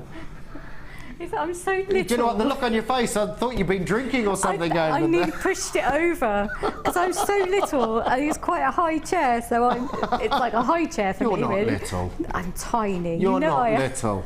I'm so little. Do you know what? The look on your face, I thought you'd been drinking or something I nearly pushed it over because I'm so little, and it's quite a high chair, so it's like a high chair for me. You're not really. little. I'm tiny. You're not little.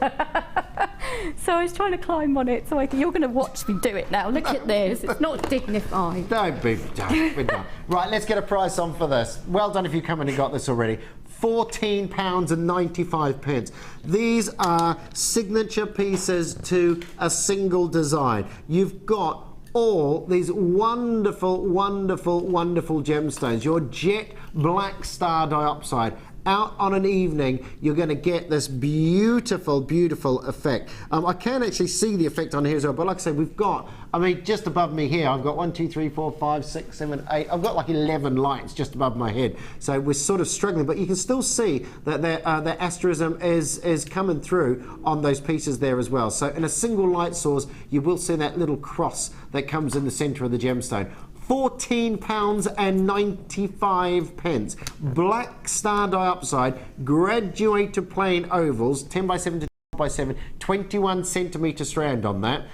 So I was trying to climb on it, so you're going to watch me do it now. Look at this. It's not dignified. Don't be done. Right, let's get a price on for this. Well done if you come in and got this already. £14.95. These are signature pieces to a single design. You've got all these wonderful, wonderful, wonderful gemstones. Your jet black star diopside. Out on an evening, you're going to get this beautiful, beautiful effect. I can actually see the effect on here as well, but like I said, we've got, just above me here, I've got 1, 2, 3, 4, 5, 6, 7, 8, I've got like 11 lights just above my head. So we're sort of struggling, but you can still see that the asterism is coming through on those pieces there as well. So in a single light source, you will see that little cross that comes in the center of the gemstone. £14.95. Black star diopside, graduate to plain ovals, 10 by 7 to 12 by 7, 21 centimetre strand on that.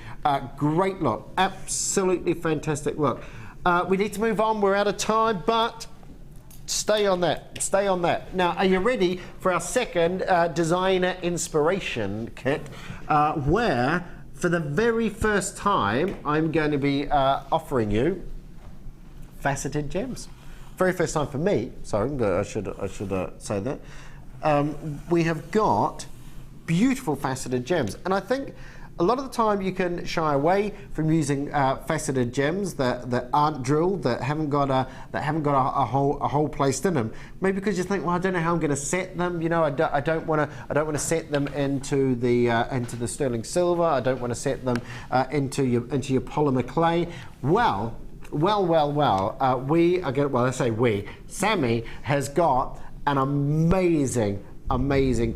Great look, absolutely fantastic look. We need to move on, we're out of time, but stay on that, stay on that. Now, are you ready for our second designer inspiration kit, where for the very first time I'm going to be offering you faceted gems. Very first time for me. Sorry, I should say that. We have got beautiful faceted gems, and I think a lot of the time you can shy away from using faceted gems that aren't drilled, that haven't got a hole placed in them. Maybe because you think, well, I don't know how I'm going to set them. You know, I don't want to set them into the sterling silver. I don't want to set them into your polymer clay. Well, Sammi has got an amazing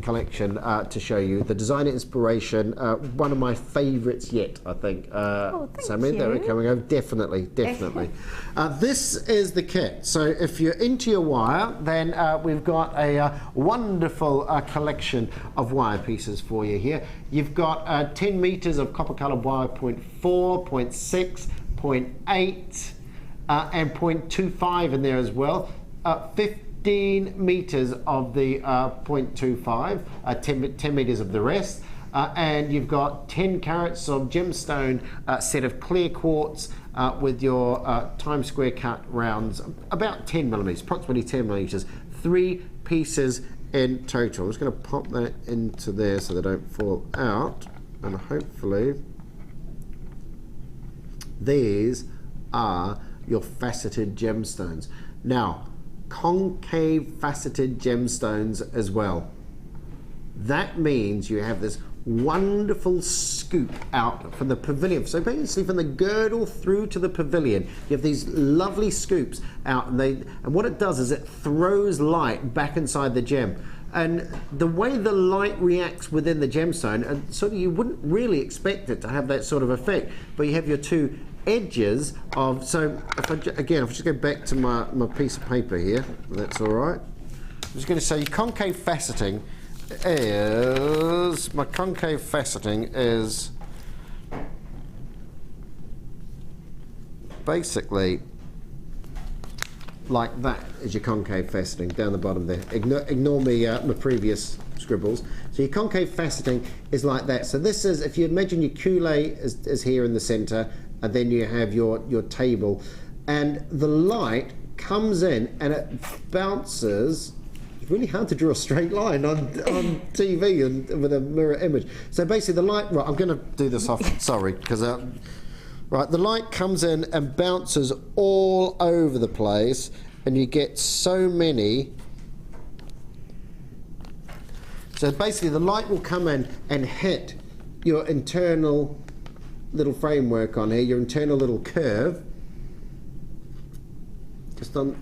collection to show you. The designer inspiration, one of my favourites yet, I think. Sammi, there we're coming over. Definitely. This is the kit. So if you're into your wire, then we've got a wonderful collection of wire pieces for you here. You've got 10 metres of copper coloured wire, 0.4, 0.6, 0.8 and 0.25 in there as well. 15 metres of the 0.25, 10 metres of the rest. and you've got 10 carats of gemstone set of clear quartz with your Times Square cut rounds, about 10 millimeters, approximately 10 millimeters, 3 pieces in total. I'm just going to pop that into there so they don't fall out, and hopefully these are your faceted gemstones. Now, concave faceted gemstones as well. That means you have this wonderful scoop out from the pavilion. So basically from the girdle through to the pavilion, you have these lovely scoops out, and what it does is it throws light back inside the gem. And the way the light reacts within the gemstone, and sort of you wouldn't really expect it to have that sort of effect, but you have your two edges of, so if I just go back to my piece of paper here, that's all right. I'm just going to say concave faceting is, my concave faceting is basically like that is your concave faceting down the bottom there. Ignore me, my previous scribbles. So your concave faceting is like that. So this is, if you imagine your coulee is here in the center, and then you have your table, and the light comes in and it bounces. It's really hard to draw a straight line on TV and with a mirror image. So basically the light, right, I'm going to do this off, sorry, because right, the light comes in and bounces all over the place, and you get so many. So basically the light will come in and hit your internal little framework on here, your internal little curve. Just on,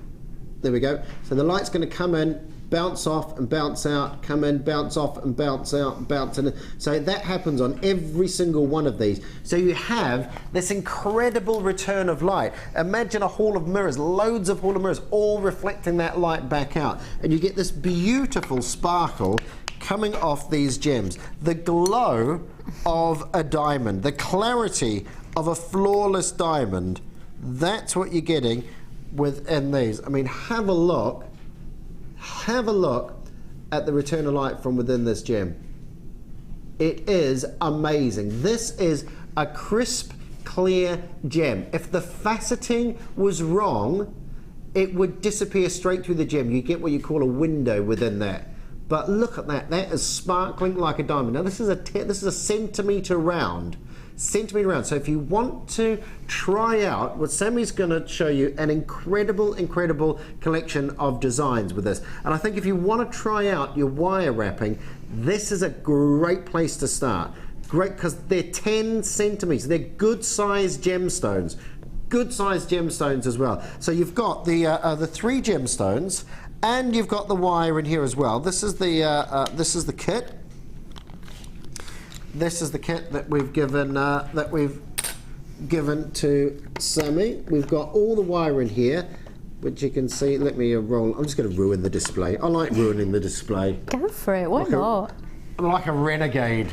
there we go. So the light's going to come in, bounce off and bounce out, come in, bounce off and bounce out, bounce in. So that happens on every single one of these. So you have this incredible return of light. Imagine a hall of mirrors, loads of hall of mirrors, all reflecting that light back out. And you get this beautiful sparkle coming off these gems. The glow of a diamond, the clarity of a flawless diamond, that's what you're getting within these. I mean, have a look at the return of light from within this gem. It is amazing. This is a crisp, clear gem. If the faceting was wrong, it would disappear straight through the gem. You get what you call a window within that. But look at that, that is sparkling like a diamond. Now this is a centimetre round. So if you want to try out, what Sammi's going to show you an incredible collection of designs with this. And I think if you want to try out your wire wrapping, this is a great place to start. Great, because they're 10 centimetres. They're good sized gemstones. Good sized gemstones as well. So you've got the 3 gemstones, and you've got the wire in here as well. This is the kit. This is the kit that we've given to Sammi. We've got all the wire in here, which you can see. Let me roll. I'm just going to ruin the display. I like ruining the display. Go for it. Why not? I'm like a renegade.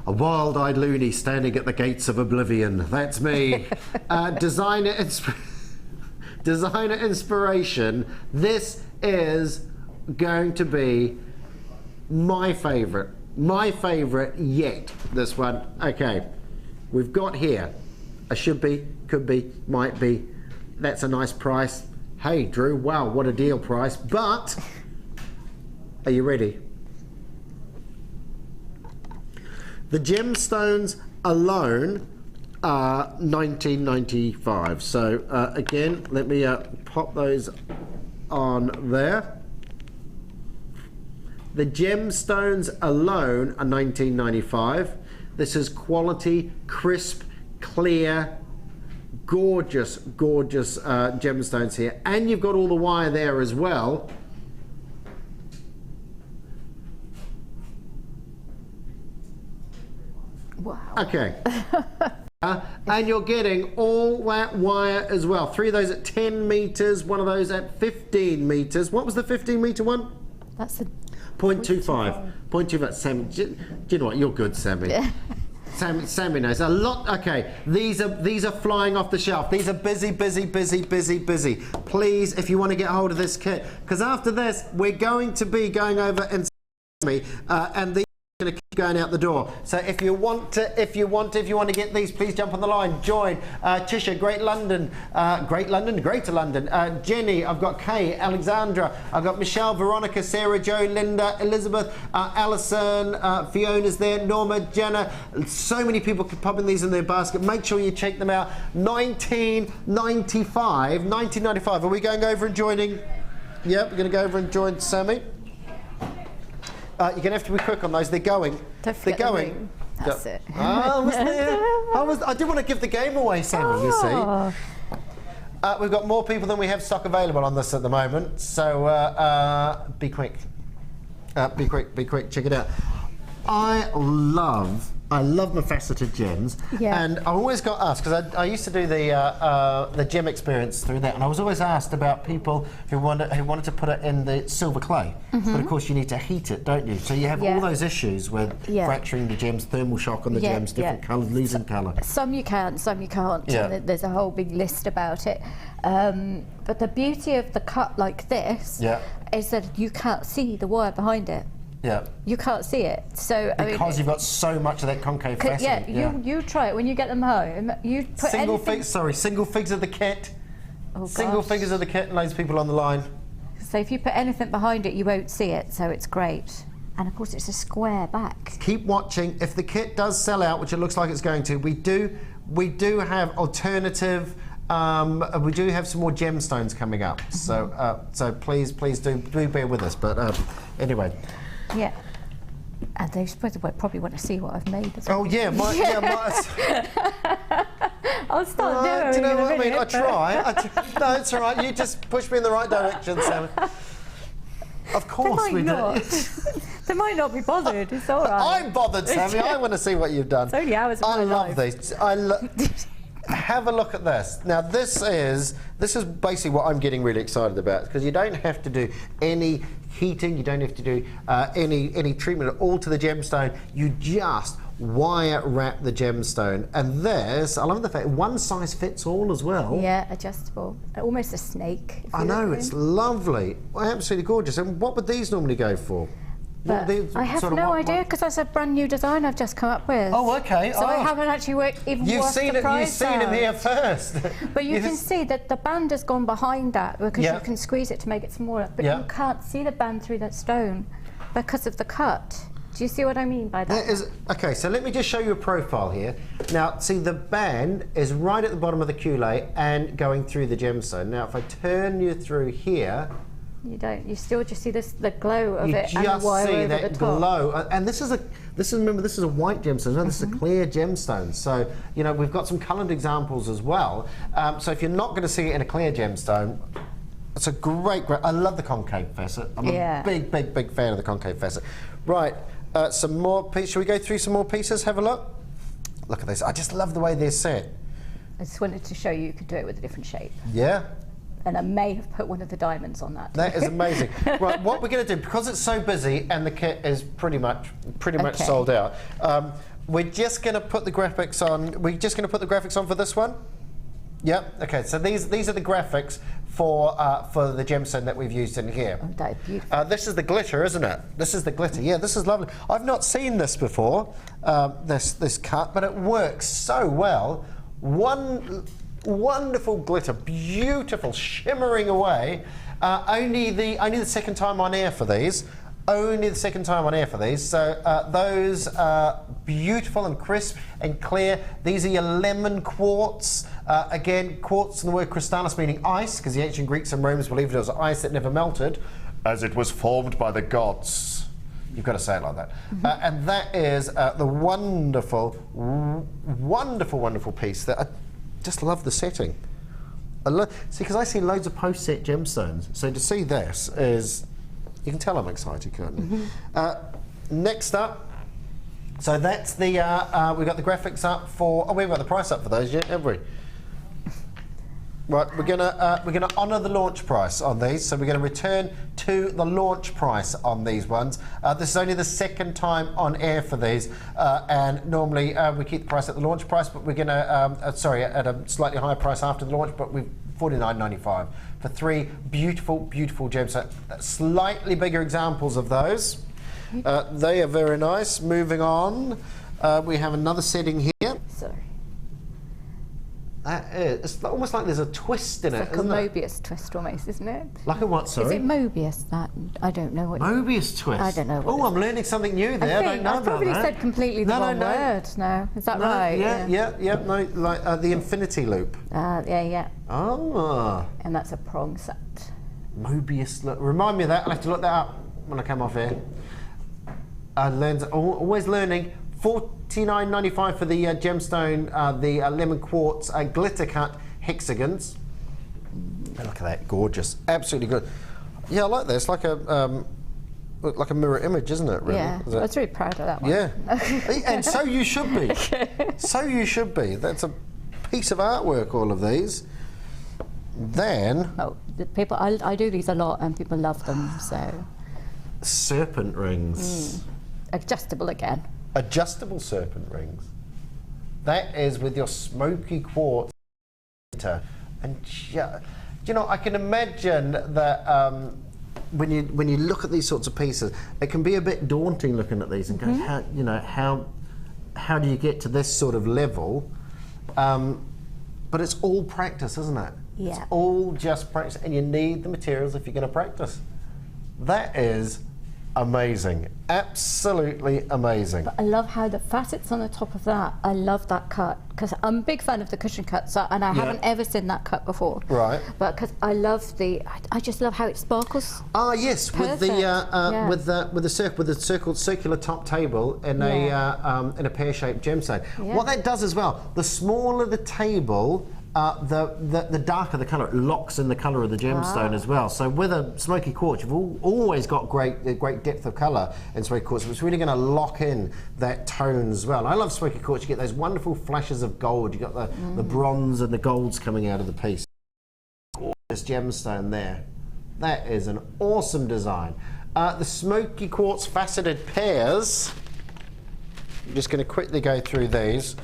A wild-eyed loony standing at the gates of oblivion. That's me. Designer inspiration. This is going to be my favourite yet, this one. Okay, we've got here a should be, could be, might be. That's a nice price. Hey Drew, wow, what a deal price. But are you ready? The gemstones alone are $19.95. So again, let me pop those on there. The gemstones alone are $19.95. This is quality, crisp, clear, gorgeous gemstones here. And you've got all the wire there as well. Wow. Okay. And you're getting all that wire as well. 3 of those at 10 meters, one of those at 15 meters. What was the 15 meter one? That's the 0.25. 0.25. Sammi, do you know what? You're good, Sammi. Yeah. Sammi knows a lot. Okay, these are flying off the shelf. These are busy. Please, if you want to get hold of this kit, because after this we're going to be going over and Sammi and the going to keep going out the door. So if you want to get these, please jump on the line. Join Tisha, Greater London. Jenny, I've got Kay, Alexandra, I've got Michelle, Veronica, Sarah, Joe, Linda, Elizabeth, Alison, Fiona's there, Norma, Jenna. So many people could pop in these in their basket. Make sure you check them out. 1995. Are we going over and joining? Yep, we're going to go over and join Sammi. You're going to have to be quick on those. They're going. They're going. That's it. Oh, I didn't want to give the game away, Sammi, you see. We've got more people than we have stock available on this at the moment, so be quick. Be quick. Check it out. I love my faceted gems, and I always got asked, because I used to do the gem experience through that, and I was always asked about people who wanted to put it in the silver clay, but of course you need to heat it, don't you? So you have all those issues with fracturing the gems, thermal shock on the gems, different colours, losing colour. Some you can, some you can't. And there's a whole big list about it. But the beauty of the cut like this is that you can't see the wire behind it. Yeah. You can't see it. So because you've got so much of that concave facet. You try it when you get them home. You put single figures of the kit. Single figures of the kit, and loads of people on the line. So if you put anything behind it, you won't see it. So it's great. And of course, it's a square back. Keep watching. If the kit does sell out, which it looks like it's going to, we do have alternative. We do have some more gemstones coming up. So please do bear with us. But anyway. Yeah, and they probably want to see what I've made as well. Oh yeah, I'll start doing it. Do you know what I mean? I try. No, it's all right. You just push me in the right direction, Sam. Of course we do. They might not be bothered. It's all right. I'm bothered, Sammi. I want to see what you've done. It's only hours of my life. These. Have a look at this. Now this is basically what I'm getting really excited about, because you don't have to do any heating, you don't have to do any treatment at all to the gemstone. You just wire wrap the gemstone, and this, I love the fact one size fits all as well. Yeah, adjustable, almost a snake. I know, it's lovely, absolutely gorgeous. And what would these normally go for? But I have no idea, because that's a brand new design I've just come up with. Oh, okay. So I haven't actually worked the price You've seen them here first. But you can see that the band has gone behind that, because you can squeeze it to make it smaller. But you can't see the band through that stone because of the cut. Do you see what I mean by that? Okay, so let me just show you a profile here. Now, see, the band is right at the bottom of the culée and going through the gemstone. Now, if I turn you through here, you don't. You still just see the glow of it and the wire over the top. You just see that glow, and remember, this is a white gemstone. No, this is a clear gemstone. So you know we've got some coloured examples as well. So if you're not going to see it in a clear gemstone, it's a great. I love the concave facet. I'm a big fan of the concave facet. Right, some more pieces. Shall we go through some more pieces? Have a look. Look at this. I just love the way they're set. I just wanted to show you could do it with a different shape. Yeah. And I may have put one of the diamonds on that. That is amazing. Right, what we're going to do, because it's so busy and the kit is pretty much sold out, we're just going to put the graphics on. We're just going to put the graphics on for this one. Yep. Okay. So these are the graphics for the gemstone that we've used in here. Oh, that is beautiful. This is the glitter, isn't it? This is the glitter. Yeah, this is lovely. I've not seen this before. This cut, but it works so well. Wonderful glitter, beautiful, shimmering away. Only the second time on air for these. Only the second time on air for these. So those are beautiful and crisp and clear. These are your lemon quartz. Again, quartz and the word crystallis meaning ice, because the ancient Greeks and Romans believed it was ice that never melted, as it was formed by the gods. You've got to say it like that. And that is the wonderful piece that I just love the setting. See, because I see loads of post-set gemstones, so to see this is, you can tell I'm excited, can't you? Next up, so that's the, we've got the graphics up for, we've got the price up for those yet, have we? Right, we're gonna honour the launch price on these, so we're going to return to the launch price on these ones. This is only the second time on air for these, and normally we keep the price at the launch price, but we're going to, at a slightly higher price after the launch, but we've $49.95 for three beautiful gemstones. Slightly bigger examples of those. They are very nice. Moving on, we have another setting here. Sorry. That is, it's almost like there's a twist in it, It's like a Mobius twist almost, isn't it? Like a what, sorry? Is it Mobius that? I don't know what. Mobius twist? I don't know what. Oh, I'm learning something new there. I don't know I've probably about that. said completely the wrong word now. Is that right? Yeah. No, like the infinity loop. Yeah. Ah. And that's a prong set. Mobius loop. Remind me of that. I'll have to look that up when I come off here. I learned, always learning. $49.95 for the gemstone, the lemon quartz glitter cut hexagons. Look at that, gorgeous, absolutely good. Yeah, I like that. It's like a mirror image, isn't it? Really? Yeah, I was really proud of that one. Yeah, and so you should be. So you should be. That's a piece of artwork, all of these. Then, the people, I do these a lot, and people love them. So, serpent rings. Adjustable again. Adjustable serpent rings. That is with your smoky quartz. And you know, I can imagine that when you look at these sorts of pieces, it can be a bit daunting looking at these and going, how do you get to this sort of level? But it's all practice, isn't it? Yeah. It's all just practice, and you need the materials if you're going to practice. That is amazing, absolutely amazing. But I love how the facets on the top of that. I love that cut because I'm a big fan of the cushion cuts, and I haven't ever seen that cut before. Right. But because I love I just love how it sparkles. Ah, yes, with the circular top table in a pear-shaped gemstone. Yeah. What that does as well, the smaller the table, the darker the colour. It locks in the colour of the gemstone as well. So with a smoky quartz, you've always got great depth of colour in smoky quartz. So it's really going to lock in that tone as well. I love smoky quartz. You get those wonderful flashes of gold. You got the bronze and the golds coming out of the piece. Gorgeous gemstone there. That is an awesome design. The smoky quartz faceted pairs. I'm just going to quickly go through these.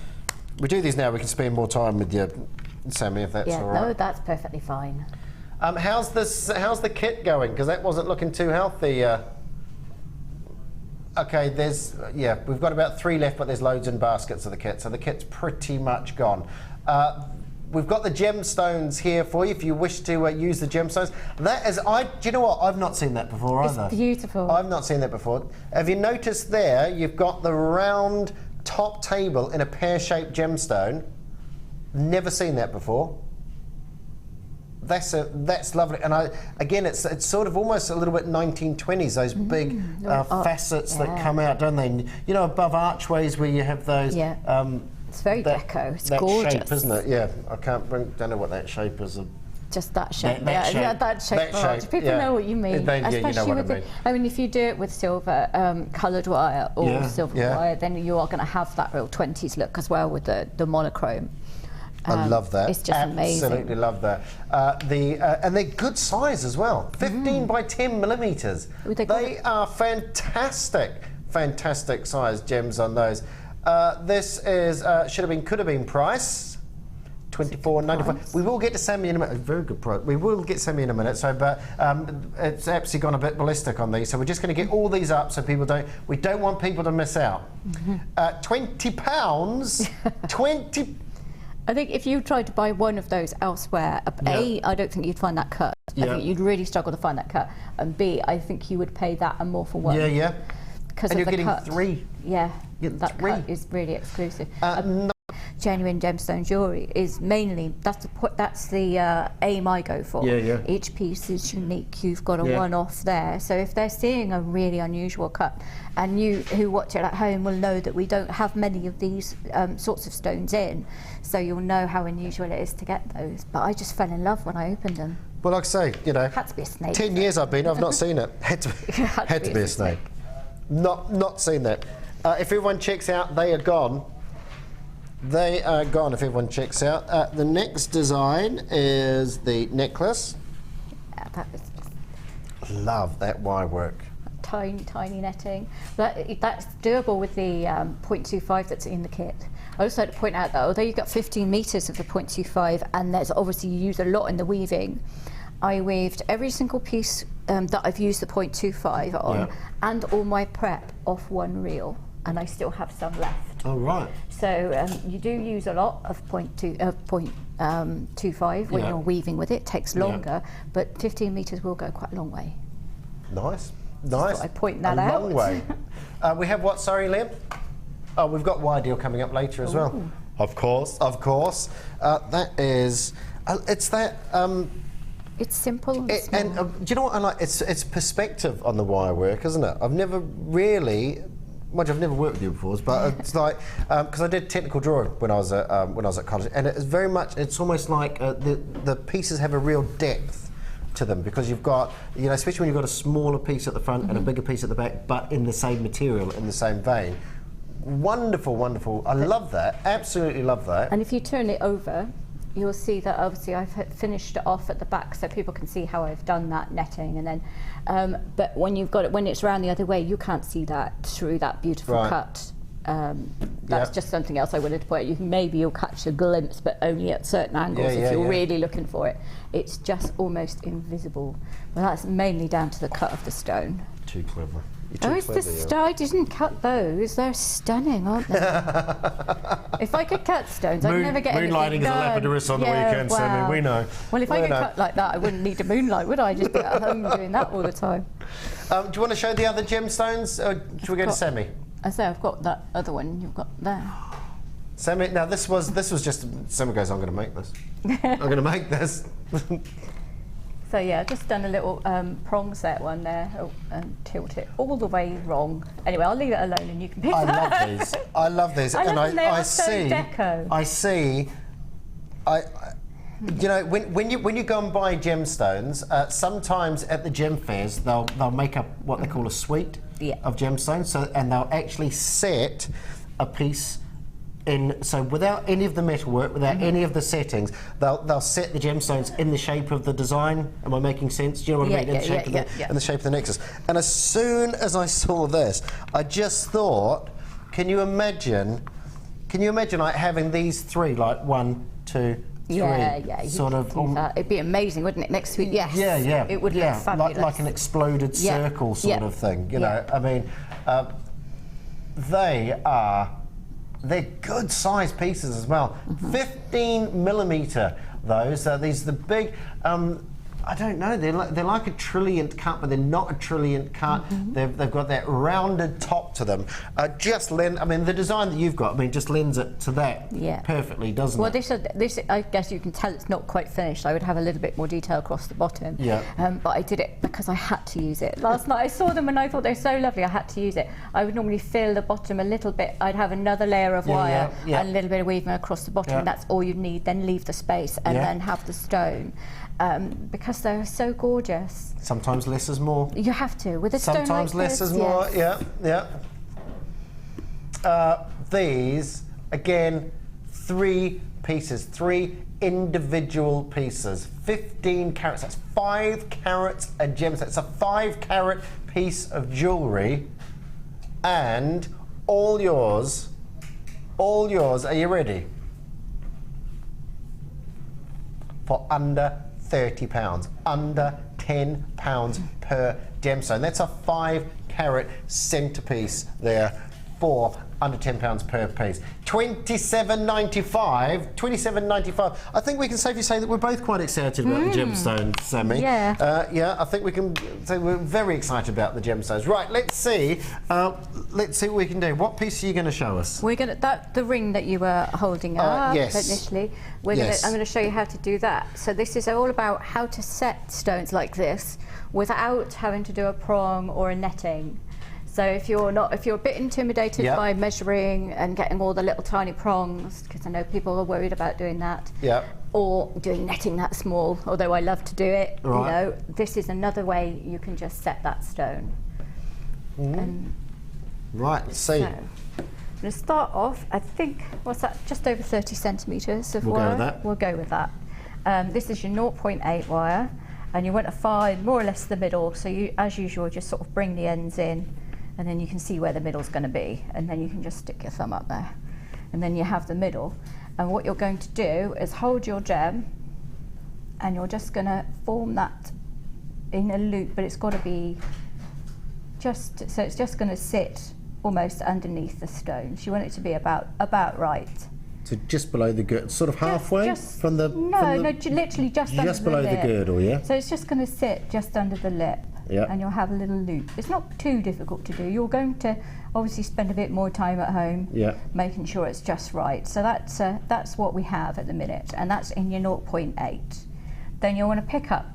We do these now. We can spend more time with you, Sammi, if that's all right. No, that's perfectly fine. How's the kit going? Because that wasn't looking too healthy. Okay, we've got about 3 left, but there's loads in baskets of the kit, so the kit's pretty much gone. We've got the gemstones here for you if you wish to use the gemstones. That is, do you know what? I've not seen that before either. It's beautiful. I've not seen that before. Have you noticed there? You've got the round top table in a pear-shaped gemstone. Never seen that before. That's lovely, and again, it's sort of almost a little bit 1920s. Those big facets that come out, don't they? You know, above archways where you have those. Yeah. It's very deco. It's gorgeous. Shape, isn't it? Yeah. I don't know what that shape is. Just that shape. That shape. That shape. That shape. People know what you mean. You know what I mean. I mean, if you do it with silver coloured wire or silver wire, then you are going to have that real 20s look as well with the monochrome. I love that. It's just amazing. Absolutely love that. And they're good size as well. 15 by 10 millimetres. They are fantastic, fantastic size gems on those. This is could have been price $24.95. We will get to Sammi in a minute. Very good price. We will get Sammi in a minute. So, but it's actually gone a bit ballistic on these. So we're just going to get all these up so people don't. We don't want people to miss out. £20. 20. I think if you tried to buy one of those elsewhere, A, I don't think you'd find that cut. I think you'd really struggle to find that cut. And B, I think you would pay that and more for one. Yeah. Because and of you're the getting cut. 3. Yeah, that cut is really exclusive. Genuine gemstone jewellery is mainly, that's the aim I go for. Yeah. Each piece is unique. You've got a one-off there. So if they're seeing a really unusual cut, and you who watch it at home will know that we don't have many of these sorts of stones in, so you'll know how unusual it is to get those. But I just fell in love when I opened them. Well, like I say, you know, had to be a snake. 10 years I've not seen it. Had to be a snake. Not seen that. If everyone checks out, they are gone. They are gone if everyone checks out. The next design is the necklace. Yeah, that was just love that wirework. Tiny netting. That's doable with the 0.25 that's in the kit. I also like to point out that although you've got 15 metres of the 0.25, and there's obviously you use a lot in the weaving, I weaved every single piece that I've used the 0.25 on, and all my prep off one reel, and I still have some left. Oh, right. So you do use a lot of 0.25 when you're weaving with it. It takes longer, but 15 metres will go quite a long way. Nice. Nice. I point that out. A long way. We have what, sorry, Liam? Oh, we've got wire deal coming up later as well. Of course, of course. That is, it's that... it's simple and small. And do you know what I like? It's perspective on the wire work, isn't it? I've never really... Much I've never worked with you before, but it's like because I did technical drawing when I was at college, and it's very much. It's almost like the pieces have a real depth to them because you've got, you know, especially when you've got a smaller piece at the front and a bigger piece at the back, but in the same material, in the same vein. Wonderful, wonderful. I love that. Absolutely love that. And if you turn it over, you'll see that obviously I've finished it off at the back so people can see how I've done that netting, and then but when you've got it, when it's round the other way, you can't see that through that beautiful cut. That's just something else I wanted to point out. Maybe you'll catch a glimpse, but only at certain angles if you're really looking for it. It's just almost invisible. Well, that's mainly down to the cut of the stone. Too clever. It's the stone. I didn't cut those. They're stunning, aren't they? If I could cut stones, I'd never get anything done. Moonlighting is a Labradorite on the weekend, Sammi, we know. Well, if I could cut like that, I wouldn't need to moonlight, would I? I'd just be at home doing that all the time. Do you want to show the other gemstones? Or should we go to Sammi? I say I've got that other one you've got there. Sammi, now this was just, Sammi goes, I'm going to make this. I'm going to make this. So yeah, I've just done a little prong set one there and tilt it all the way wrong. Anyway, I'll leave it alone and you can pick it up. I love these. I love these. I see, you know, when you go and buy gemstones, sometimes at the gem fairs they'll make up what they call a suite of gemstones. So and they'll actually set a piece in. So without any of the metalwork, without any of the settings, they'll set the gemstones in the shape of the design. Am I making sense? Do you know what I mean? In the shape of the nexus. And as soon as I saw this, I just thought, can you imagine like having these three, like 1, 2, 3, sort of. It'd be amazing, wouldn't it? Next week, yes. Yeah. It would look fabulous. Like an exploded circle sort of thing. You know, I mean, they're good sized pieces as well. 15mm those. These are the big. I don't know. They're like a trillionth cut, but they're not a trillionth cut. They've got that rounded top to them. I mean, the design that you've got, I mean, just lends it to that perfectly, doesn't it? Well, this I guess you can tell it's not quite finished. I would have a little bit more detail across the bottom. But I did it because I had to use it. Last night I saw them and I thought they're so lovely. I had to use it. I would normally fill the bottom a little bit. I'd have another layer of wire and a little bit of weaving across the bottom, and that's all you need. Then leave the space and then have the stone. Because they're so gorgeous. Sometimes less is more. You have to with a stone like Sometimes less is more. These again, 3 pieces, 3 individual pieces. 15 carats. That's 5 carats a gem. That's a 5 carat piece of jewellery, and all yours. All yours. Are you ready? For under £30, under £10 per gemstone. That's a 5 carat centrepiece there for under £10 per piece. £27.95. I think we can safely say that we're both quite excited about the gemstones, Sammi. I think we can say we're very excited about the gemstones. Right, let's see what we can do. What piece are you going to show us? We're going to the ring that you were holding up initially. I'm going to show you how to do that. So this is all about how to set stones like this without having to do a prong or a netting. So if you're a bit intimidated by measuring and getting all the little tiny prongs, because I know people are worried about doing that, or doing netting that small, although I love to do it, you know, this is another way you can just set that stone. Right, let's see. So, I'm going to start off, I think, what's that, just over 30 centimetres of wire. We'll go with that. This is your 0.8 wire, and you want to find more or less the middle, so you, as usual, just sort of bring the ends in, and then you can see where the middle's going to be, and then you can just stick your thumb up there, and then you have the middle. And what you're going to do is hold your gem, and you're just going to form that in a loop, but it's got to be just, so it's just going to sit almost underneath the stones. You want it to be about right. So just below the girdle, sort of halfway from the... literally just under below the girdle, yeah? So it's just going to sit just under the lip, and you'll have a little loop. It's not too difficult to do. You're going to obviously spend a bit more time at home making sure it's just right. So that's what we have at the minute, and that's in your 0.8. Then you'll want to pick up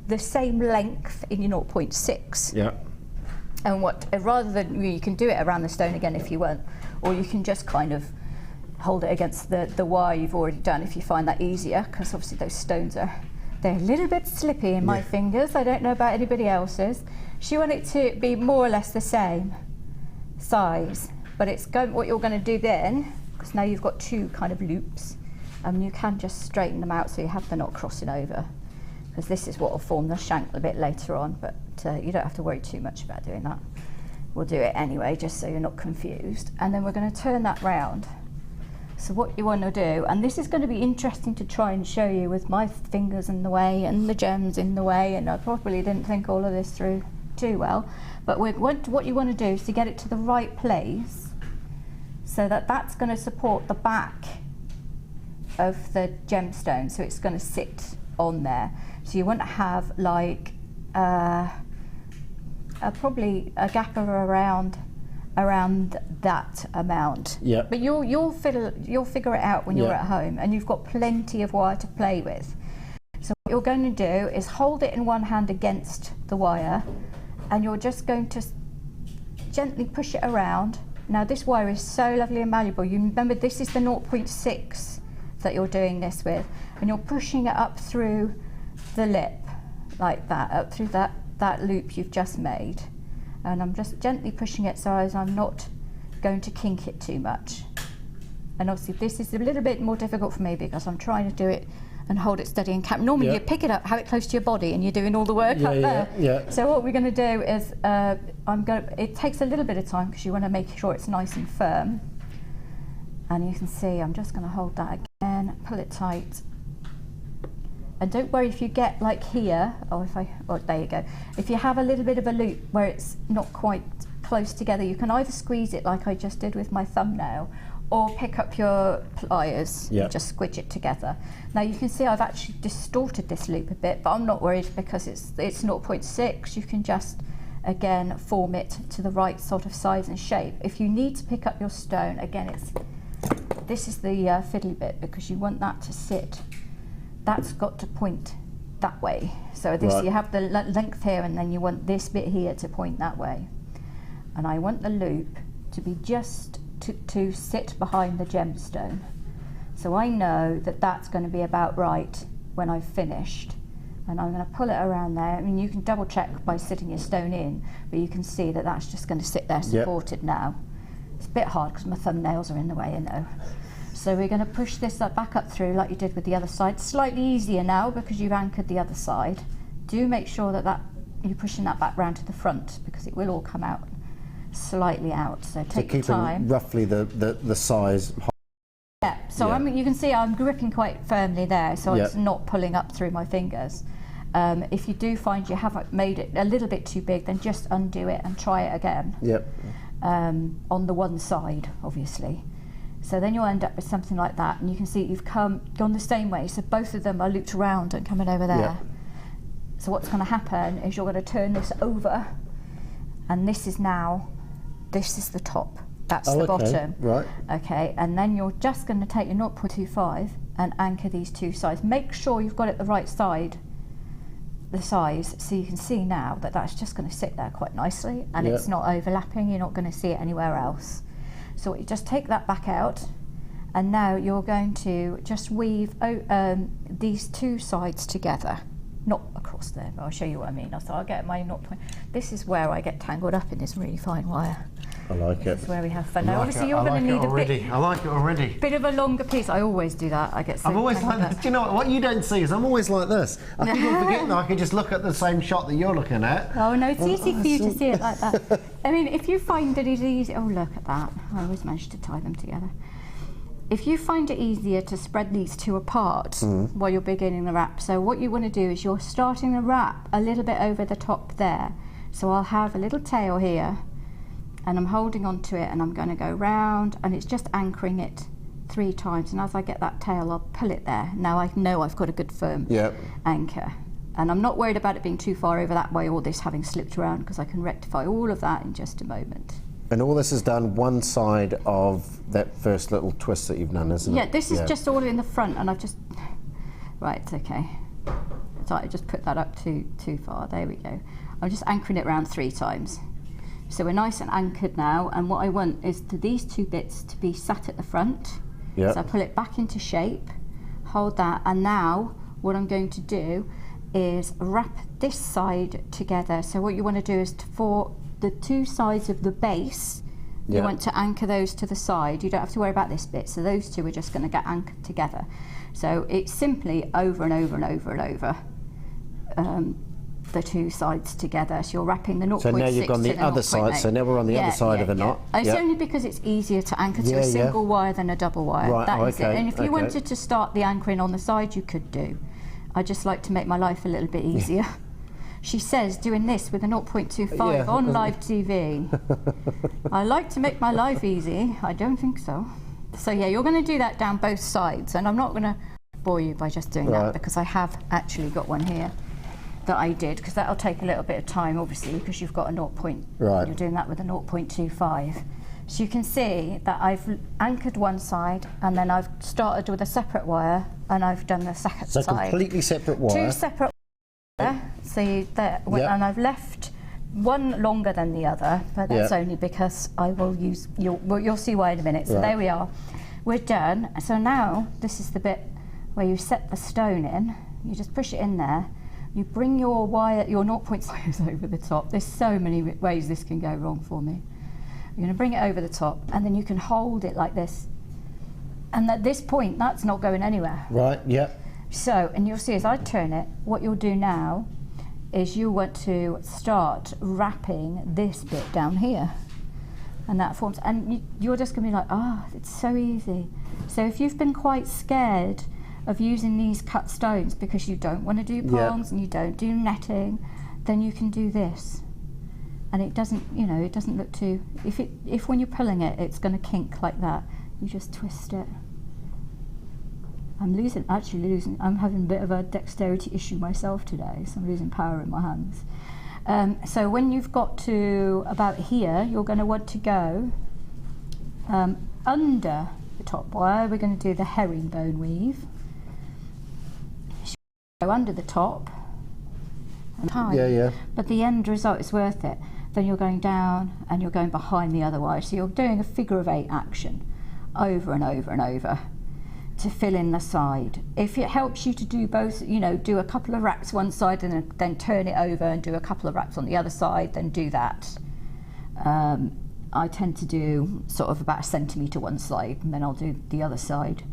the same length in your 0.6. Yeah. And rather than, you can do it around the stone again if you want, or you can just kind of hold it against the wire you've already done if you find that easier, because obviously those stones they're a little bit slippy in my fingers. I don't know about anybody else's. So you want it to be more or less the same size, but what you're going to do then, because now you've got two kind of loops, you can just straighten them out so you have the knot crossing over, because this is what will form the shank a bit later on, but you don't have to worry too much about doing that. We'll do it anyway, just so you're not confused. And then we're going to turn that round. So what you want to do, and this is going to be interesting to try and show you with my fingers in the way and the gems in the way, and I probably didn't think all of this through too well, but what you want to do is to get it to the right place so that that's going to support the back of the gemstone, so it's going to sit on there. So you want to have like probably a gap of around that amount. Yeah. But you'll figure it out when you're at home, and you've got plenty of wire to play with. So what you're going to do is hold it in one hand against the wire, and you're just going to gently push it around. Now this wire is so lovely and malleable. You remember this is the 0.6 that you're doing this with, and you're pushing it up through the lip like that, up through that loop you've just made. And I'm just gently pushing it so as I'm not going to kink it too much. And obviously this is a little bit more difficult for me because I'm trying to do it and hold it steady and cap. Normally you pick it up, have it close to your body, and you're doing all the work up there. Yeah. So what we're going to do is, it takes a little bit of time because you want to make sure it's nice and firm. And you can see I'm just going to hold that again, pull it tight. And don't worry if you get like here, there you go. If you have a little bit of a loop where it's not quite close together, you can either squeeze it like I just did with my thumbnail, or pick up your pliers and just squidge it together. Now you can see I've actually distorted this loop a bit, but I'm not worried because it's 0.6. You can just, again, form it to the right sort of size and shape. If you need to pick up your stone, again, this is the fiddly bit, because you want that to sit. That's got to point that way. So you have the length here, and then you want this bit here to point that way. And I want the loop to be just to sit behind the gemstone. So I know that that's going to be about right when I've finished. And I'm going to pull it around there. I mean, you can double check by sitting your stone in, but you can see that that's just going to sit there supported now. It's a bit hard because my thumbnails are in the way, you know. So we're going to push this back up through like you did with the other side. Slightly easier now because you've anchored the other side. Do make sure that you're pushing that back round to the front, because it will all come out slightly out. So take your time. Roughly the size. Yeah. So you can see I'm gripping quite firmly there, so it's not pulling up through my fingers. If you do find you have made it a little bit too big, then just undo it and try it again. Yep. On the one side, obviously. So then you'll end up with something like that, and you can see you've gone the same way, so both of them are looped around and coming over there. Yeah. So what's going to happen is you're going to turn this over, and this is the top, that's the bottom. Right. Okay, and then you're just going to take your 0.25 and anchor these two sides. Make sure you've got it the right side, the size, so you can see now that that's just going to sit there quite nicely, and it's not overlapping. You're not going to see it anywhere else. So you just take that back out, and now you're going to just weave these two sides together, not across there, but I'll show you what I mean. So I'll get my 0.. This is where I get tangled up in this really fine wire. I like it. This is where we have fun. Now obviously you're going to need I like it already. Bit of a longer piece. I always do that. I get so I'm always like this. Do you know what you don't see is I'm always like this. I think I'm forgetting that I can just look at the same shot that you're looking at. Oh no, it's easy for you to see it like that. I mean, if you find that it's easy, oh look at that. I always manage to tie them together. if you find it easier to spread these two apart while you're beginning the wrap, so what you want to do is you're starting the wrap a little bit over the top there. So I'll have a little tail here, and I'm holding on to it, and I'm going to go round, and it's just anchoring it 3 times, and as I get that tail, I'll pull it there. Now I know I've got a good firm anchor, and I'm not worried about it being too far over that way or this having slipped around, because I can rectify all of that in just a moment. And all this is done one side of that first little twist that you've done, isn't it? Yeah, this is just all in the front, and I've just... Right, okay. So I just put that up too far. There we go. I'm just anchoring it around 3 times. So we're nice and anchored now, and what I want is these 2 bits to be sat at the front. So I pull it back into shape, hold that, and now what I'm going to do is wrap this side together. So what you want to do is for the 2 sides of the base, you want to anchor those to the side. You don't have to worry about this bit. So those 2 are just going to get anchored together. So it's simply over and over and over and over the 2 sides together. So you're wrapping the 0.6 So now you've gone the other side. So now we're on the other side of the knot. It's only because it's easier to anchor to a single wire than a double wire. Right, That is it. And if you wanted to start the anchoring on the side, you could do. I just like to make my life a little bit easier. She says doing this with a 0.25 on live TV. I like to make my life easy. I don't think so. So yeah, you're going to do that down both sides, and I'm not going to bore you by just doing that, because I have actually got one here that I did, because that'll take a little bit of time, obviously, because you've got a 0. You're doing that with a 0.25. So you can see that I've anchored one side, and then I've started with a separate wire, and I've done the second side. So completely separate wire. 2 separate wires. So and I've left one longer than the other, but that's only because I will use, you'll see why in a minute. So there we are. We're done. So now this is the bit where you set the stone in. You just push it in there. You bring your wire, your 0.5 over the top. There's so many ways this can go wrong for me. You're going to bring it over the top, and then you can hold it like this. And at this point, that's not going anywhere. Right, So, and you'll see as I turn it, what you'll do now is you want to start wrapping this bit down here. And that forms, and you're just going to be like, it's so easy. So if you've been quite scared of using these cut stones because you don't want to do prongs and you don't do netting, then you can do this. And it doesn't, it doesn't look too, if when you're pulling it, it's going to kink like that, you just twist it. I'm having a bit of a dexterity issue myself today, so I'm losing power in my hands. So when you've got to about here, you're going to want to go under the top wire. We're going to do the herringbone weave. Go under the top. But the end result is worth it. Then you're going down and you're going behind the other wire. So you're doing a figure of 8 action over and over and over to fill in the side. If it helps you to do both, do a couple of wraps one side and then turn it over and do a couple of wraps on the other side, then do that. I tend to do sort of about 1 centimetre one side, and then I'll do the other side.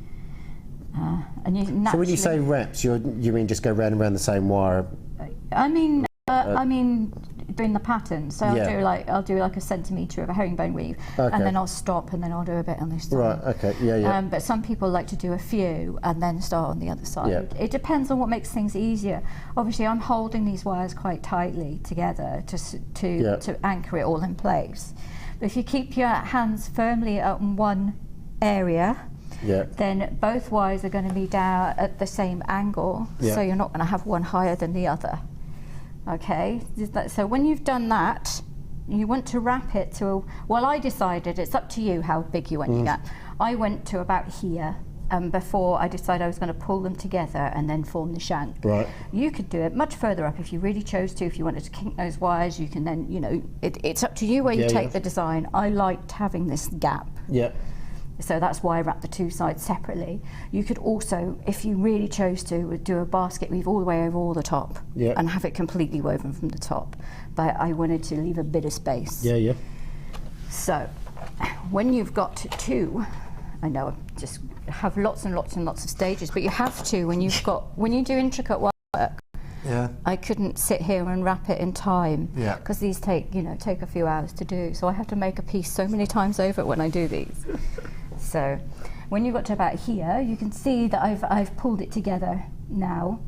And you naturally, so when you say wraps, you mean just go round and round the same wire? I mean doing the pattern. So I'll do like 1 centimetre of a herringbone weave, and then I'll stop, and then I'll do a bit on this side. Right. Okay. But some people like to do a few and then start on the other side. It depends on what makes things easier. Obviously, I'm holding these wires quite tightly together to anchor it all in place. But if you keep your hands firmly on one area, then both wires are going to be down at the same angle, so you're not going to have one higher than the other. Okay, so when you've done that, you want to wrap it to, well, I decided, it's up to you how big you want to get. I went to about here before I decided I was going to pull them together and then form the shank. Right. You could do it much further up if you really chose to. If you wanted to kink those wires, you can then, it's up to you where you take the design. I liked having this gap. So that's why I wrapped the 2 sides separately. You could also, if you really chose to, do a basket weave all the way over all the top and have it completely woven from the top. But I wanted to leave a bit of space. So when you've got 2, I know I just have lots and lots and lots of stages, but you have to when you do intricate work. I couldn't sit here and wrap it in time because these take a few hours to do. So I have to make a piece so many times over when I do these. So when you got to about here, you can see that I've pulled it together now.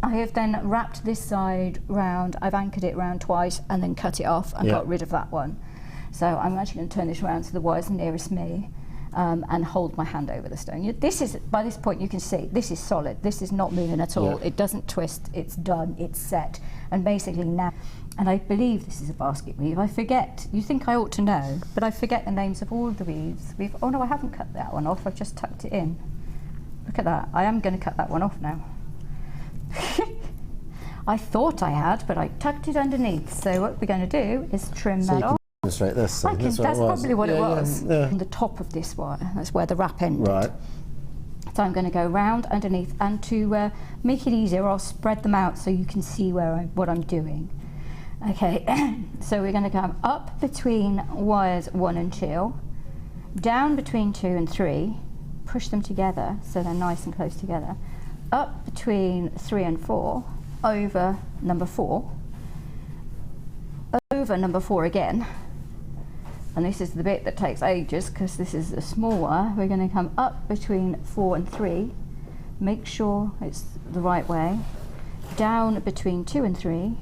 I have then wrapped this side round, I've anchored it round twice and then cut it off and got rid of that one. So I'm actually going to turn this around so the wire's nearest me and hold my hand over the stone. This is, by this point you can see, this is solid, this is not moving at all, it doesn't twist, it's done, it's set. And basically now, and I believe this is a basket weave, I forget, you think I ought to know, but I forget the names of all of the weaves. Oh no, I haven't cut that one off, I've just tucked it in. Look at that, I am going to cut that one off now. I thought I had, but I tucked it underneath. So what we're going to do is trim that off. Demonstrate this. That's probably what it was. On the top of this wire, that's where the wrap ended. Right. So I'm going to go round underneath, and to make it easier, I'll spread them out so you can see what I'm doing. Okay, so we're going to come up between wires 1 and 2, down between 2 and 3, push them together so they're nice and close together, up between 3 and 4, over number 4, over number 4 again, and this is the bit that takes ages because this is a small wire. We're going to come up between 4 and 3, make sure it's the right way, down between 2 and 3,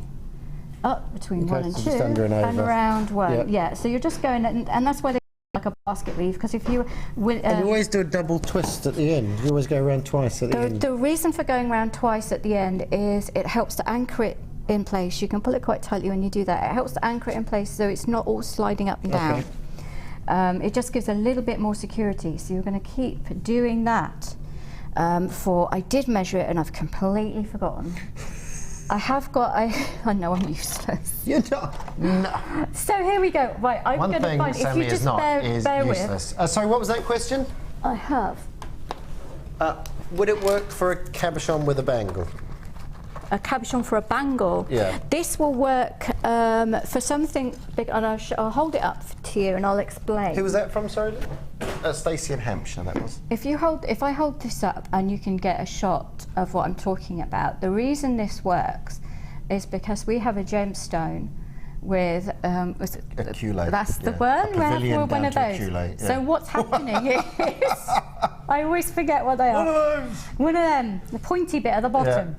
up between 1 and 2, and around 1. Yeah, so you're just going, and that's why they like a basket weave, because if you and you always do a double twist at the end. You always go around twice at the end. The reason for going around twice at the end is it helps to anchor it in place. You can pull it quite tightly when you do that. It helps to anchor it in place so it's not all sliding up and down. It just gives a little bit more security. So you're going to keep doing that I did measure it and I've completely forgotten. I know I'm useless. You're not. No. So here we go. Right, I'm going to find. If you just bear useless. Sorry, what was that question? I have. Would it work for a cabochon with a bangle? A cabochon for a bangle. Yeah. This will work for something big, and I'll hold it up to you and I'll explain. Who was that from? Sorry, Stacey in Hampshire. That was. If I hold this up and you can get a shot of what I'm talking about, the reason this works is because we have a gemstone with a culate. That's the one. We're one of those. Culate, yeah. So what's happening is I always forget what they are. One of those. One of them. The pointy bit at the bottom. Yeah.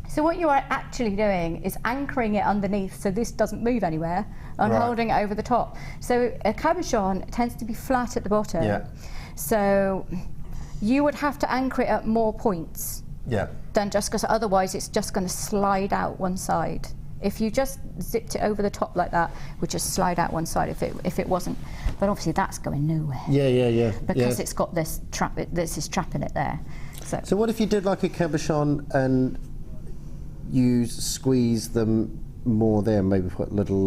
So what you are actually doing is anchoring it underneath so this doesn't move anywhere and holding it over the top. So a cabochon tends to be flat at the bottom. Yeah. So you would have to anchor it at more points than just because otherwise it's just going to slide out one side. If you just zipped it over the top like that, it would just slide out one side if it wasn't. But obviously that's going nowhere. Yeah. Because it's got this trap. This is trapping it there. So what if you did like a cabochon and you squeeze them more there, maybe put little...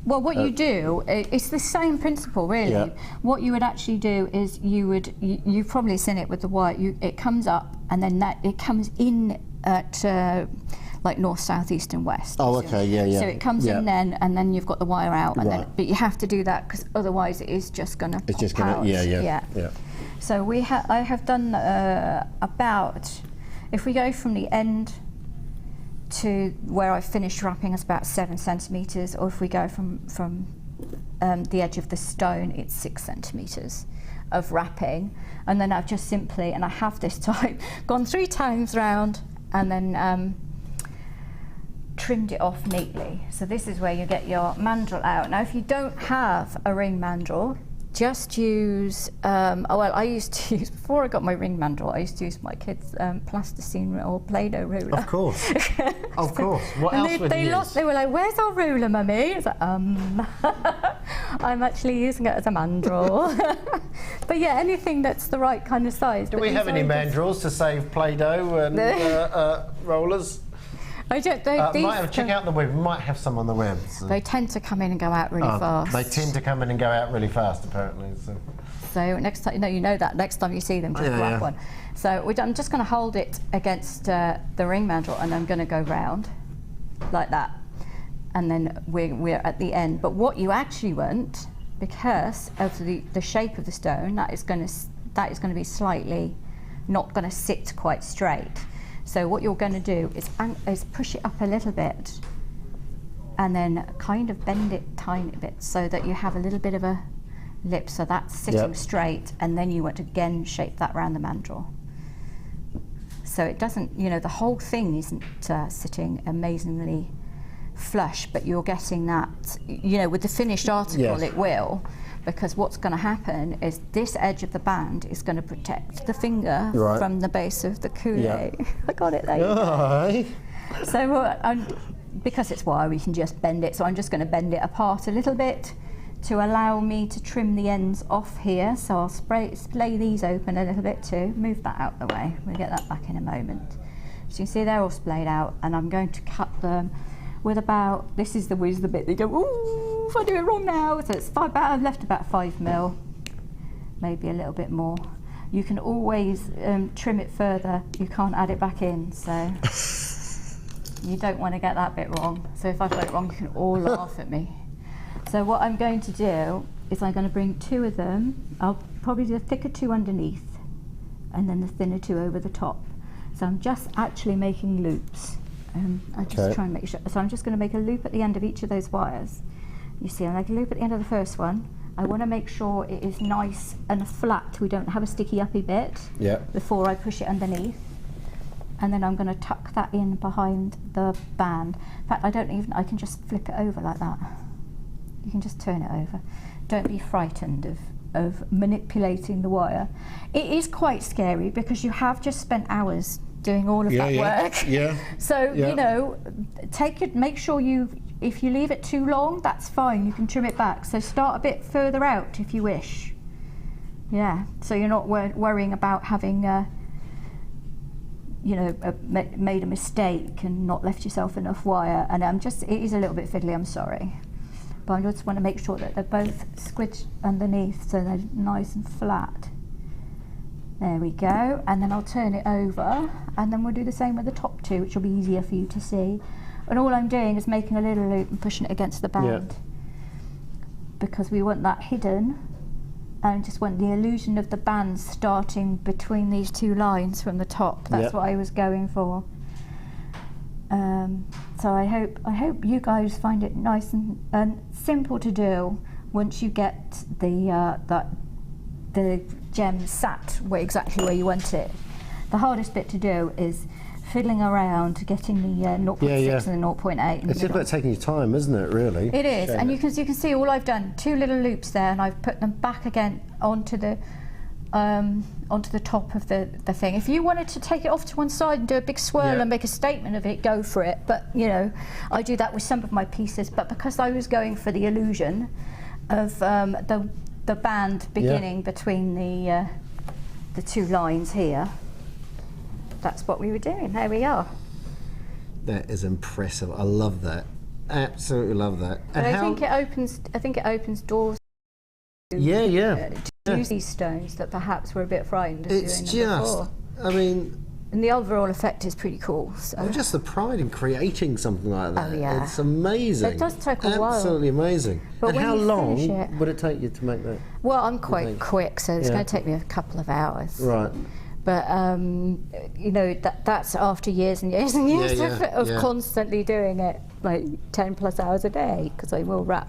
well, what you do, it's the same principle, really. Yeah. What you would actually do is you've probably seen it with the wire, it comes up and then it comes in at like north, south, east and west. Oh, okay, yeah. So it comes in then, and then you've got the wire out, and then, but you have to do that because otherwise it is just going to pop out. It's just going to, yeah. So I have done about, if we go from the end to where I finished wrapping is about 7 centimetres, or if we go from the edge of the stone, it's 6 centimetres of wrapping, and then I've just simply, and I have this time, gone 3 times round and then trimmed it off neatly. So this is where you get your mandrel out. Now if you don't have a ring mandrel, just use, I used to use, before I got my ring mandrel, I used to use my kids' plasticine or Play-Doh ruler. Of course. Of course. What else would you use? They were like, where's our ruler, Mummy? It's like, I'm actually using it as a mandrel. But yeah, anything that's the right kind of size. Do we have any mandrels to save Play-Doh and rollers? Might have check out the web. We might have some on the web. So. They tend to come in and go out really fast. They tend to come in and go out really fast, apparently. So next time, you know that. Next time you see them, just grab one. So I'm just going to hold it against the ring mandrel, and I'm going to go round like that, and then we're at the end. But what you actually want, because of the shape of the stone, that is going to be slightly not going to sit quite straight. So what you're going to do is push it up a little bit and then kind of bend it tiny bit so that you have a little bit of a lip, so that's sitting straight, and then you want to again shape that around the mandrel. So it doesn't, you know, the whole thing isn't sitting amazingly flush, but you're getting that, you know, with the finished article it will, because what's going to happen is this edge of the band is going to protect the finger from the base of the coulis. I got it there. So because it's wire, we can just bend it, so I'm just going to bend it apart a little bit to allow me to trim the ends off here. So I'll splay these open a little bit too. Move that out the way. We'll get that back in a moment. So you can see they're all splayed out, and I'm going to cut them with about, this is the bit they go, ooh, if I do it wrong now. So it's I've left about 5 mil, maybe a little bit more. You can always trim it further. You can't add it back in, so you don't want to get that bit wrong. So if I've got it wrong, you can all laugh at me. So what I'm going to do is I'm going to bring 2 of them. I'll probably do a thicker 2 underneath and then the thinner 2 over the top. So I'm just actually making loops. I just try and make sure. So I'm just going to make a loop at the end of each of those wires. You see, I make a loop at the end of the first one. I want to make sure it is nice and flat. We don't have a sticky uppy bit before I push it underneath. And then I'm going to tuck that in behind the band. In fact, I can just flip it over like that. You can just turn it over. Don't be frightened of manipulating the wire. It is quite scary because you have just spent hours doing all of that work. So, you know, make sure if you leave it too long, that's fine, you can trim it back. So start a bit further out if you wish. So you're not worrying about having, you know, made a mistake and not left yourself enough wire. And it is a little bit fiddly, I'm sorry. But I just want to make sure that they're both squidged underneath so they're nice and flat. There we go, and then I'll turn it over, and then we'll do the same with the top 2, which will be easier for you to see. And all I'm doing is making a little loop and pushing it against the band, because we want that hidden, and just want the illusion of the band starting between these 2 lines from the top. That's what I was going for. So I hope you guys find it nice and simple to do once you get the gem sat exactly where you want it. The hardest bit to do is fiddling around getting the 0.6 and the 0.8. It's just about taking your time, isn't it, really? It is, and you can see all I've done, 2 little loops there, and I've put them back again onto the top of the thing. If you wanted to take it off to one side and do a big swirl and make a statement of it, go for it. But, you know, I do that with some of my pieces, but because I was going for the illusion of the band beginning between the 2 lines here, that's what we were doing. There we are. That is impressive. I love that. Absolutely love that. And I think it opens doors to use these stones that perhaps were a bit frightened of doing them before. I mean, and the overall effect is pretty cool. So. Well, just the pride in creating something like that. Oh, yeah. It's amazing. It does take a while. Absolutely amazing. But and how long would it take you to make that? Well, I'm quite quick, so it's going to take me a couple of hours. Right. But you know, that's after years and years and years of constantly doing it, like 10+ hours a day, because I will wrap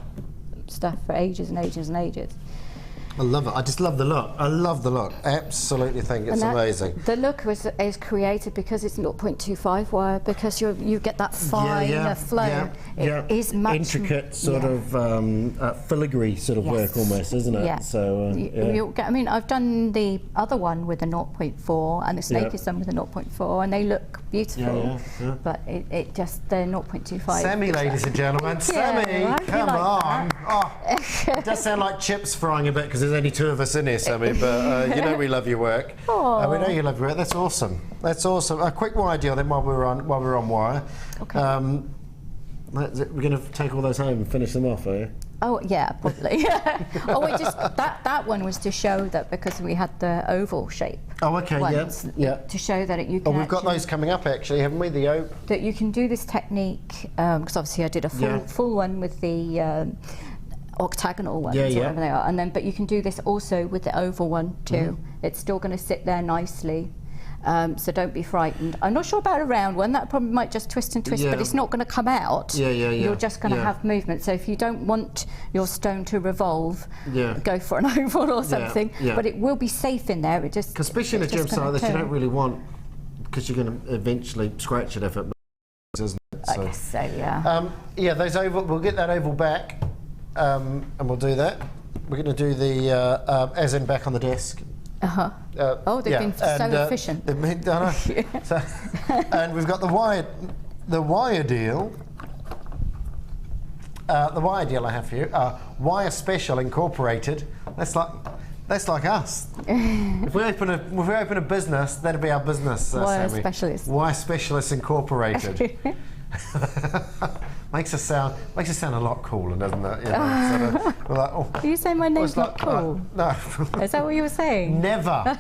stuff for ages and ages and ages. I love it. I just love the look. I love the look. Absolutely think it's amazing. The look is created because it's 0.25 wire, because you get that fine flow. It is much intricate sort of filigree sort of work almost, isn't it? Yeah. So I mean, I've done the other one with a 0.4 and the snake is done with a 0.4, and they look beautiful. But it just they're 0.25. Sammi, ladies and gentlemen, Sammi, come on! Oh, it does sound like chips frying a bit because there's only 2 of us in here, Sammi. But you know we love your work. We know you love your work. That's awesome. That's awesome. A quick wire deal then while we're on wire. Okay. We're going to take all those home and finish them off, are you? Oh yeah, probably. That one was to show that because we had the oval shape. Oh, okay, to show that you can. Oh, we've got those coming up actually, haven't we? The oak. That you can do this technique because obviously I did a full one with the octagonal ones, whatever they are, and then but you can do this also with the oval one too. It's still going to sit there nicely. So don't be frightened. I'm not sure about a round one. That probably might just twist and twist, but it's not going to come out. You're just going to have movement. So if you don't want your stone to revolve, go for an oval or something. But it will be safe in there. It just, because especially in a gemstone that you don't really want, because you're going to eventually scratch it if it moves, isn't it? I guess so, yeah. Yeah, those oval. We'll get that oval back, and we'll do that. We're going to do the as in back on the desk. Oh, they've been so efficient. They've been done. So, and we've got the wire deal. The wire deal I have for you. Wire Special Incorporated. That's like us. If we open a business, that'd be our business. Wire Sammi. Specialist. Wire Specialists Incorporated. makes us sound a lot cooler, doesn't it? You know, sort of, we're like, oh, Are you saying my name's not cool? No. Is that what you were saying? Never.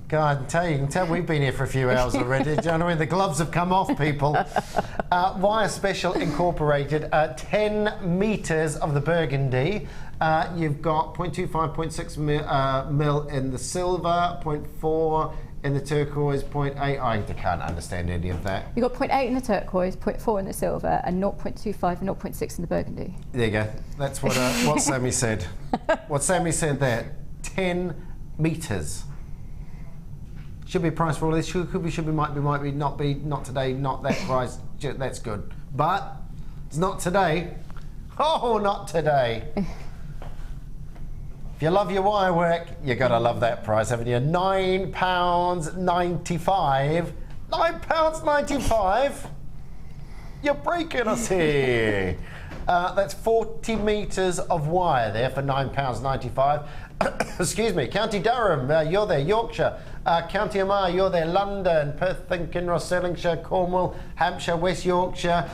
God, you can tell we've been here for a few hours already. Do you know what I mean? The gloves have come off, people. Wire Special Incorporated, 10 metres of the burgundy. You've got 0.25, 0.6 mil in the silver, 0.4 in the turquoise, 0.8. I can't understand any of that. You've got 0.8 in the turquoise, 0.4 in the silver, and 0.25 and 0.6 in the burgundy. There you go. That's what Sammi said. What Sammi said there. 10 metres. Should be a price for all this. Should be, might be, not today, not that price. That's good. But it's not today. Oh, not today. If you love your wire work, you gotta love that price, haven't you? £9.95. £9.95. You're breaking us here. That's 40 metres of wire there for £9.95. Excuse me. County Durham, you're there. Yorkshire. County Armagh, you're there. London, Perth, Kinross, Stirlingshire, Cornwall, Hampshire, West Yorkshire.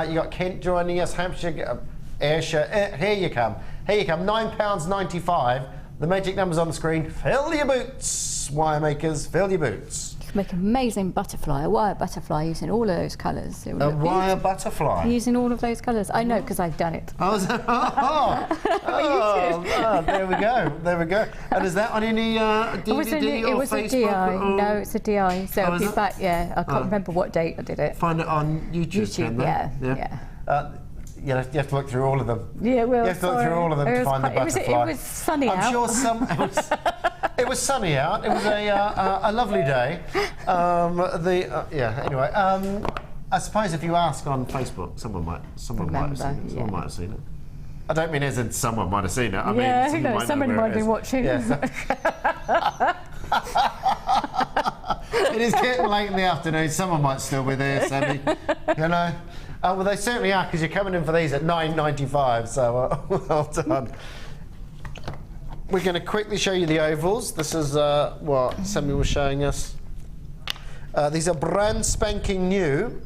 You got Kent joining us. Hampshire, Ayrshire. Here you come. £9.95. The magic number's on the screen. Fill your boots, wire makers. Fill your boots. You can make an amazing butterfly, a wire butterfly using all of those colours. A wire butterfly? Using all of those colours. I know, because I've done it. There we go. There we go. And is that on any DVD or Facebook? It was a DI. No, it's a DI. So it'll be back, I can't remember what date I did it. Find it on YouTube, yeah. You have to look through all of them. Yeah, well, you have to look through all of them to find the butterfly. It was sunny out. I'm sure it was sunny out. It was a lovely day. Anyway, I suppose if you ask on Facebook, someone might have seen it. Someone might have seen it. I don't mean as in someone might have seen it. I mean, who knows? Somebody might have been watching. It is getting late in the afternoon. Someone might still be there, Sammi. You know. Well, they certainly are, because you're coming in for these at £9.95. So well done. We're going to quickly show you the ovals. This is what Sammi was showing us. These are brand spanking new.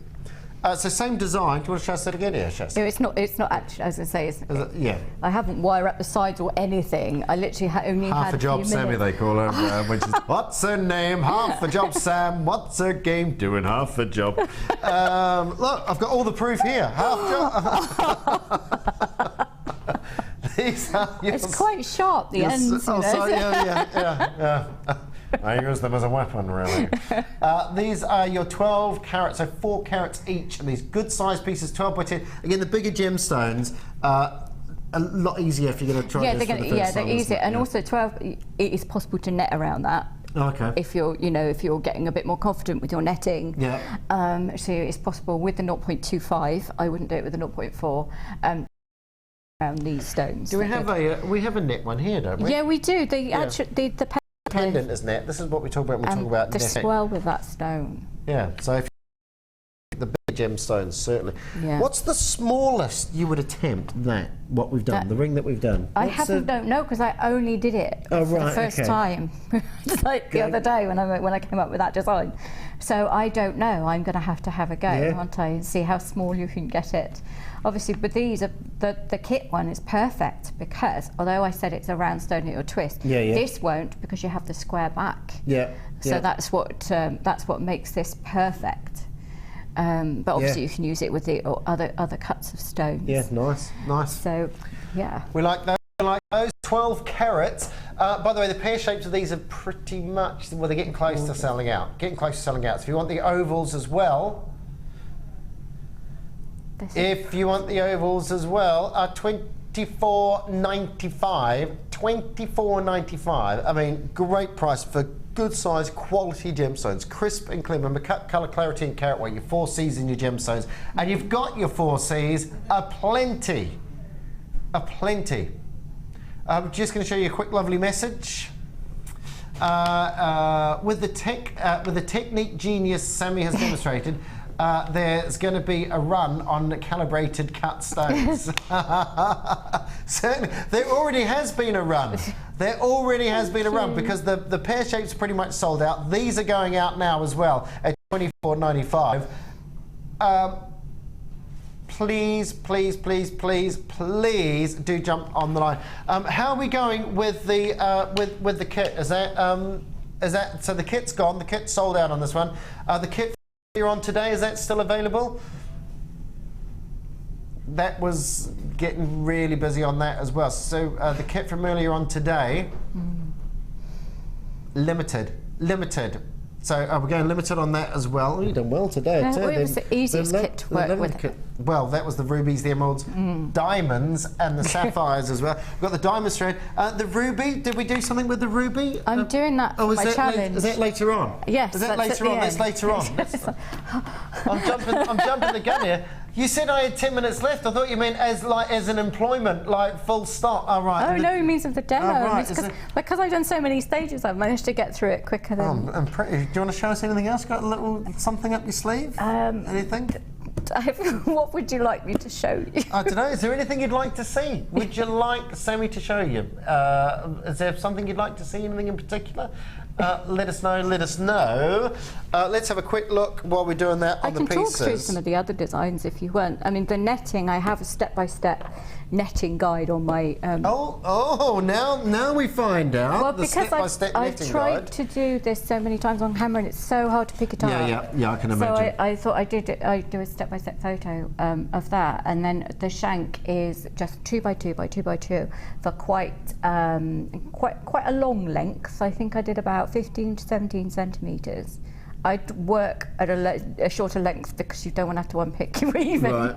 It's the same design. Do you want to show us that again? Yeah, show us. It's not actually, I was going to say, yeah. I haven't wire up the sides or anything. I literally only half had a job, Sammi, they call her. Which is, what's her name? Half the job, Sam. What's her game? Doing half the job. Look, I've got all the proof here. Half job. These are it's quite sharp, the ends. Oh, sorry, yeah. I use them as a weapon, really. These are your 12 carats, so 4 carats each, and these good sized pieces, 12 by 10. Again, the bigger gemstones, a lot easier if you're going to try this for the first time. They're easier, and also 12. It is possible to net around that. Okay. If you're, if you're getting a bit more confident with your netting. Yeah. So it's possible with the 0.25. I wouldn't do it with the 0.4. Around these stones. Do we have a net one here, don't we? Yeah, we do. The pendant is net. This is what we talk about when we talk about the netting. swell with that stone. Yeah, so if the big gemstones, certainly. Yeah. What's the smallest you would attempt what we've done, the ring that we've done? Don't know, because I only did it for the first time. Just like the other day when I came up with that design. So I don't know. I'm going to have a go, aren't I, and see how small you can get it. Obviously, but these are the kit one is perfect, because although I said it's a round stone it'll twist, this won't, because you have the square back. So that's what makes this perfect. But obviously you can use it with the other cuts of stones. Yeah, nice. So yeah, we like those. 12 carats. By the way, the pear shapes of these are pretty much, well, they're getting close to selling out. Getting close to selling out. So if you want the ovals as well, $24.95. $24.95. I mean, great price for good size, quality gemstones, crisp and clean. Remember, colour, clarity, and carat weight. Your 4 C's in your gemstones, and you've got your 4 C's aplenty. I'm just going to show you a quick, lovely message. With the technique genius Sammi has demonstrated, there's going to be a run on calibrated cut stones. Certainly, there already has been a run. There already has been a run because the pear shape's pretty much sold out. These are going out now as well at $24.95. Please, please, please, please, please do jump on the line. How are we going with the kit? Is that so? The kit's gone. The kit's sold out on this one. The kit you're on today, is that still available? That was getting really busy on that as well. So the kit from earlier on today, limited. So we're going limited on that as well. Oh, you've done well today. It was the easiest kit to work with. Well, that was the rubies, the emeralds, diamonds, and the sapphires as well. We've got the diamond strand. The ruby, did we do something with the ruby? I'm doing that for my challenge. Is that later on? Yes. Is that later on? That's later on. I'm jumping the gun here. You said I had 10 minutes left. I thought you meant as an employment, like full stop. Oh, right. Oh, no, it means of the demo. Oh, right. Because I've done so many stages, I've managed to get through it quicker than... I'm pretty... Do you want to show us anything else? Got a little something up your sleeve? Anything? What would you like me to show you? I don't know. Is there anything you'd like to see? Would you like Sammi to show you? Is there something you'd like to see? Anything in particular? Let us know. Let's have a quick look while we're doing that on the pieces. I can talk through some of the other designs if you want. I mean, the netting, I have a step-by-step netting guide on my... now we find out. Well, the because I've tried to do this so many times on camera and it's so hard to pick it up. Yeah, I can imagine. So I thought I'd do a step-by-step photo of that, and then the shank is just 2x2 by 2x2 for quite a long length. I think I did about 15 to 17 centimetres. I'd work at a shorter length because you don't want to have to unpick your weaving. Right.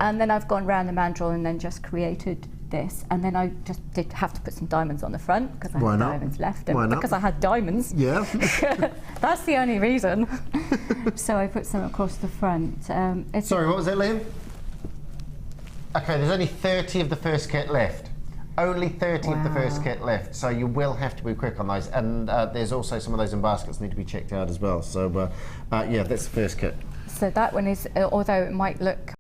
And then I've gone round the mandrel and then just created this. And then I just did have to put some diamonds on the front because I had diamonds left. And because I had diamonds. Yeah. That's the only reason. So I put some across the front. Sorry, what was that, Liam? Okay, there's only 30 of the first kit left. Only 30 of the first kit left, so you will have to be quick on those. And there's also some of those in baskets need to be checked out as well. So yeah, that's the first kit. So that one is, although it might look,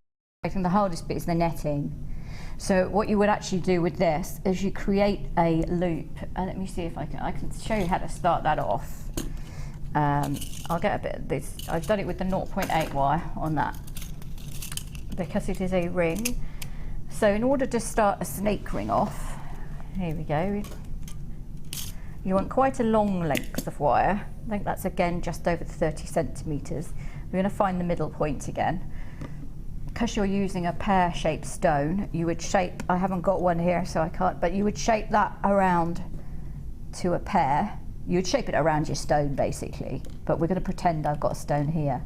I think the hardest bit is the netting. So what you would actually do with this is you create a loop. And let me see if I can show you how to start that off. I'll get a bit of this. I've done it with the 0.8 wire on that because it is a ring. So in order to start a snake ring off, here we go. You want quite a long length of wire. I think that's again just over 30 centimetres. We're going to find the middle point again. Because you're using a pear-shaped stone, you would shape, I haven't got one here so I can't, but you would shape that around to a pear. You would shape it around your stone basically, but we're going to pretend I've got a stone here.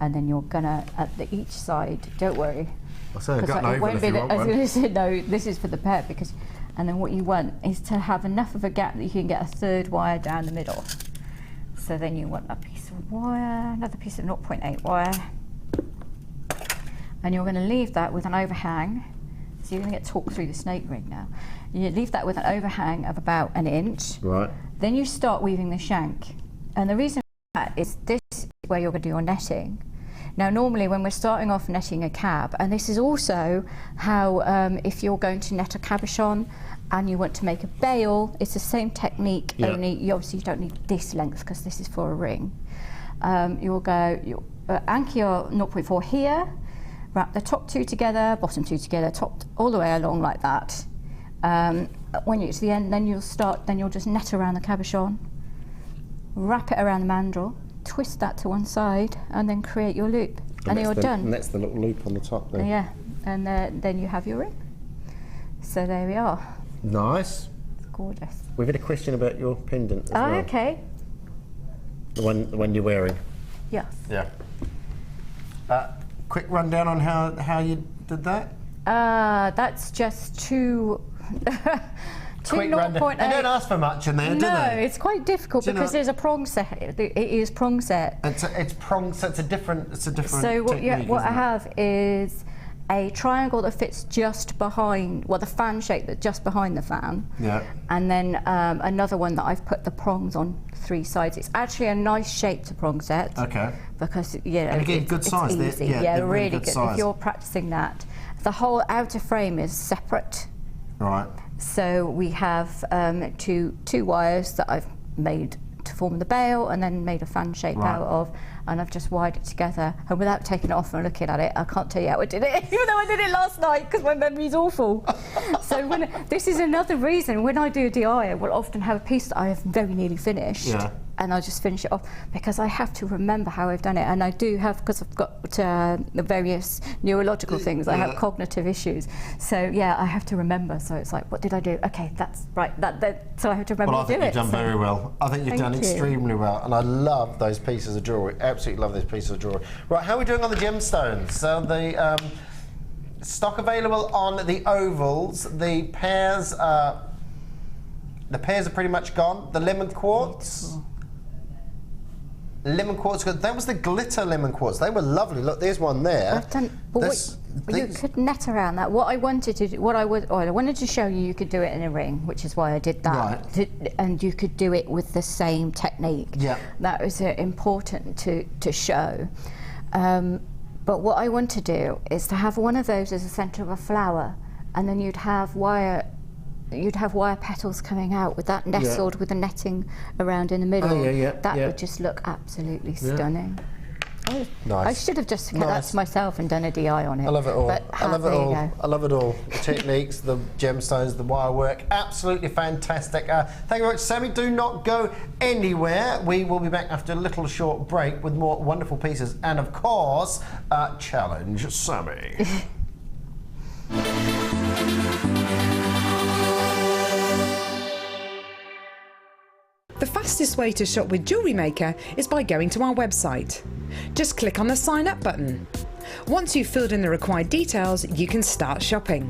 And then you're going to, at each side, don't worry. I've got an oval if you want one. No, this is for the pear because, and then what you want is to have enough of a gap that you can get a third wire down the middle. So then you want a piece of wire, another piece of 0.8 wire, and you're going to leave that with an overhang. So you're going to get talked through the snake ring now. You leave that with an overhang of about 1 inch. Right. Then you start weaving the shank, and the reason for that is this is where you're going to do your netting. Now normally when we're starting off netting a cab, and this is also how if you're going to net a cabochon and you want to make a bail, it's the same technique, only you obviously don't need this length because this is for a ring. You'll anchor your 0.4 here, wrap the top 2 together, bottom 2 together, top all the way along like that. When you get to the end, then you'll just net around the cabochon, wrap it around the mandrel, twist that to one side and then create your loop, and you're done. And that's the little loop on the top there. Yeah, and then you have your ring. So there we are. Nice. gorgeous. We've had a question about your pendant as Oh, well. okay. The one you're wearing. Yes. Yeah. Quick rundown on how you did that? That's just two. Quick rundown. They don't ask for much in there, do they? No, it's quite difficult because there's a prong set. It is prong set. It's prong set. It's a different. So what I have is a triangle that fits just behind, well, the fan shape that's just behind the fan. Yeah. And then another one that I've put the prongs on 3 sides. It's actually a nice shape to prong set. Okay. Because and again, good size. It's easy. They're really good. Size. If you're practicing that, the whole outer frame is separate. Right. So we have two wires that I've made to form the bail and then made a fan shape out of, and I've just wired it together. And without taking it off and looking at it, I can't tell you how I did it, even though I did it last night because my memory's awful. So this is another reason when I do a DI, I will often have a piece that I have very nearly finished. Yeah. And I'll just finish it off because I have to remember how I've done it, and I do have, because I've got the various neurological things. I have cognitive issues, so yeah, I have to remember. So it's like, what did I do? Okay, that's right. So I have to remember to do it. Well, I think you've done very well. I think you've done extremely well, and I love those pieces of jewellery. Absolutely love those pieces of jewellery. Right, how are we doing on the gemstones? So the stock available on the ovals. The pairs are pretty much gone. The lemon quartz. Lemon quartz, that was the glitter lemon quartz. They were lovely. Look, there's one there. I've done, you could net around that. What I wanted to do, I wanted to show you could do it in a ring, which is why I did that. Right. And you could do it with the same technique. Yeah. That was important to show. But what I want to do is to have one of those as the centre of a flower, and then you'd have wire petals coming out with that nestled with the netting around in the middle. That would just look absolutely stunning. Nice. I should have just kept that to myself and done a DI on it. I love it all. I love it all. The techniques, the gemstones, the wire work, absolutely fantastic. Thank you very much, Sammi. Do not go anywhere. We will be back after a little short break with more wonderful pieces and, of course, Challenge Sammi. The fastest way to shop with JewelleryMaker is by going to our website. Just click on the Sign Up button. Once you've filled in the required details, you can start shopping.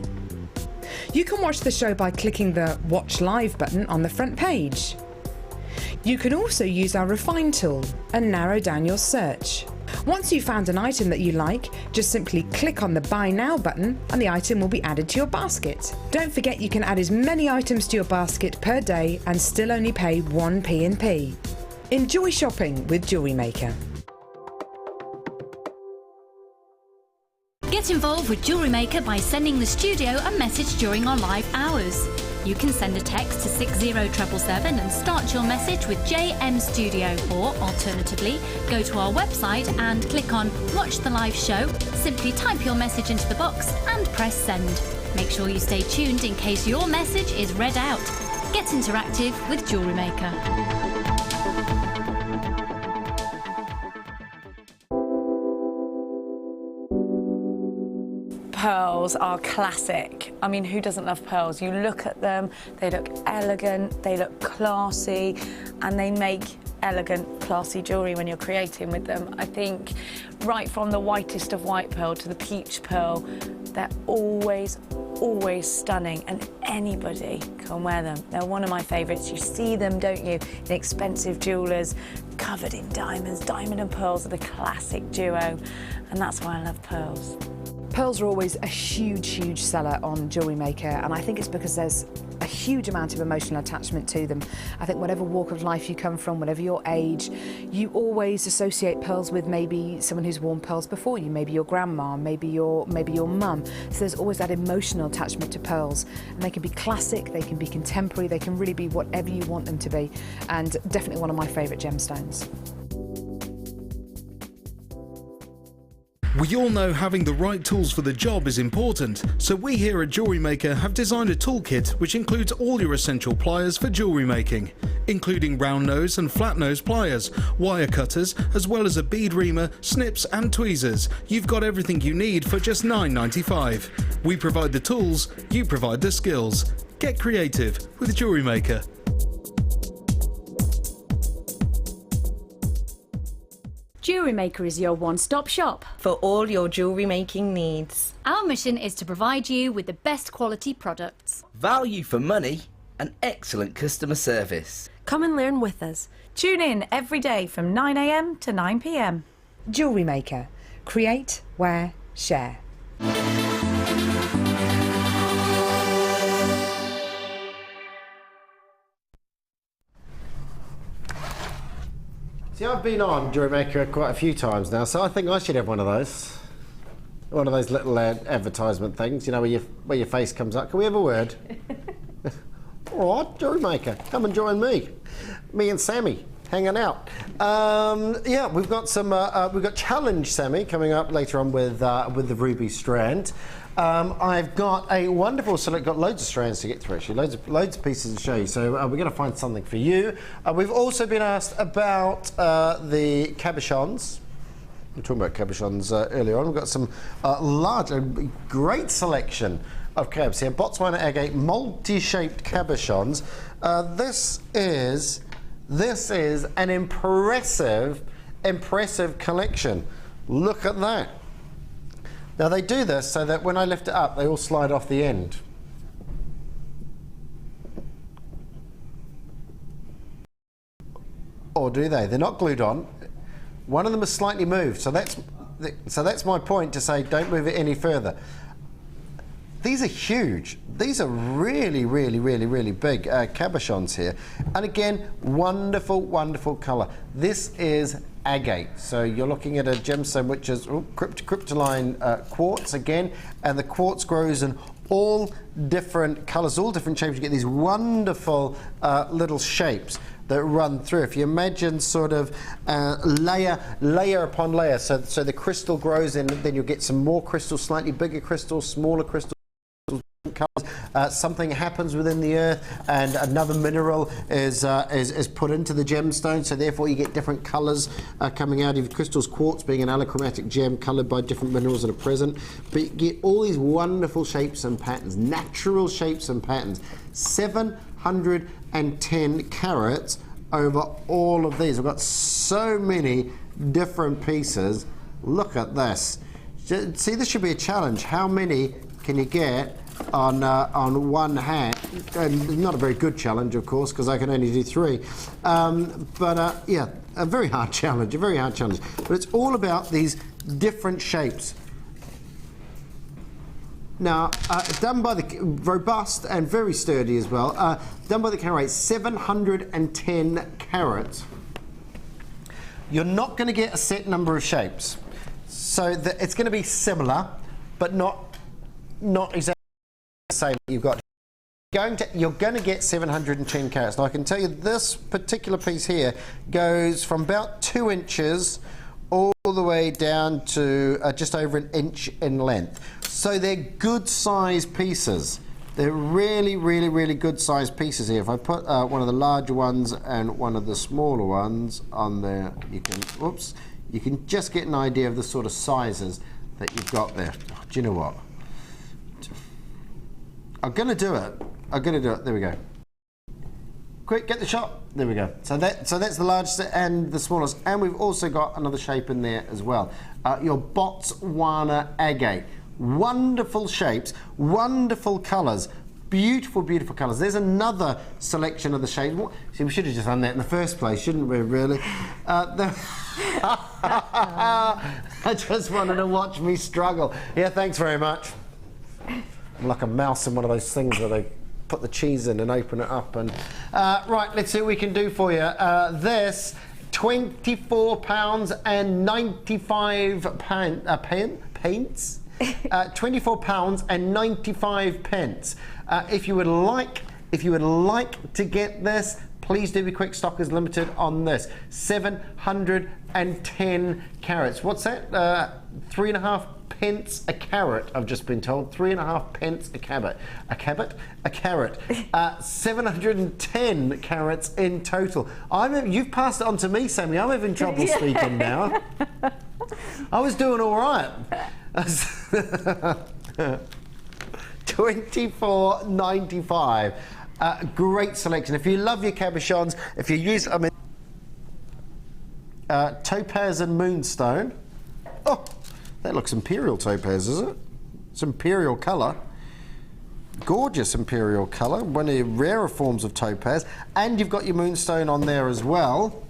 You can watch the show by clicking the Watch Live button on the front page. You can also use our Refine tool and narrow down your search. Once you've found an item that you like, just simply click on the Buy Now button and the item will be added to your basket. Don't forget you can add as many items to your basket per day and still only pay 1 P&P. Enjoy shopping with JewelleryMaker. Get involved with JewelleryMaker by sending the studio a message during our live hours. You can send a text to 60777 and start your message with JM Studio, or alternatively, go to our website and click on Watch the Live Show, simply type your message into the box and press send. Make sure you stay tuned in case your message is read out. Get interactive with JewelleryMaker. Pearls are classic. I mean, who doesn't love pearls? You look at them, they look elegant, they look classy, and they make elegant, classy jewellery when you're creating with them. I think right from the whitest of white pearl to the peach pearl, they're always stunning, and anybody can wear them. They're one of my favourites. You see them, don't you, in expensive jewellers, covered in diamonds. Diamond and pearls are the classic duo, and that's why I love pearls. Pearls are always a huge seller on JewelleryMaker, and I think it's because there's a huge amount of emotional attachment to them. I think whatever walk of life you come from, whatever your age, you always associate pearls with maybe someone who's worn pearls before you, maybe your grandma, maybe your mum. So there's always that emotional attachment to pearls, and they can be classic, they can be contemporary, they can really be whatever you want them to be, and definitely one of my favourite gemstones. We all know having the right tools for the job is important, so we here at JewelleryMaker have designed a toolkit which includes all your essential pliers for jewellery making, including round nose and flat nose pliers, wire cutters, as well as a bead reamer, snips and tweezers. You've got everything you need for just $9.95. We provide the tools, you provide the skills. Get creative with JewelleryMaker. JewelleryMaker is your one-stop shop for all your jewellery making needs. Our mission is to provide you with the best quality products, value for money and excellent customer service. Come and learn with us. Tune in every day from 9 AM to 9 PM. JewelleryMaker. Create, wear, share. See, I've been on JewelleryMaker quite a few times now, so I think I should have one of those. One of those little advertisement things, you know, where your face comes up. Can we have a word? All right, JewelleryMaker, come and join me. Me and Sammi hanging out. Yeah, we've got some. We've got Challenge Sammi coming up later on with the ruby strand. I've got a wonderful select. Got loads of strands to get through. Actually, loads of pieces to show you. So we're going to find something for you. We've also been asked about the cabochons. We were talking about cabochons earlier on. We've got some large, great selection of cabs here. Botswana agate, multi-shaped cabochons. This is an impressive collection. Look at that. Now they do this so that when I lift it up, they all slide off the end. Or do they? They're not glued on. One of them is slightly moved, so that's my point to say don't move it any further. These are huge. These are really, really, really, really big cabochons here. And again, wonderful, wonderful colour. This is agate. So you're looking at a gemstone which is crystalline quartz again, and the quartz grows in all different colours, all different shapes. You get these wonderful little shapes that run through. If you imagine sort of layer upon layer, so the crystal grows in, then you'll get some more crystals, slightly bigger crystals, smaller crystals, colours. Something happens within the earth and another mineral is put into the gemstone, so therefore you get different colours coming out of your crystals. Quartz being an allochromatic gem coloured by different minerals that are present, but you get all these wonderful shapes and patterns, natural shapes and patterns. 710 carats over all of these. We've got so many different pieces. Look at this. See, this should be a challenge. How many can you get on one hand? Not a very good challenge, of course, because I can only do 3. Yeah, a very hard challenge, But it's all about these different shapes. Now, done by the robust and very sturdy as well. Done by the carat rate, 710 carats. You're not going to get a set number of shapes, so it's going to be similar, but not exactly the same. You've got you're going to get 710 carats. Now I can tell you this particular piece here goes from about 2 inches all the way down to just over 1 inch in length. So they're good size pieces. They're really, really, really good size pieces here. If I put one of the larger ones and one of the smaller ones on there, you can just get an idea of the sort of sizes that you've got there. Do you know what? I'm going to do it. There we go. Quick, get the shot. There we go. So that's the largest and the smallest. And we've also got another shape in there as well. Your Botswana agate. Wonderful shapes, wonderful colours, beautiful, beautiful colours. There's another selection of the shades. See, we should have just done that in the first place, shouldn't we, really? I just wanted to watch me struggle. Yeah, thanks very much. I'm like a mouse in one of those things where they put the cheese in and open it up. And right, let's see what we can do for you. This £24 and 95 pence. £24 and 95 pence. If you would like to get this, please do be quick. Stock is limited on this. 710 carats. What's that? 3.5 pence a carat. I've just been told 3.5 pence a carat. A carat. 710 carats in total. You've passed it on to me, Sammi. I'm having trouble speaking now. I was doing all right. $24.95. Great selection. If you love your cabochons, if you use, I mean, topaz and moonstone. Oh, that looks imperial topaz, is it? It's imperial colour. Gorgeous imperial colour, one of the rarer forms of topaz, and you've got your moonstone on there as well.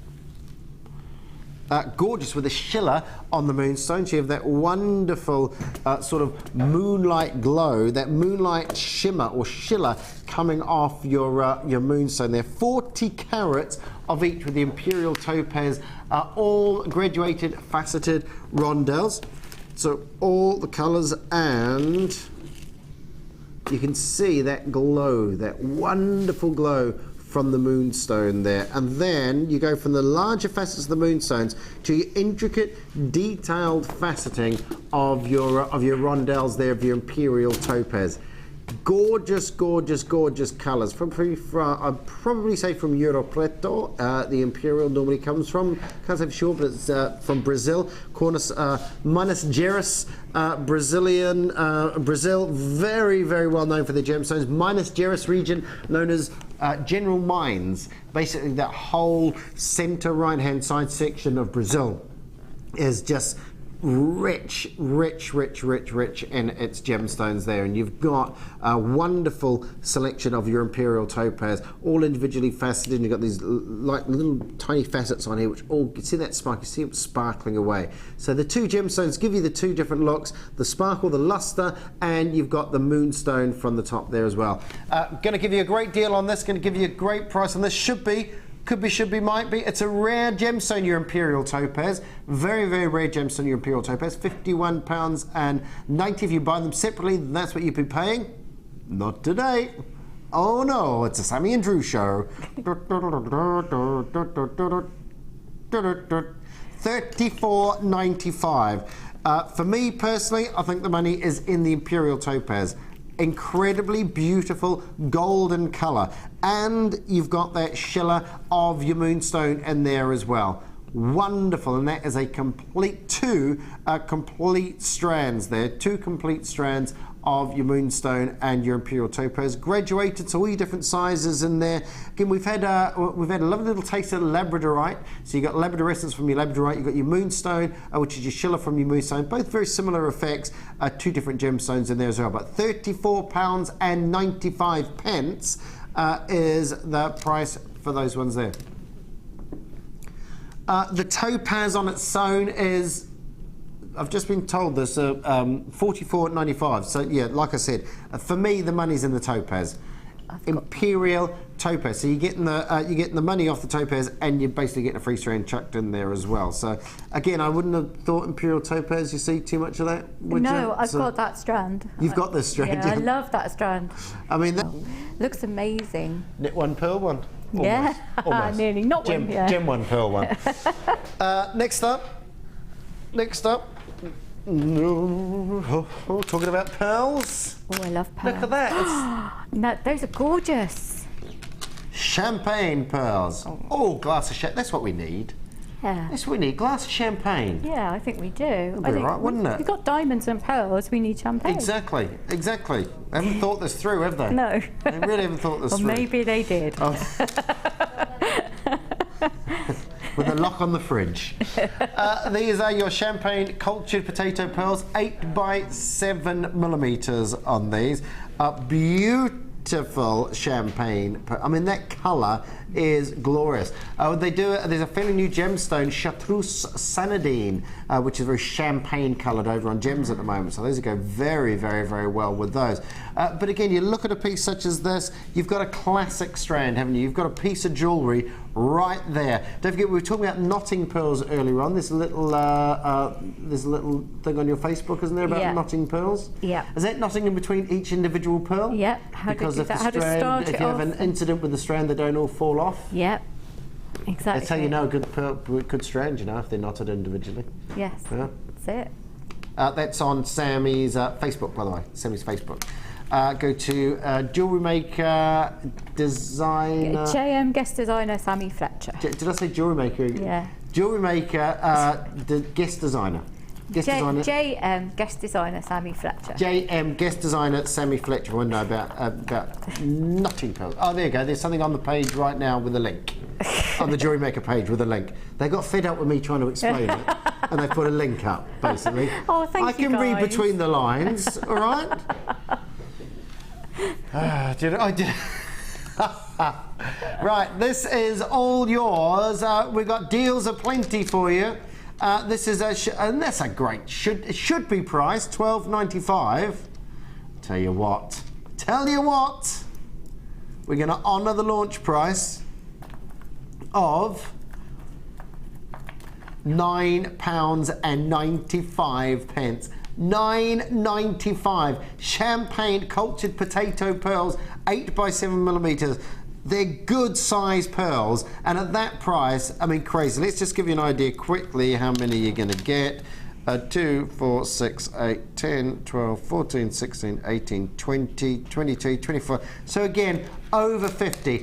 Gorgeous with a shiller on the moonstone, so you have that wonderful sort of moonlight glow, that moonlight shimmer or shiller coming off your moonstone there. 40 carats of each with the imperial topaz, all graduated faceted rondelles. So all the colours, and you can see that glow, that wonderful glow from the moonstone there. And then you go from the larger facets of the moonstones to your intricate, detailed faceting of your rondelles there, of your imperial topaz. Gorgeous, gorgeous, gorgeous colours. I'd probably say from Ouro Preto, the imperial normally comes from. Can't say for sure, but it's from Brazil. Minas Gerais, Brazil, very, very well known for their gemstones. Minas Gerais region, known as General Mines. Basically, that whole centre right-hand side section of Brazil is just rich in its gemstones there, and you've got a wonderful selection of your imperial topaz, all individually faceted, and you've got these like little tiny facets on here which all, you see that spark, you see it sparkling away. So the two gemstones give you the two different looks, the sparkle, the luster, and you've got the moonstone from the top there as well. Going to give you a great deal on this, going to give you a great price on this. Could be, might be. It's a rare gemstone, your imperial topaz. Very, very rare gemstone, your imperial topaz. £51.90. If you buy them separately, that's what you'd be paying. Not today. Oh no, it's a Sammi and Drew show. $34.95. For me personally, I think the money is in the imperial topaz. Incredibly beautiful golden colour, and you've got that shiller of your moonstone in there as well. Wonderful, and that is a complete two complete strands there, two complete strands of your moonstone and your imperial topaz, graduated, so all your different sizes in there. Again, we've had a lovely little taste of labradorite. So you got labradorescence from your labradorite, you've got your moonstone, which is your shiller from your moonstone. Both very similar effects, two different gemstones in there as well. But £34.95 is the price for those ones there. The topaz on its own is, I've just been told this, $44.95. So yeah, like I said, for me the money's in the topaz, imperial topaz. So you're getting the money off the topaz, and you're basically getting a free strand chucked in there as well. So again, I wouldn't have thought imperial topaz. You see too much of that? No, I've got that strand. You've got this strand. Yeah, I love that strand. I mean, that looks amazing. Knit one, pearl one. Almost. Yeah, almost. nearly. Not gem, one. Yeah. Gem one, pearl one. Next up. Talking about pearls. Oh, I love pearls. Look at that. No, those are gorgeous. Champagne pearls. Oh, glass of champagne. That's what we need. Yeah. That's what we need. Glass of champagne. Yeah, I think we do. That'd be right, wouldn't it? We've got diamonds and pearls. We need champagne. Exactly. They haven't thought this through, have they? No. They really haven't thought this through. Or maybe they did. Oh. With a lock on the fridge. These are your champagne cultured potato pearls, 8 by 7 millimeters on these. Beautiful champagne. I mean, that colour is glorious. There's a fairly new gemstone, Chartreuse Sanadine, which is very champagne coloured over on gems at the moment. So those go very, very, very well with those. But again, you look at a piece such as this, you've got a classic strand, haven't you? You've got a piece of jewellery right there. Don't forget, we were talking about knotting pearls earlier on. There's a little thing on your Facebook, isn't there, about knotting pearls? Yeah. Is that knotting in between each individual pearl? Yeah. Because if you have an incident with the strand, they don't all fall off. Yep, exactly. That's how you know a good strand, you know, if they're knotted individually. Yes, that's it. That's on Sammi's Facebook, by the way, Sammi's Facebook. Go to JewelleryMaker designer. JM guest designer Sammi Fletcher. Did I say JewelleryMaker? Yeah. JewelleryMaker the guest designer. guest designer. JM, guest designer Sammi Fletcher. JM, guest designer Sammi Fletcher. I want to know about nutting pearls. Oh, there you go. There's something on the page right now with a link. On the JewelleryMaker page with a link. They got fed up with me trying to explain it, and they put a link up, basically. Oh, thank you, I can read between the lines, all right? Right, this is all yours. We've got deals aplenty for you. This is and that's a great, it should be priced $12.95. Tell you what, we're going to honour the launch price of £9.95. £9.95. Champagne cultured potato pearls, 8 by 7 millimetres. They're good size pearls, and at that price, I mean, crazy. Let's just give you an idea quickly how many you're going to get. 2, 4, 6, 8, 10, 12, 14, 16, 18, 20, 22, 24. So again, over 50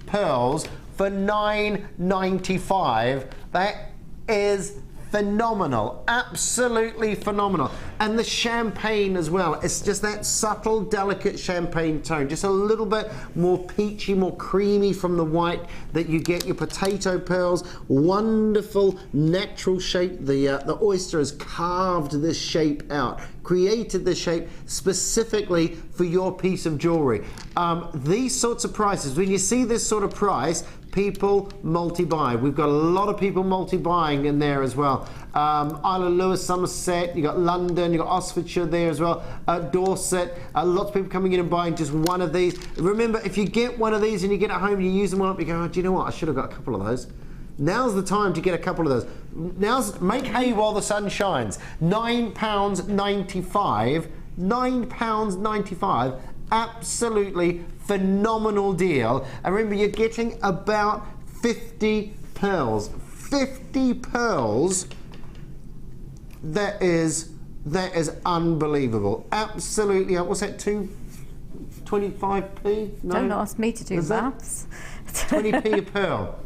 pearls for $9.95. That is phenomenal, absolutely phenomenal. And the champagne as well, it's just that subtle, delicate champagne tone, just a little bit more peachy, more creamy from the white that you get your potato pearls. Wonderful natural shape. The oyster has carved this shape out, created this shape specifically for your piece of jewellery. These sorts of prices, when you see this sort of price, people multi-buy. We've got a lot of people multi-buying in there as well. Isle of Lewis, Somerset, you got London, you got Oxfordshire there as well, Dorset. Lots of people coming in and buying just one of these. Remember, if you get one of these and you get it home and you use them all up, you go, oh, do you know what? I should have got a couple of those. Now's the time to get a couple of those. Make hay while the sun shines. £9.95. £9.95. Absolutely phenomenal deal. And remember, you're getting about 50 pearls. 50 pearls. That is unbelievable. Absolutely. What's that? 25p? No? Don't ask me to do maths. 20p a pearl.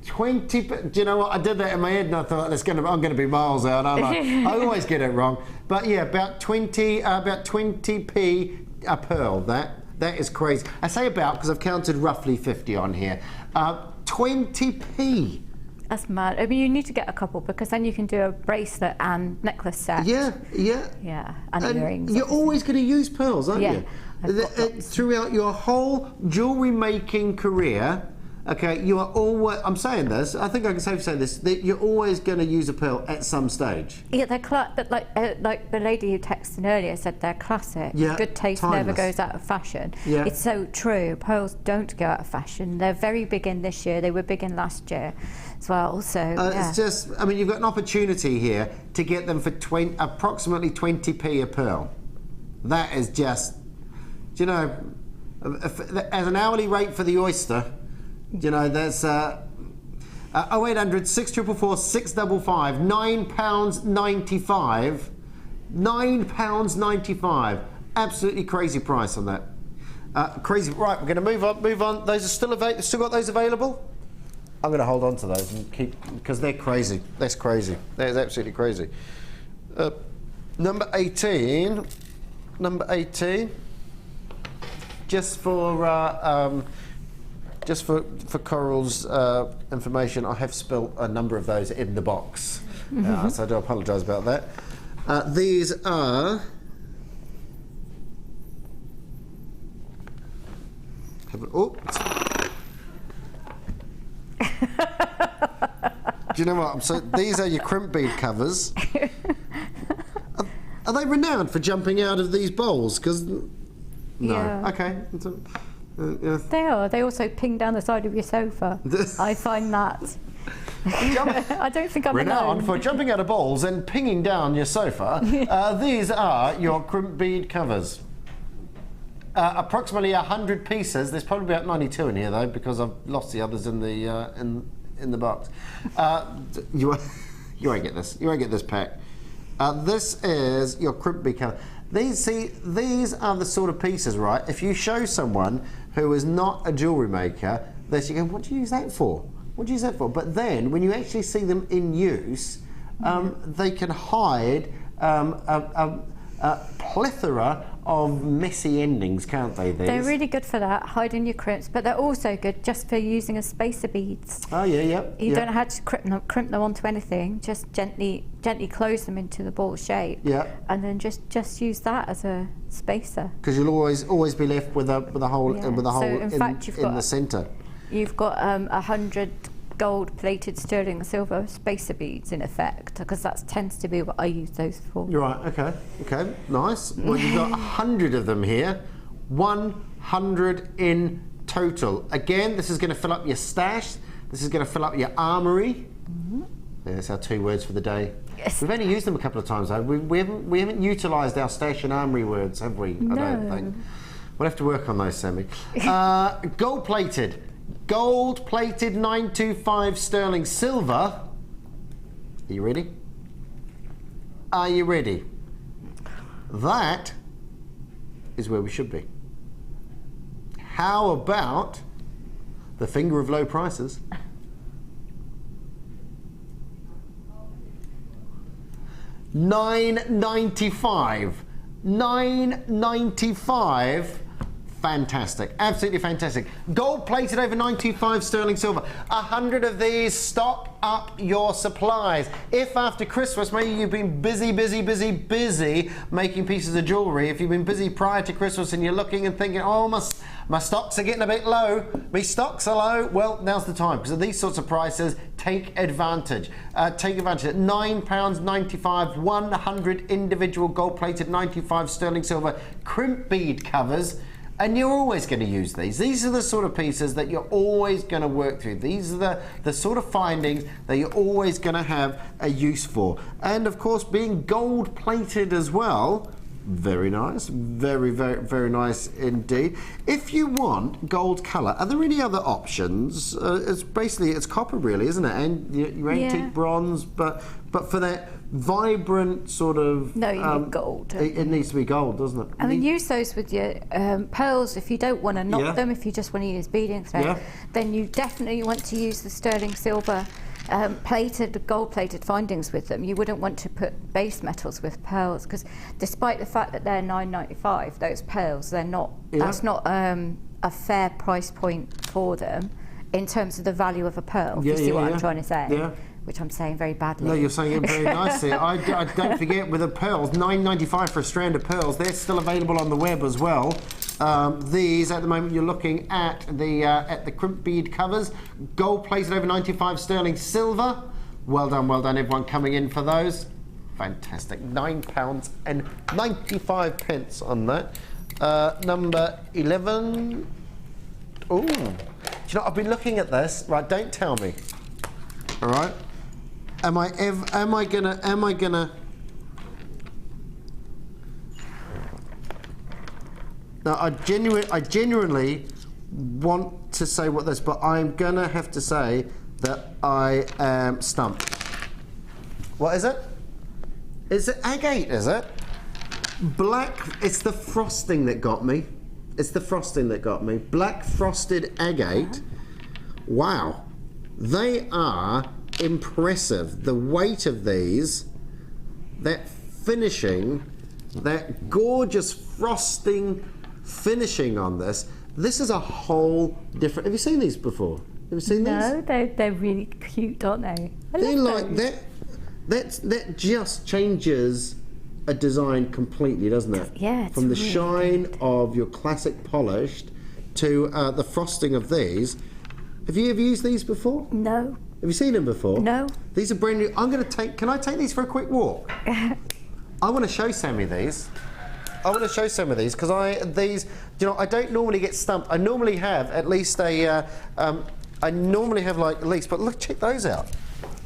20. Do you know what? I did that in my head and I thought I'm going to be miles out, aren't I? I always get it wrong. But yeah, about 20p a pearl. That is crazy. I say about because I've counted roughly 50 on here. 20p. That's mad. I mean, you need to get a couple because then you can do a bracelet and necklace set. Yeah. And earrings. You're always going to use pearls, aren't you? Throughout your whole jewellery making career. Okay, you are always, I'm saying this, I think I can safely say this, that you're always going to use a pearl at some stage. Yeah, they're like the lady who texted earlier said they're classic. Yeah, good taste timeless. Never goes out of fashion. Yeah. It's so true. Pearls don't go out of fashion. They're very big in this year. They were big in last year as well. So yeah. It's just, I mean, you've got an opportunity here to get them for approximately 20p a pearl. That is just, you know, as an hourly rate for the oyster, you know, there's 0800 644 655, £9.95. £9.95. Absolutely crazy price on that. Crazy. Right, we're going to move on. Those are still available. Still got those available? I'm going to hold on to those and keep, because they're crazy. That's crazy. That is absolutely crazy. Number 18. Number 18. Just for Coral's information, I have spilt a number of those in the box, so I do apologise about that. These are. Do you know what? These are your crimp bead covers. Are they renowned for jumping out of these bowls? Because no. Yeah. Okay. Yeah. They are. They also ping down the side of your sofa. I find that. I don't think I'm renowned alone. for jumping out of bowls and pinging down your sofa. These are your crimp bead covers. Approximately 100 pieces. There's probably about 92 in here though, because I've lost the others in the box. You won't get this. You won't get this pack. This is your crimp bead cover. These are the sort of pieces, right? If you show someone who is not a jewellery maker, they say, "What do you use that for? What do you use that for?" But then, when you actually see them in use, they can hide a plethora of messy endings, can't they? These? They're really good for that, hiding your crimps, but they're also good just for using as spacer beads. Oh yeah, yep. You don't have to crimp them onto anything. Just gently close them into the ball shape. Yeah. And then just use that as a spacer. Because you'll always be left with a hole in the centre. You've got 100 gold-plated sterling silver spacer beads in effect, because that tends to be what I use those for. Right, okay, nice. Well, you've got 100 of them here, 100 in total. Again, this is going to fill up your stash, this is going to fill up your armoury. There's our 2 words for the day. Yes. We've only used them a couple of times though. We haven't utilised our stash and armoury words, have we? No. I don't think. We'll have to work on those, Sammi. Gold-plated. Gold-plated 925 sterling silver. Are you ready? Are you ready? That is where we should be. How about the finger of low prices? $9.95. $9.95. Fantastic, absolutely fantastic. Gold plated over 925 sterling silver. 100 of these, stock up your supplies. If after Christmas, maybe you've been busy making pieces of jewellery, if you've been busy prior to Christmas and you're looking and thinking, oh, my stocks are getting a bit low, my stocks are low, well, now's the time, because at these sorts of prices, take advantage. Take advantage at £9.95, 100 individual gold plated 95 sterling silver crimp bead covers. And you're always going to use these. These are the sort of pieces that you're always going to work through. These are the sort of findings that you're always going to have a use for. And of course, being gold plated as well, very nice, very nice indeed. If you want gold colour, are there any other options? It's copper really, isn't it? And your antique bronze, but for that vibrant sort of... No, you need gold. It needs to be gold, doesn't it? I mean, use those with your pearls if you don't want to knot them, if you just want to use beading thread, then you definitely want to use the sterling silver gold-plated findings with them. You wouldn't want to put base metals with pearls, because despite the fact that they're $9.95, those pearls, they're not. That's not a fair price point for them in terms of the value of a pearl. If you see what I'm trying to say? Yeah. Which I'm saying very badly. No, you're saying it very nicely. I don't forget, with the pearls, $9.95 for a strand of pearls. They're still available on the web as well. These, at the moment, you're looking at the crimp bead covers, gold plated over 95 sterling silver. Well done, everyone coming in for those. Fantastic. £9.95 on that. Number 11. Ooh. Do you know, I've been looking at this. Right, don't tell me. All right. Am I gonna? Now, I genuinely want to say what this, but I'm gonna have to say that I am stumped. What is it? Is it agate? Is it black? It's the frosting that got me. It's the frosting that got me. Black frosted agate. Wow. They are impressive. The weight of these, that finishing, that gorgeous frosting finishing on this. This is a whole different... Have you seen these before? Have you seen these? No, they're really cute, aren't they? They're like that. That just changes a design completely, doesn't it? Yeah, it's from the really shine good. Of your classic polished to the frosting of these. Have you ever used these before? No. Have you seen them before? No. These are brand new. I'm going to take... Can I take these for a quick walk? I want to show Sammi these. I want to show some of these because you know, I don't normally get stumped. I normally have at least a... I normally have like at least... But look, check those out.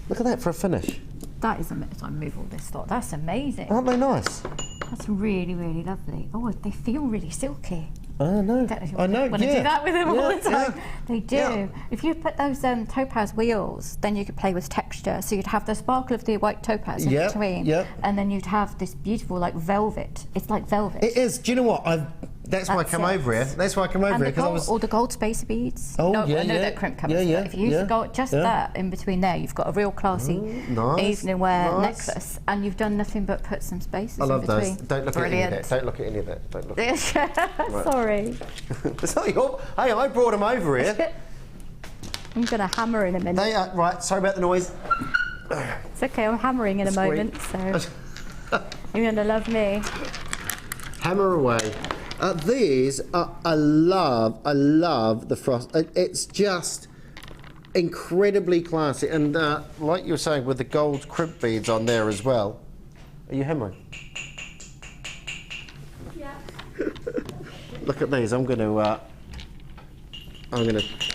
Look at that for a finish. That is amazing. I move all this lot. That's amazing. Aren't they nice? That's really, really lovely. Oh, they feel really silky. I know. I know. Want to do that with them all the time? Yeah. They do. Yeah. If you put those topaz wheels, then you could play with texture. So you'd have the sparkle of the white topaz in between, and then you'd have this beautiful like velvet. It's like velvet. It is. Do you know what? That's why I come over here. That's why I come over here, because I was... Or the gold spacer beads. Oh, no, yeah, I know yeah. that crimp covers, Yeah, yeah, but if you use the gold, just that in between there, you've got a real classy evening wear necklace, and you've done nothing but put some spaces in between. I love those. Don't look at any of that. Don't look at any of that. Don't look at right. Sorry. It's not your... Hey, I brought them over here. I'm going to hammer in a minute. They are... Right, sorry about the noise. It's okay, I'm hammering in a moment, so you're going to love me. Hammer away. These are, I love the frost. It's just incredibly classy, and like you were saying, with the gold crimp beads on there as well. Are you hammering? Yeah. Look at these. I'm going to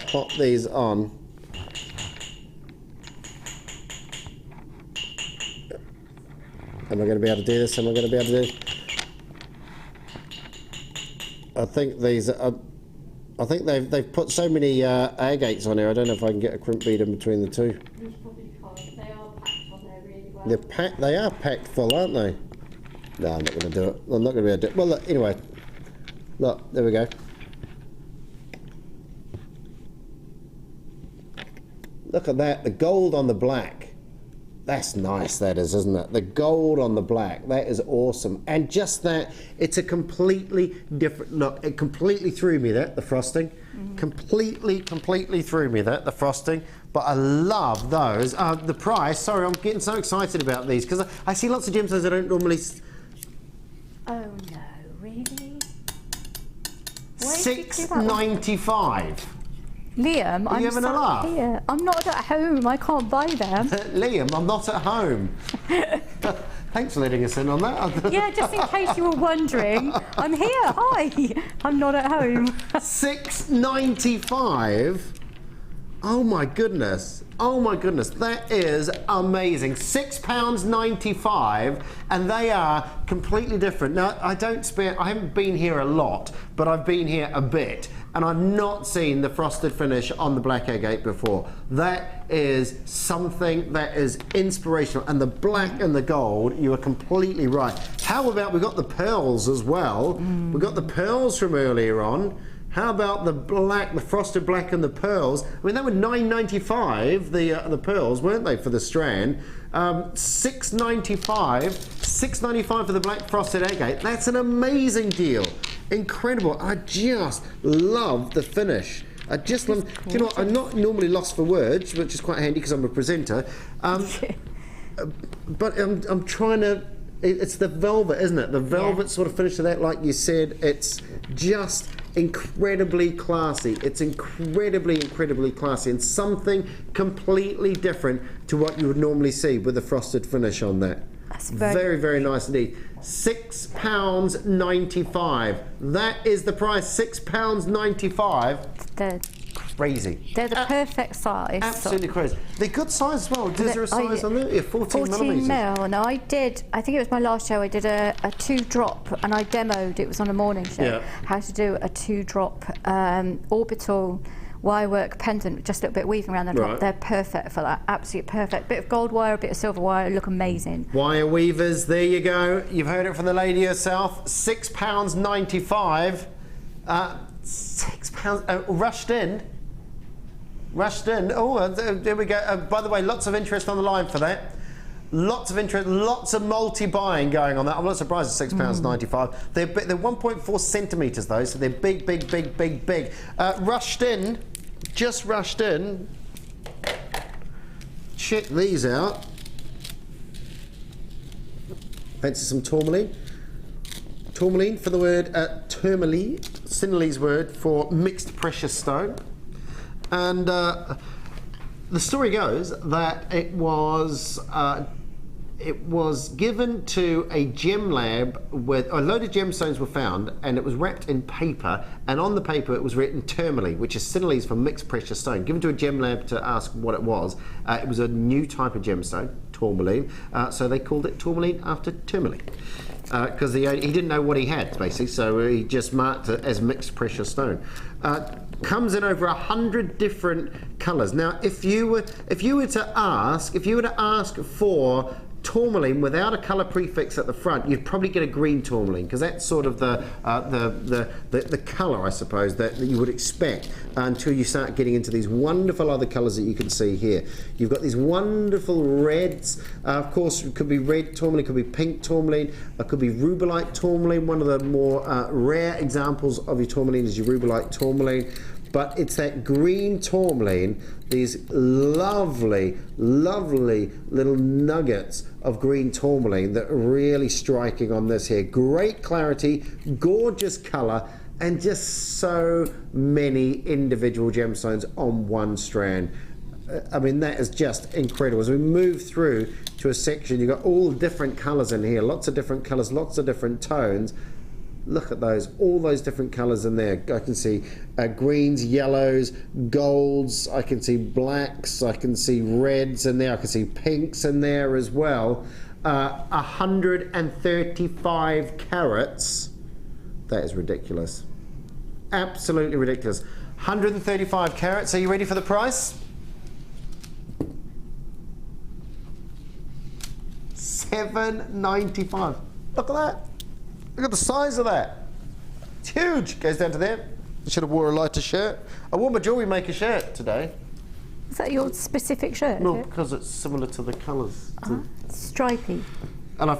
pop these on. Am I going to be able to do this? Am I going to be able to do this? I think these are... I think they've put so many agates on here. I don't know if I can get a crimp bead in between the two. They are packed on there really well. They're packed. They are packed full, aren't they? No, I'm not going to do it. I'm not going to be able to do it. Well, look, anyway. Look, there we go. Look at that. The gold on the black. That's nice, that is, isn't it? The gold on the black, that is awesome. And just that, it's a completely different look. It completely threw me, that, the frosting. Completely threw me, that, the frosting. But I love those. The price, sorry, I'm getting so excited about these, because I see lots of gemstones I don't normally... Oh no, really? $6.95. Liam, Are you having a laugh? Here. I'm not at home, I can't buy them. Liam, I'm not at home. Thanks for letting us in on that. Yeah, just in case you were wondering, I'm here, hi. I'm not at home. $6.95? Oh my goodness. Oh my goodness, that is amazing. £6.95, and they are completely different. Now, I haven't been here a lot, but I've been here a bit, and I've not seen the frosted finish on the black agate before. That is something that is inspirational, and the black and the gold, you are completely right. How about we got the pearls as well? We got the pearls from earlier on. How about the black, the frosted black and the pearls? I mean, they were $9.95, the pearls, weren't they, for the strand? $6.95 for the black frosted agate. That's an amazing deal. Incredible. I just love the finish. I just love, do you know what, I'm not normally lost for words, which is quite handy because I'm a presenter. But I'm trying to, it's the velvet, isn't it? The velvet sort of finish of that, like you said, it's just incredibly classy. It's incredibly classy, and something completely different to what you would normally see with the frosted finish on that. That's very nice indeed. £6.95. That is the price. £6.95. Crazy. They're the perfect size. Absolutely crazy. They're good size as well. Is there a size on there? Yeah, 14 millimetres. Mil. No, I think it was my last show, I did a 2-drop, and I demoed, it was on a morning show, how to do a 2-drop orbital wirework pendant with just a little bit of weaving around the top. They're perfect for that, absolutely perfect. Bit of gold wire, a bit of silver wire, look amazing. Wire weavers, there you go. You've heard it from the lady herself. £6.95. £6 rushed in. Oh, there we go. By the way, lots of interest on the line for that. Lots of interest, lots of multi-buying going on that. I'm not surprised at £6.95. They're 1.4 centimetres though, so they're big. Rushed in, just rushed in. Check these out. Fancy some tourmaline? Tourmaline for the word tourmaline, Sinhalese word for mixed precious stone. And the story goes that it was given to a gem lab where a load of gemstones were found, and it was wrapped in paper, and on the paper it was written tourmaline, which is Sinhalese for mixed precious stone. Given to a gem lab to ask what it was. It was a new type of gemstone, tourmaline, so they called it tourmaline after tourmaline. Because he didn't know what he had, basically, so he just marked it as mixed precious stone. Comes in over 100 different colours. Now, if you were to ask for tourmaline without a colour prefix at the front, you'd probably get a green tourmaline, because that's sort of the colour, I suppose, that you would expect until you start getting into these wonderful other colours that you can see here. You've got these wonderful reds. Of course, it could be red tourmaline, it could be pink tourmaline, it could be rubellite tourmaline. One of the more rare examples of your tourmaline is your rubellite tourmaline. But it's that green tourmaline, these lovely, lovely little nuggets of green tourmaline that are really striking on this here. Great clarity, gorgeous colour, and just so many individual gemstones on one strand. I mean, that is just incredible. As we move through to a section, you've got all different colours in here, lots of different colours, lots of different tones. Look at those, all those different colours in there. I can see greens, yellows, golds, I can see blacks, I can see reds in there, I can see pinks in there as well. 135 carats. That is ridiculous. Absolutely ridiculous. 135 carats. Are you ready for the price? $7.95. Look at that. Look at the size of that. It's huge. Goes down to there. I should have wore a lighter shirt. I wore my Jewellery Maker shirt today. Is that your specific shirt? No, because it's similar to the colours. Stripy. And I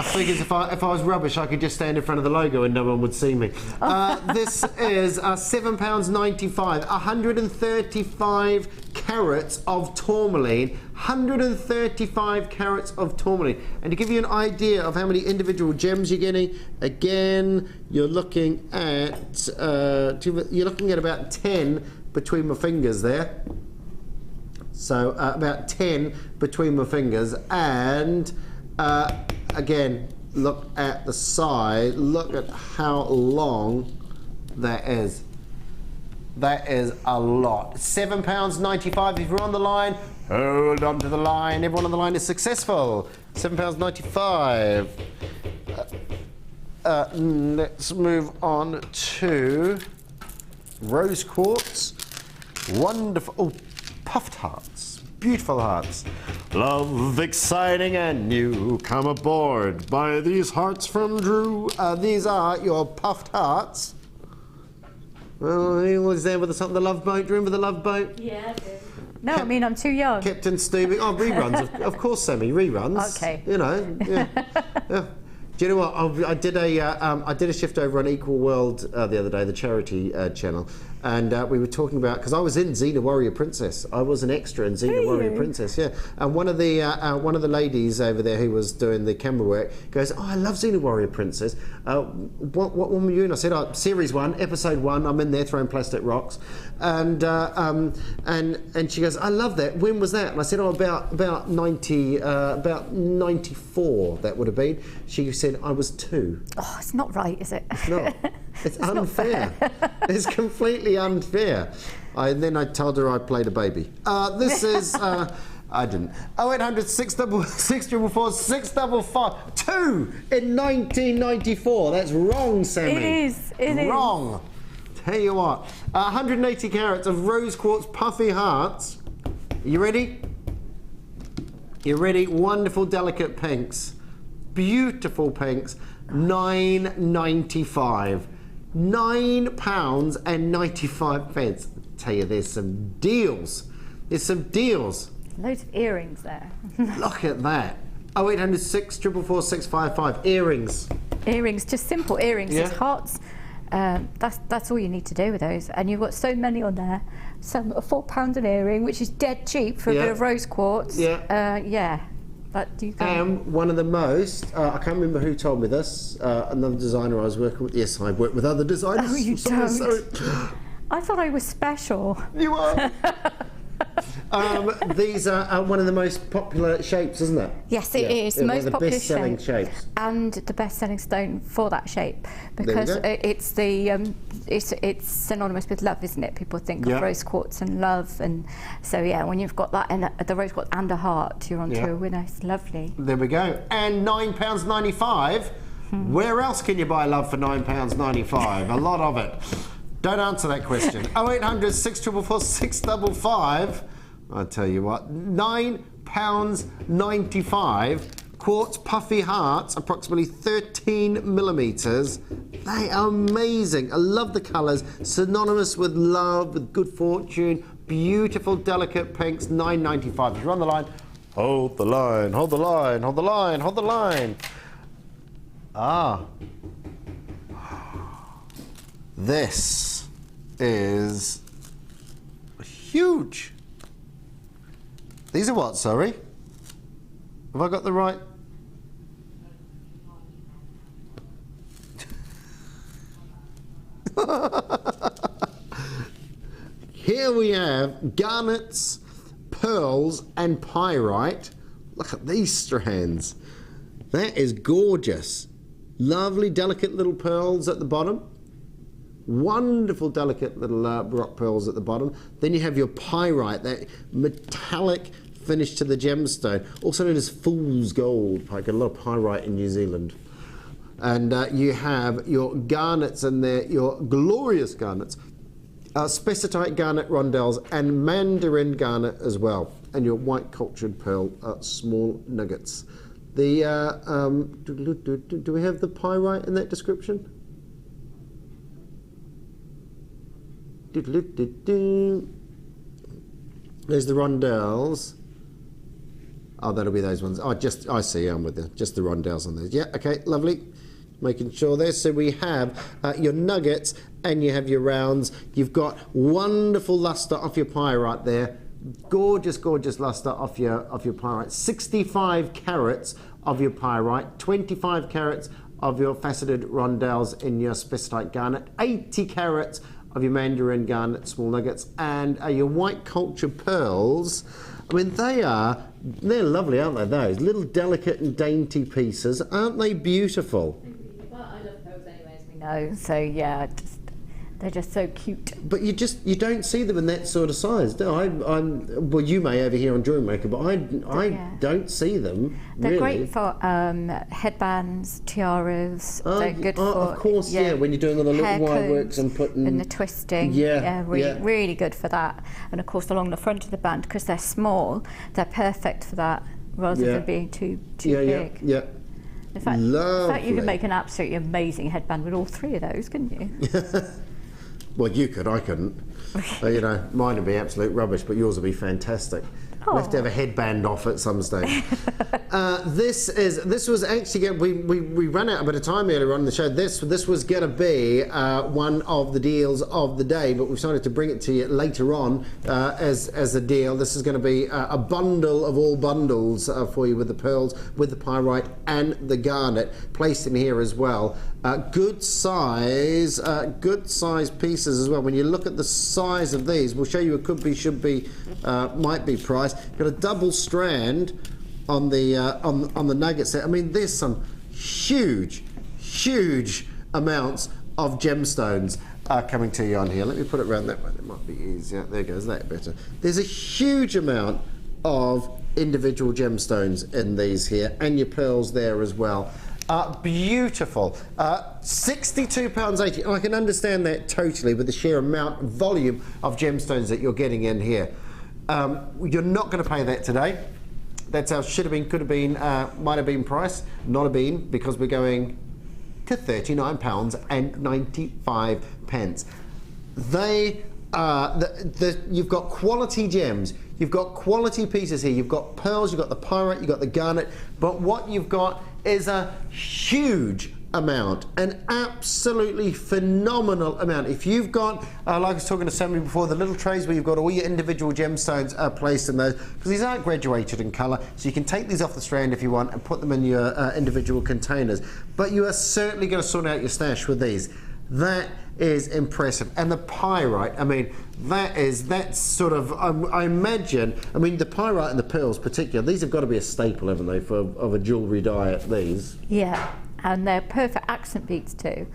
figured if I was rubbish, I could just stand in front of the logo and no one would see me. This is £7.95. 135 carats of tourmaline. 135 carats of tourmaline. And to give you an idea of how many individual gems you're getting, again, you're looking at about 10 between my fingers there. So about 10 between my fingers, and again, look at the side, look at how long that is. That is a lot. £7.95. If you're on the line, hold on to the line. Everyone on the line is successful. £7.95. Let's move on to rose quartz. Wonderful. Oh, puffed hearts. Beautiful hearts. Love, exciting and new. Come aboard. Buy these hearts from Drew. These are your puffed hearts. Well, he was there with the love boat. Do you remember the love boat? Yeah, I do. No, I mean, I'm too young. Captain Stubing. Oh, reruns. of course, Sammi, reruns. Okay. You know, yeah. Yeah. Do you know what? I did a shift over on Equal World the other day, the charity channel, and we were talking about, because I was in Xena Warrior Princess. I was an extra in Xena Warrior Princess, yeah. And one of the ladies over there who was doing the camera work goes, "Oh, I love Xena Warrior Princess. What one were you in?" I said, "Oh, Series 1, Episode 1. I'm in there throwing plastic rocks." And she goes, "I love that. When was that?" And I said, "Oh, about 94. That would have been." She said, "I was 2. Oh, it's not right, is it? It's not. It's unfair. It's completely unfair. Then I told her I played a baby. This is. I didn't. 0800 644 655. 2 in 1994. That's wrong, Sammi. It is. It is. Wrong. Tell you what. 180 carats of rose quartz puffy hearts. You ready? You ready? Wonderful, delicate pinks. Beautiful pinks. £9.95. £9.95. Tell you, there's some deals. There's some deals. Loads of earrings there. Look at that. 0800 644 655. Earrings. Earrings, just simple earrings. Yeah. Just hearts. That's all you need to do with those. And you've got so many on there. Some a £4 an earring, which is dead cheap for a bit of rose quartz. Yeah. Yeah. But you can. One of the most, I can't remember who told me this, another designer I was working with. Yes, I work with other designers. Oh, you Sorry. I thought I was special. You are. These are one of the most popular shapes, isn't it? Yes, it is. The most popular best-selling shapes. And the best-selling stone for that shape, because it's it's synonymous with love, isn't it? People think of rose quartz and love, and so when you've got that and the rose quartz and a heart, you're onto a winner. It's lovely. There we go. And £9.95. Where else can you buy love for £9.95? A lot of it. Don't answer that question. 0800 644 655. I tell you what, £9 £9.95. Quartz puffy hearts, approximately 13 millimetres. They are amazing. I love the colours. Synonymous with love, with good fortune. Beautiful, delicate pinks. £9.95. If you're on the line, hold the line, hold the line, hold the line, hold the line. Ah. This is huge. These are what, sorry? Have I got the right? Here we have garnets, pearls and pyrite. Look at these strands. That is gorgeous. Lovely delicate little pearls at the bottom. Wonderful delicate little rock pearls at the bottom. Then you have your pyrite, that metallic finish to the gemstone, also known as fool's gold. I get a lot of pyrite in New Zealand. And you have your garnets in there, your glorious garnets, spessartite garnet rondelles and mandarin garnet as well, and your white cultured pearl small nuggets. The do we have the pyrite in that description? There's the rondelles. Oh, that'll be those ones. Oh, I see, I'm with you. Just the rondelles on those. Yeah, okay, lovely. Making sure there. So we have your nuggets and you have your rounds. You've got wonderful luster off your pyrite there. Gorgeous, gorgeous luster off your pyrite. 65 carats of your pyrite. 25 carats of your faceted rondelles in your spessarite garnet. 80 carats of your mandarin garnet small nuggets, and your white culture pearls. I mean, they're lovely, aren't they? Those little delicate and dainty pieces, aren't they beautiful? Well, I love pearls anyway, as we know. So yeah, they're just so cute. But you don't see them in that sort of size. No, well, you may over here on JewelleryMaker, but I don't see them. They're really great for headbands, tiaras. They're good for, of course, yeah. When you're doing all the little wireworks and putting and the twisting. Really good for that. And of course, along the front of the band, because they're small, they're perfect for that, rather than being too big. Yeah. In fact, you could make an absolutely amazing headband with all three of those, couldn't you? Well, you could, I couldn't. You know, mine would be absolute rubbish, but yours would be fantastic. We'll have to have a headband off at some stage. This was actually we ran out a bit of time earlier on in the show. This was going to be one of the deals of the day, but we've decided to bring it to you later on as a deal. This is going to be a bundle of all bundles for you, with the pearls, with the pyrite and the garnet placed in here as well. Good size pieces as well. When you look at the size of these, we'll show you a could be, should be, might be price. Got a double strand on the nugget set. I mean, there's some huge amounts of gemstones coming to you on here. Let me put it around that way. That might be easier. There goes. That better. There's a huge amount of individual gemstones in these here, and your pearls there as well. Beautiful. £62.80, and I can understand that totally with the sheer amount, volume of gemstones that you're getting in here. You're not going to pay that today. That's our should have been, could have been, might have been price. Not a been, because we're going to £39.95. They you've got quality gems. You've got quality pieces here. You've got pearls, you've got the pyrite, you've got the garnet, but what you've got is a huge amount, an absolutely phenomenal amount. If you've got, like I was talking to Sammi before, the little trays where you've got all your individual gemstones placed in those, because these aren't graduated in colour, so you can take these off the strand if you want and put them in your individual containers. But you are certainly going to sort out your stash with these. That is impressive. And the pyrite, I mean, that's sort of, I imagine, I mean, the pyrite and the pearls particularly, these have got to be a staple, haven't they, of a jewellery diet, these? Yeah, and they're perfect accent beads too.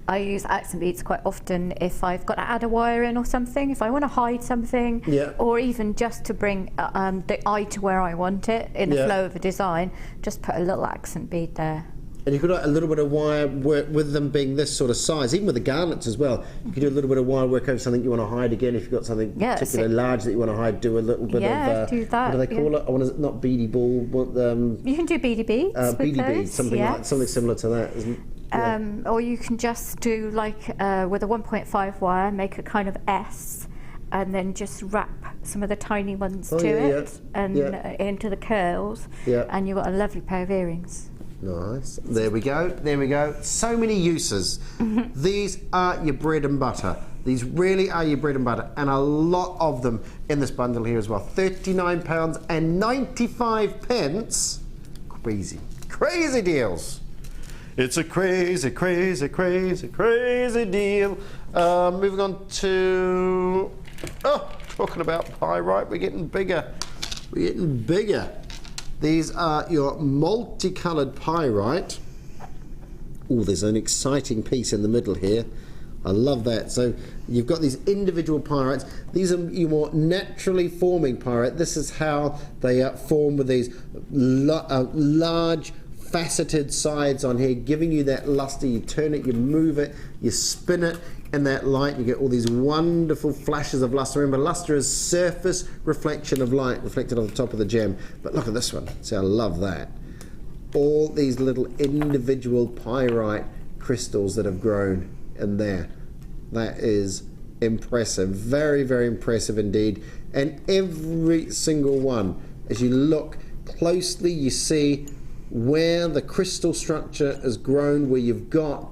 I use accent beads quite often if I've got to add a wire in or something, if I want to hide something, or even just to bring the eye to where I want it in the flow of a design, just put a little accent bead there. And you could do a little bit of wire work with them being this sort of size, even with the garnets as well. You could do a little bit of wire work over something you want to hide again. If you've got something particularly large that you want to hide, do a little bit of... do that. What do they call it? I want to, not beady ball. You can do beady beads with beady those, beads, something similar to that, isn't it? Yeah. Or you can just do like with a 1.5 wire, make a kind of S, and then just wrap some of the tiny ones to it and into the curls, and you've got a lovely pair of earrings. Nice. There we go. There we go. So many uses. These are your bread and butter. These really are your bread and butter, and a lot of them in this bundle here as well. £39.95. Crazy, crazy deals. It's a crazy, crazy, crazy, crazy deal. Moving on to, talking about pyrite, we're getting bigger. We're getting bigger. These are your multicoloured pyrite. Oh, there's an exciting piece in the middle here. I love that. So you've got these individual pyrites. These are your more naturally forming pyrite. This is how they form with these large faceted sides on here, giving you that luster. You turn it, you move it, you spin it in that light, you get all these wonderful flashes of luster. Remember, luster is surface reflection of light reflected on the top of the gem. But look at this one. See, I love that. All these little individual pyrite crystals that have grown in there. That is impressive. Very, very impressive indeed. And every single one, as you look closely, you see where the crystal structure has grown, where you've got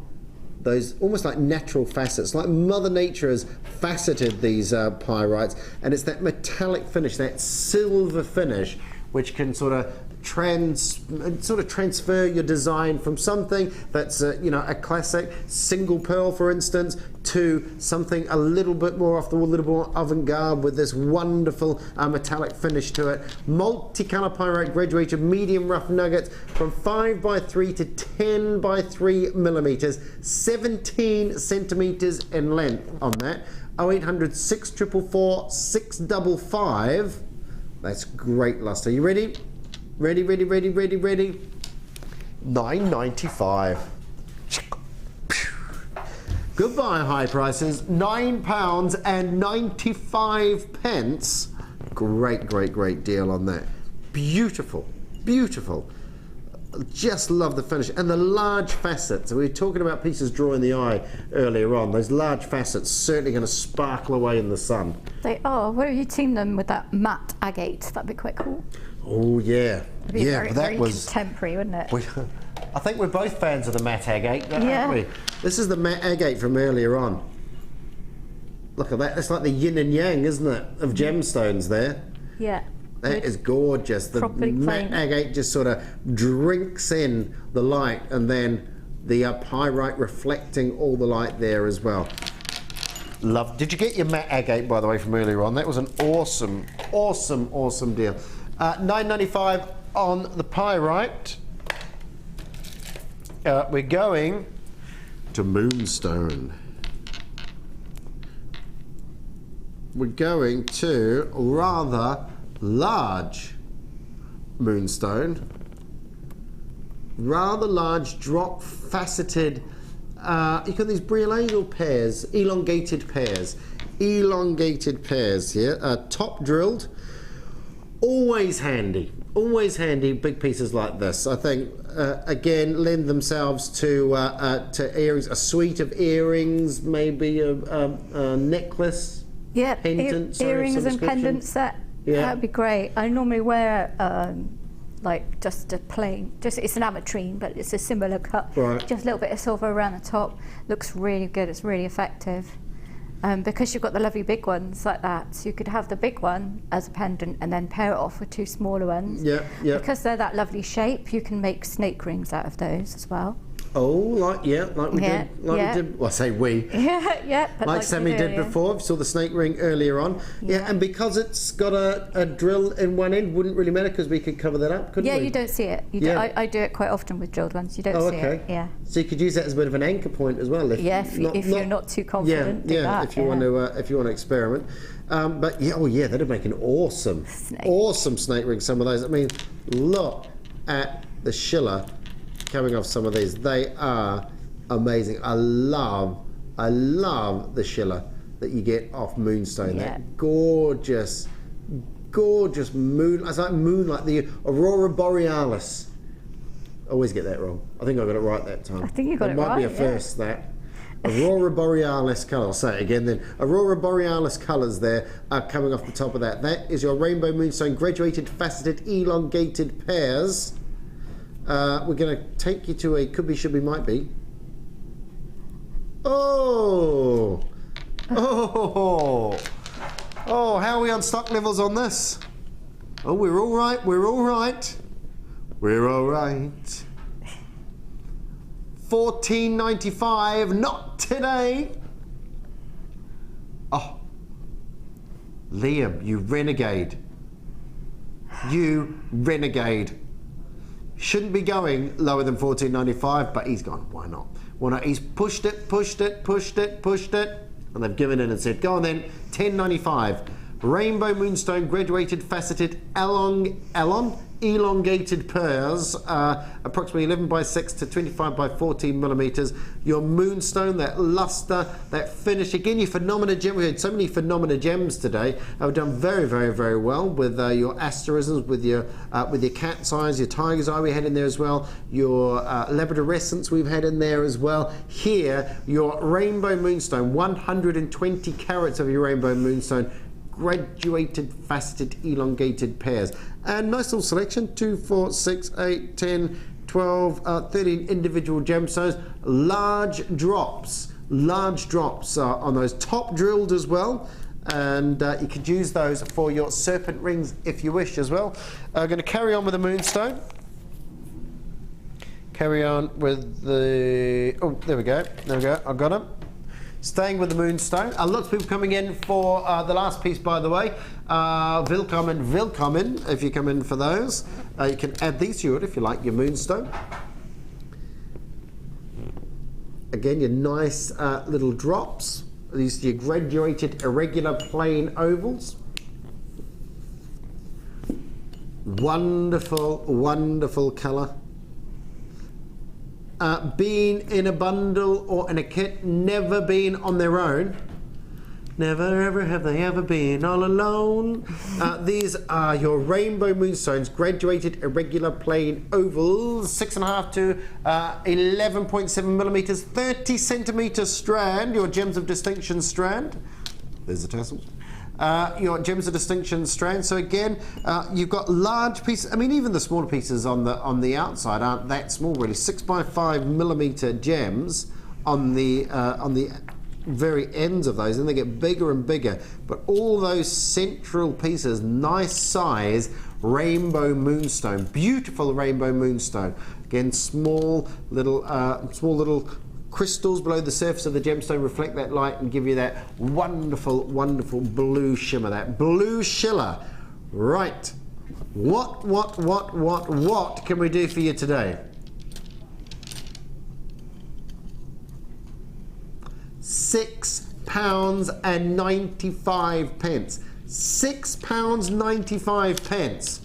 those almost like natural facets, like Mother Nature has faceted these pyrites, and it's that metallic finish, that silver finish, which can sort of transfer your design from something that's a classic single pearl, for instance, to something a little bit more off the wall, a little more avant-garde with this wonderful metallic finish to it. Multicolour pyrite graduated medium rough nuggets from 5x3 to 10x3 millimetres, 17 centimetres in length on that. 0800 644 655. That's great luster. You ready? Ready, ready, ready, ready, ready. £9.95. Goodbye, high prices. £9.95. Great, great, great deal on that. Beautiful, beautiful. Just love the finish and the large facets. We were talking about pieces drawing the eye earlier on. Those large facets certainly going to sparkle away in the sun. They are. What have you seen them with that matte agate? That'd be quite cool. Oh yeah, yeah. Very contemporary, wouldn't it? I think we're both fans of the matte agate, aren't we? This is the matte agate from earlier on. Look at that. It's like the yin and yang, isn't it, of gemstones there? Yeah. That is gorgeous. The matte agate just sort of drinks in the light, and then the pyrite reflecting all the light there as well. Love. Did you get your matte agate, by the way, from earlier on? That was an awesome, awesome, awesome deal. $9.95 on the pyrite. We're going to moonstone. We're going to rather large moonstone. Rather large drop faceted. You've got these Briolano pairs, elongated pairs here. Top drilled. Always handy big pieces like this. I think again lend themselves to earrings, a suite of earrings, maybe a necklace, pendant, earrings and pendant set. That'd be great. I normally wear like just a plain, it's an ametrine, but it's a similar cut. Right. Just a little bit of silver around the top. Looks really good. It's really effective. Because you've got the lovely big ones like that, so you could have the big one as a pendant and then pair it off with two smaller ones. Yeah. Because they're that lovely shape, you can make snake rings out of those as well. Oh, like we did. Well, I say we. Yeah. Like Sammi did before. Saw the snake ring earlier on. Yeah, and because it's got a drill in one end, wouldn't really matter because we could cover that up, couldn't we? Yeah, you don't see it. I do it quite often with drilled ones. You don't see it. Yeah. So you could use that as a bit of an anchor point as well. If you're not too confident. If you want to experiment. But that'd make an awesome snake ring. Some of those. I mean, look at the Schiller coming off some of these. They are amazing. I love the schiller that you get off moonstone. Yeah. That gorgeous moon. It's like moonlight, the Aurora Borealis. I always get that wrong. I think I got it right that time. I think you got it right. It might be a first, that. Aurora Borealis colour. I'll say it again then. Aurora Borealis colours there are coming off the top of that. That is your rainbow moonstone graduated, faceted, elongated pairs. We're going to take you to a could be, should be, might be. Oh, how are we on stock levels on this? Oh, we're all right, we're all right. We're all right. $14.95, not today. Oh, Liam, you renegade. You renegade. Shouldn't be going lower than $14.95, but he's gone. Why not? Why not? He's pushed it, and they've given in and said, go on then, $10.95. Rainbow moonstone graduated, faceted, elongated pairs, approximately 11 by 6 to 25 by 14 millimeters. Your moonstone, that luster, that finish. Again, your phenomena gem. We had so many phenomena gems today. We've done very, very, very well with your asterisms, with your cat's eyes, your tiger's eye we had in there as well. Your labradorescence we've had in there as well. Here, your rainbow moonstone, 120 carats of your rainbow moonstone. Graduated, faceted, elongated pairs. And nice little selection, 2, 4, 6, 8, 10, 12, 13 individual gemstones. Large drops on those, top drilled as well. And you could use those for your serpent rings if you wish as well. I'm going to carry on with the moonstone. Carry on with the, oh, there we go, I've got them. Staying with the moonstone. Lots of people coming in for the last piece, by the way. Willkommen, if you come in for those. You can add these to it if you like, your moonstone. Again, your nice little drops. These are your graduated irregular plain ovals. Wonderful, wonderful colour. Been in a bundle or in a kit, never been on their own. Never ever have they ever been all alone. These are your rainbow moonstones, graduated irregular plain ovals, 6.5 to 11.7 millimeters, 30 centimeters strand, your gems of distinction strand. There's the tassels. Your gems of distinction strand. So again, you've got large pieces. I mean, even the smaller pieces on the outside aren't that small, really. 6 by 5 millimeter gems on the very ends of those, and they get bigger and bigger. But all those central pieces, nice size rainbow moonstone, beautiful rainbow moonstone. Again, small little crystals below the surface of the gemstone reflect that light and give you that wonderful, wonderful blue shimmer, that blue schiller. Right. What can we do for you today? £6.95. £6.95.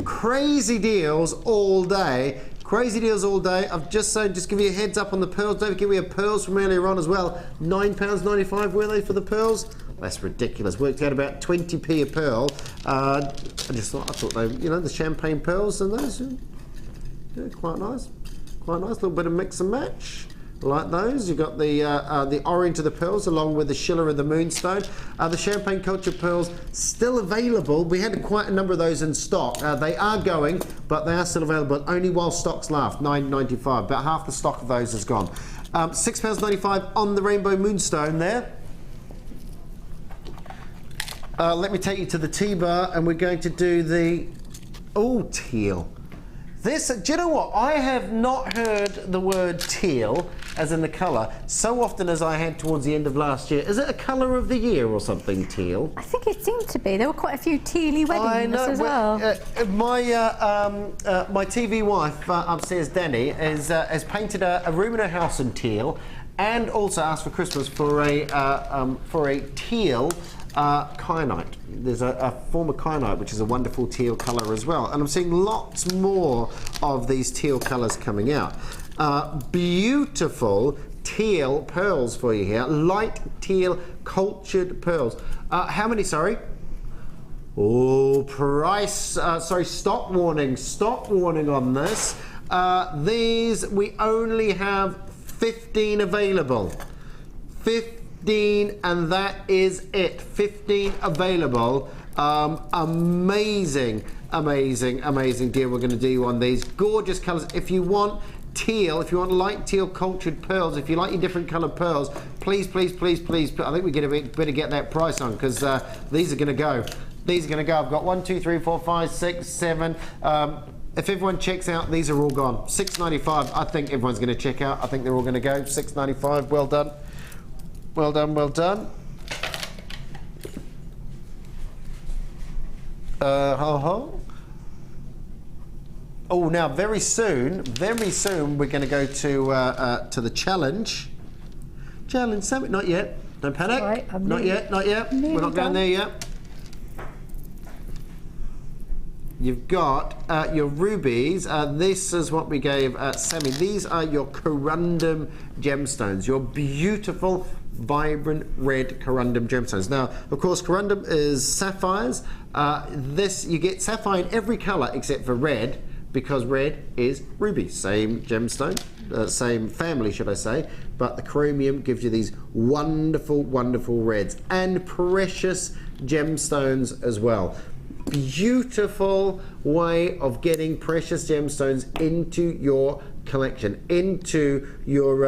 Crazy deals all day. Crazy deals all day. I've just give you a heads up on the pearls. Don't forget we have pearls from earlier on as well. £9.95 were they for the pearls? That's ridiculous. Worked out about 20p a pearl. I thought they, the champagne pearls and those, quite nice. Quite nice. A little bit of mix and match. Like those. You've got the orange of the pearls along with the schiller of the moonstone. The champagne culture pearls still available. We had quite a number of those in stock. They are going, but they are still available only while stocks last. $9.95. About half the stock of those is gone. £6.95 on the rainbow moonstone there. Let me take you to the T-bar, and we're going to do the teal. This, do you know what? I have not heard the word teal, as in the colour, so often as I had towards the end of last year. Is it a colour of the year or something, teal? I think it seemed to be. There were quite a few tealy weddings as well. My TV wife upstairs, Danny, has painted a room in her house in teal, and also asked for Christmas for a teal kyanite. There's a form of kyanite which is a wonderful teal colour as well, and I'm seeing lots more of these teal colours coming out. Beautiful teal pearls for you here, light teal cultured pearls. How many, sorry? Oh, price, sorry, stock warning on this. These, we only have 15 available. 15, and that is it. 15 available. Amazing deal we're going to do on these. Gorgeous colours. If you want teal, if you want light teal cultured pearls, if you like your different coloured pearls, please, I think we better get that price on, because these are going to go. These are going to go. I've got 1, 2, 3, 4, 5, 6, 7. If everyone checks out, these are all gone. $6.95. I think everyone's going to check out. I think they're all going to go. $6.95. Well done. Well done. Well done. Oh, now very soon, we're going to go to the challenge. Challenge Summit. Not yet. Don't panic. Right, Not yet. We're not going there yet. You've got your rubies. This is what we gave Sammi. These are your corundum gemstones. Your beautiful, vibrant red corundum gemstones. Now, of course, corundum is sapphires. This, you get sapphire in every colour except for red, because red is ruby. Same gemstone, same family, should I say, but the chromium gives you these wonderful, wonderful reds, and precious gemstones as well. Beautiful way of getting precious gemstones into your collection, into your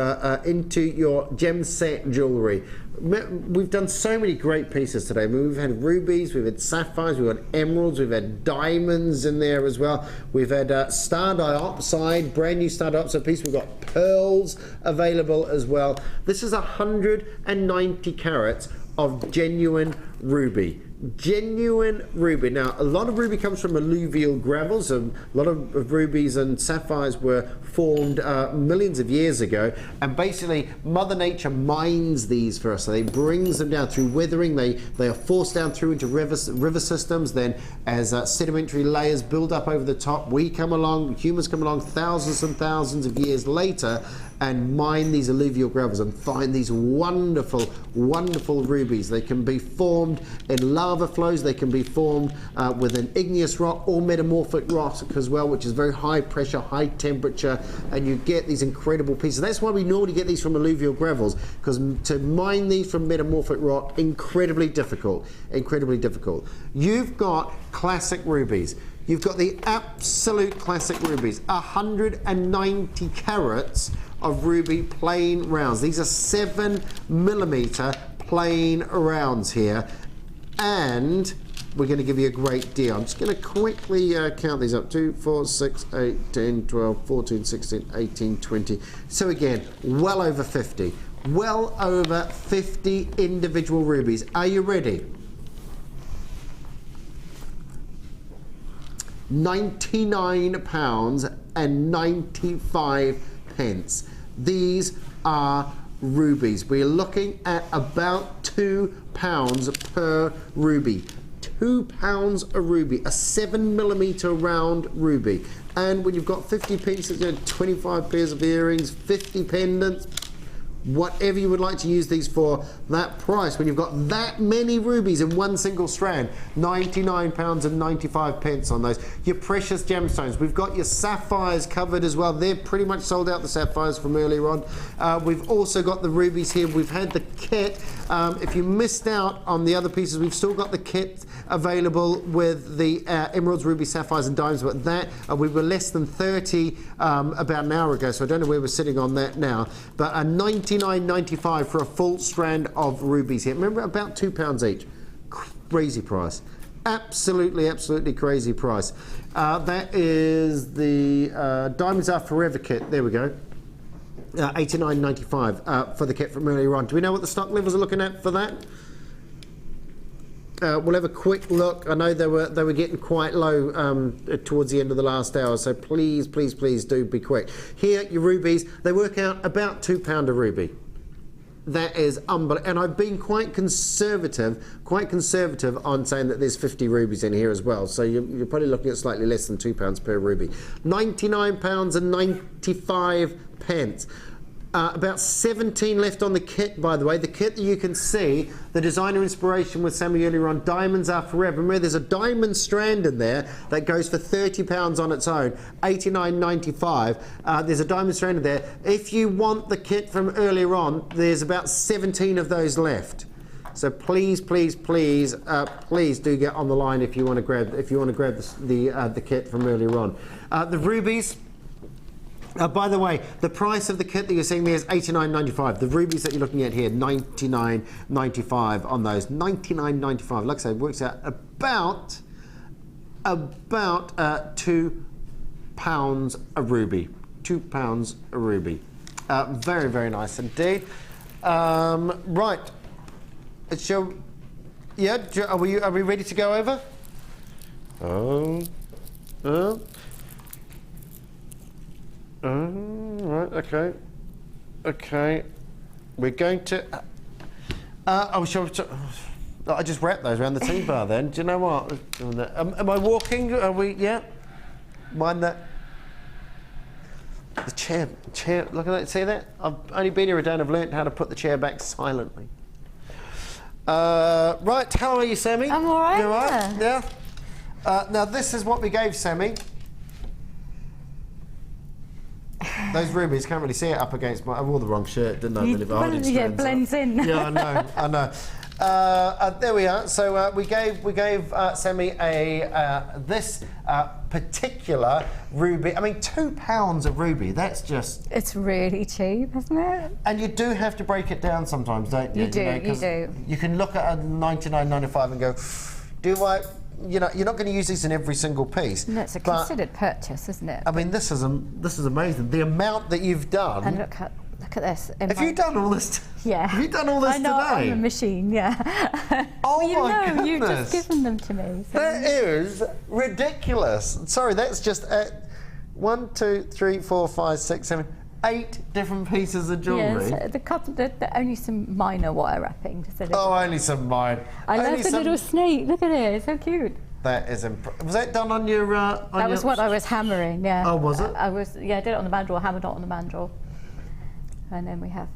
gem set jewellery. We've done so many great pieces today. I mean, we've had rubies, we've had sapphires, we've had emeralds, we've had diamonds in there as well. We've had star diopside, brand new star diopside piece. We've got pearls available as well. This is 190 carats of genuine ruby. Genuine ruby. Now, a lot of ruby comes from alluvial gravels. A lot of rubies and sapphires were formed millions of years ago, and basically Mother Nature mines these for us. So they brings them down through weathering. They are forced down through into river systems. Then as sedimentary layers build up over the top, we come along, humans come along thousands and thousands of years later and mine these alluvial gravels and find these wonderful, wonderful rubies. They can be formed in lava flows, they can be formed with an igneous rock or metamorphic rock as well, which is very high pressure, high temperature, and you get these incredible pieces. That's why we normally get these from alluvial gravels, because to mine these from metamorphic rock, incredibly difficult, incredibly difficult. You've got classic rubies. You've got the absolute classic rubies, 190 carats of ruby plain rounds. These are 7mm plain rounds here, and we're going to give you a great deal. I'm just going to quickly count these up. 2, 4, 6, 8, 10, 12, 14, 16, 18, 20. So again, well over 50. Well over 50 individual rubies. Are you ready? £99.95. These are rubies. We're looking at about £2 per ruby. £2 a ruby, a 7mm round ruby. And when you've got 50 pieces, you know, 25 pairs of earrings, 50 pendants, whatever you would like to use these for, that price, when you've got that many rubies in one single strand, £99.95 on those. Your precious gemstones, we've got your sapphires covered as well. They're pretty much sold out, the sapphires from earlier on. We've also got the rubies here. We've had the kit. If you missed out on the other pieces, we've still got the kit available with the emeralds, rubies, sapphires and diamonds, but that we were less than 30 about an hour ago, so I don't know where we're sitting on that now, but a $99.95 for a full strand of rubies here. Remember, about £2 each. Crazy price. Absolutely, absolutely crazy price. That is the Diamonds Are Forever kit. There we go. $89.95 for the kit from earlier on. Do we know what the stock levels are looking at for that? We'll have a quick look. I know they were getting quite low towards the end of the last hour, so please, please, please do be quick. Here, your rubies, they work out about £2 a ruby. That is unbelievable. And I've been quite conservative on saying that there's 50 rubies in here as well. So you're probably looking at slightly less than £2 per ruby. £99.95. About 17 left on the kit, by the way. The kit that you can see, the designer inspiration with Sammi earlier on, diamonds are forever. Remember, there's a diamond strand in there that goes for £30 on its own, $89.95. There's a diamond strand in there. If you want the kit from earlier on, there's about 17 of those left. So please, please, please, please do get on the line if you want to grab the kit from earlier on. The rubies. By the way, the price of the kit that you're seeing there is $89.95. The rubies that you're looking at here, $99.95 on those. $99.95. Like I said, it works out about £2 a ruby. £2 a ruby. Very, very nice indeed. Right. Are we ready to go over? Right, okay. We're going to... I just wrapped those around the T-bar then. Do you know what? Am I walking? Are we... Yeah? Mind that... The chair, look at that, see that? I've only been here a day and I've learnt how to put the chair back silently. Right, how are you, Sammi? I'm all right. You all right? Yeah? Now, this is what we gave Sammi. Those rubies, can't really see it up against I wore the wrong shirt, didn't I? Yeah, it blends in. Yeah, I know. There we are. So we gave Sammi this particular ruby. I mean, £2 a ruby. That's just... It's really cheap, isn't it? And you do have to break it down sometimes, don't you? You do. You can look at a $99.95 and go, do I... You know, you're not going to use these in every single piece. No, it's a considered purchase, isn't it? I mean, this is amazing. The amount that you've done. And look at this. Have you done all this? Yeah. Have you done all this I know, today? on the machine, yeah. Oh well, my goodness! You've just given them to me. So. That is ridiculous. Sorry, that's just 1, 2, 3, 4, 5, 6, 7, 8 different pieces of jewellery. Yes, only some minor wire wrapping. Only some minor. I love the little snake. Look at it. It's so cute. That is was that done on your? That was what I was hammering. Yeah. Oh, was it? I did it on the mandrel. Hammered it on the mandrel. And then we have.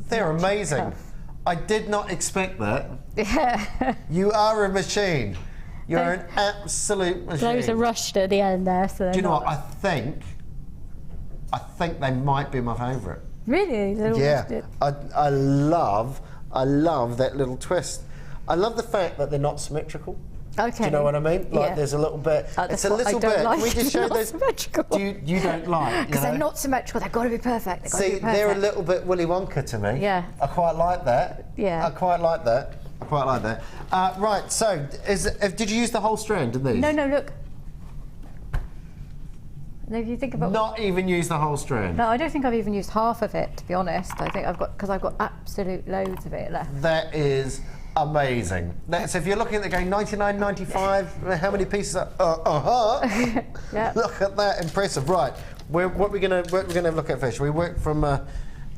They're amazing. I did not expect that. Yeah. You are a machine. You're an absolute machine. Those are rushed at the end there. So do you know what? I think they might be my favourite. Really? Yeah. I love that little twist. I love the fact that they're not symmetrical. Okay. Do you know what I mean? Like there's a little bit. It's a little bit. Like. Can we just show those? Symmetrical. You don't like? Because they're not symmetrical. They've got to be perfect. See, they're a little bit Willy Wonka to me. Yeah. I quite like that. Yeah. I quite like that. Right. So, did you use the whole strand in these? No. Look. No, if you think about. Not even use the whole strand. No, I don't think I've even used half of it. To be honest, I think I've got absolute loads of it left. That is. Amazing. So if you're looking at the going $99.95, how many pieces are? Yeah. Look at that, impressive. Right, what we're gonna look at first. We work from.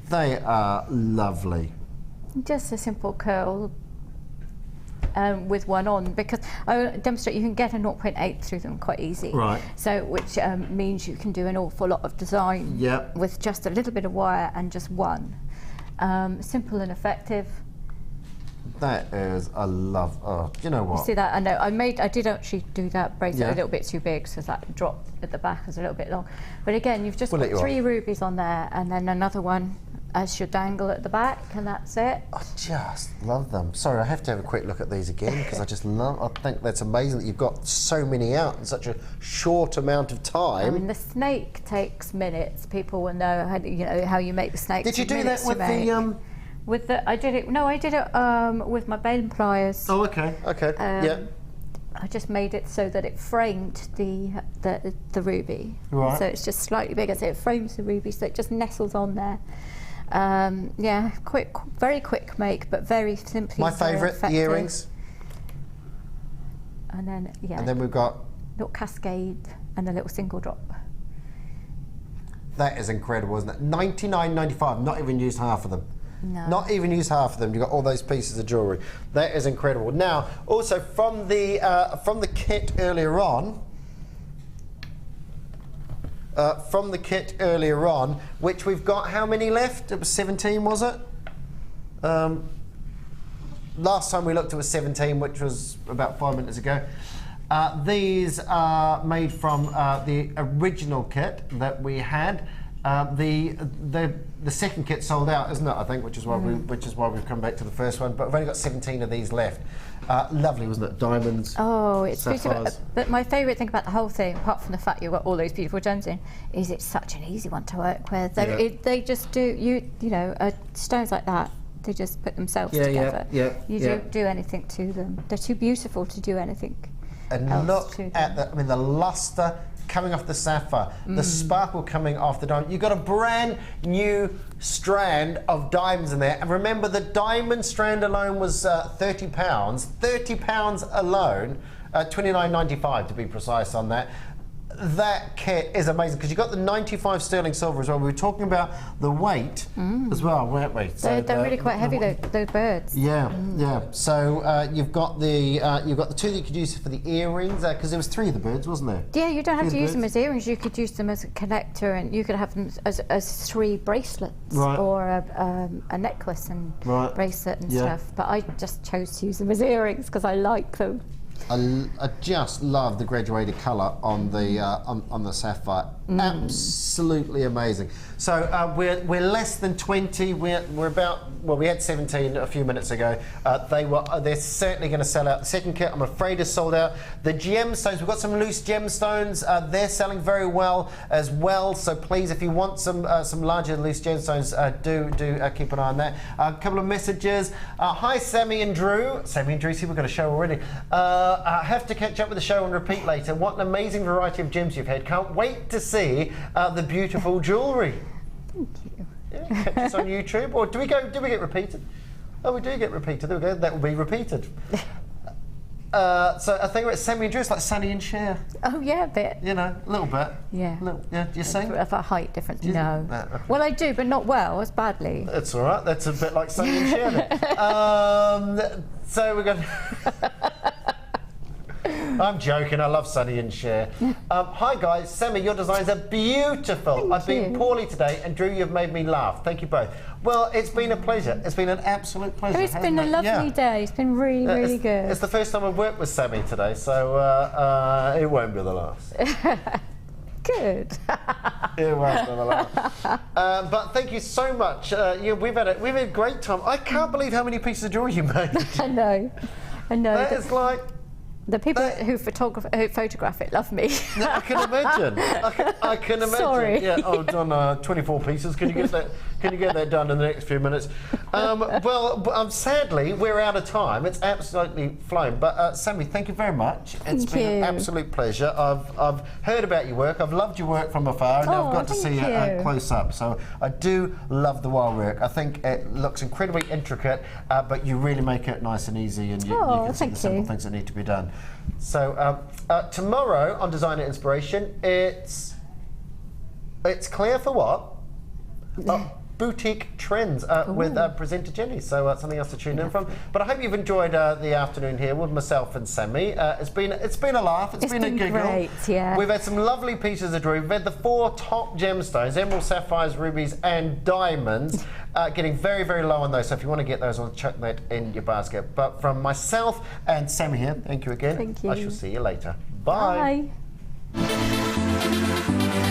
They are lovely. Just a simple curl. With one on, because I demonstrate you can get a 0.8 through them quite easy. Right. So which means you can do an awful lot of design. Yep. With just a little bit of wire and just one. Simple and effective. That is a love. Oh, do you know what? You see that? I know. I did actually do that bracelet a little bit too big, so that drop at the back is a little bit long. But again, you've just got 3 rubies on there, and then another one as your dangle at the back, and that's it. I just love them. Sorry, I have to have a quick look at these again because I think that's amazing that you've got so many out in such a short amount of time. I mean, the snake takes minutes. People will know how you make the snake. Did you do that with the? I did it with my bale pliers. Oh, okay. Yeah. I just made it so that it framed the ruby. Right. So it's just slightly bigger, so it frames the ruby, so it just nestles on there. Yeah, very quick make, but very simply. My favourite, the earrings. And then And then we've got little cascade and a little single drop. That is incredible, isn't it? $99.95. Not even used half of them. No. Not even used half of them. You've got all those pieces of jewellery. That is incredible. Now, also from the kit earlier on, which we've got how many left? It was 17, was it? Last time we looked, it was 17, which was about 5 minutes ago. These are made from the original kit that we had. The second kit sold out, isn't it? I think, which is why we've come back to the first one. But we've only got 17 of these left. Lovely, wasn't it? Diamonds. Oh, it's sapphires. beautiful. But my favourite thing about the whole thing, apart from the fact you've got all those beautiful gems in, is it's such an easy one to work with. They just do you know stones like that. They just put themselves together. You don't do anything to them. They're too beautiful to do anything. And look at the lustre coming off the sapphire, the sparkle coming off the diamond. You've got a brand new strand of diamonds in there. And remember, the diamond strand alone was £30. £30 alone, $29.95 to be precise on that. That kit is amazing because you've got the 95 sterling silver as well. We were talking about the weight as well, weren't we? So they're really quite heavy, those birds. Yeah, yeah. So you've got the two that you could use for the earrings because there was 3 of the birds, wasn't there? Yeah, you don't have to use them as earrings. You could use them as a connector, and you could have them as 3 bracelets or a necklace and bracelet and stuff. But I just chose to use them as earrings because I like them. I just love the graduated colour on the sapphire. Absolutely amazing. So we're less than 20. We're about, well, we had 17 a few minutes ago. They're certainly going to sell out. The second kit, I'm afraid, is sold out. The gemstones, we've got some loose gemstones. They're selling very well as well. So please, if you want some larger loose gemstones, do keep an eye on that. A couple of messages. Hi, Sammi and Drew. Sammi and Drew, see, we've got a show already. I have to catch up with the show and repeat later. What an amazing variety of gems you've had. Can't wait to see the beautiful jewellery. Thank you. Yeah, catch us on YouTube. Or do we get repeated? Oh, we do get repeated. There we go. That will be repeated. So I think it's Sammi and Drew. It's like Sonny and Cher. Oh yeah, a bit. You know, a little bit. Yeah. Yeah. Do you sing? Of a height difference. No. No. Okay. Well, I do, but not well. It's badly. That's all right. That's a bit like Sonny and Cher. Then. So we're going. I'm joking, I love Sonny and Cher. Hi guys, Sammi, your designs are beautiful. I've been poorly today, and Drew, you've made me laugh. Thank you both. Well, it's been a pleasure. It's been an absolute pleasure. It's been a lovely day. It's been really, really good. It's the first time I've worked with Sammi today, so it won't be the last. Good. It won't be the last. But thank you so much. We've had a great time. I can't believe how many pieces of jewellery you made. I know. That is like. The people who photograph it love me. I can imagine. I can imagine. Sorry. Yeah. Oh, done 24 pieces. Can you get that? Can you get that done in the next few minutes? Well, sadly, we're out of time. It's absolutely flown. But Sammi, thank you very much. It's been an absolute pleasure. I've heard about your work. I've loved your work from afar, and now I've got to see it close up. So I do love the Wirework. I think it looks incredibly intricate, but you really make it nice and easy, and you can see the simple things that need to be done. So tomorrow on Designer Inspiration, it's Claire for what? Boutique Trends with presenter Jenny. So something else to tune in from. But I hope you've enjoyed the afternoon here with myself and Sammi. It's been a laugh. It's been a giggle. Great, yeah. We've had some lovely pieces of jewelry. We've had the 4 top gemstones: emeralds, sapphires, rubies, and diamonds. Getting very, very low on those. So if you want to get those, I'll chuck that in your basket. But from myself and Sammi here, thank you again. Thank you. I shall see you later. Bye. Bye.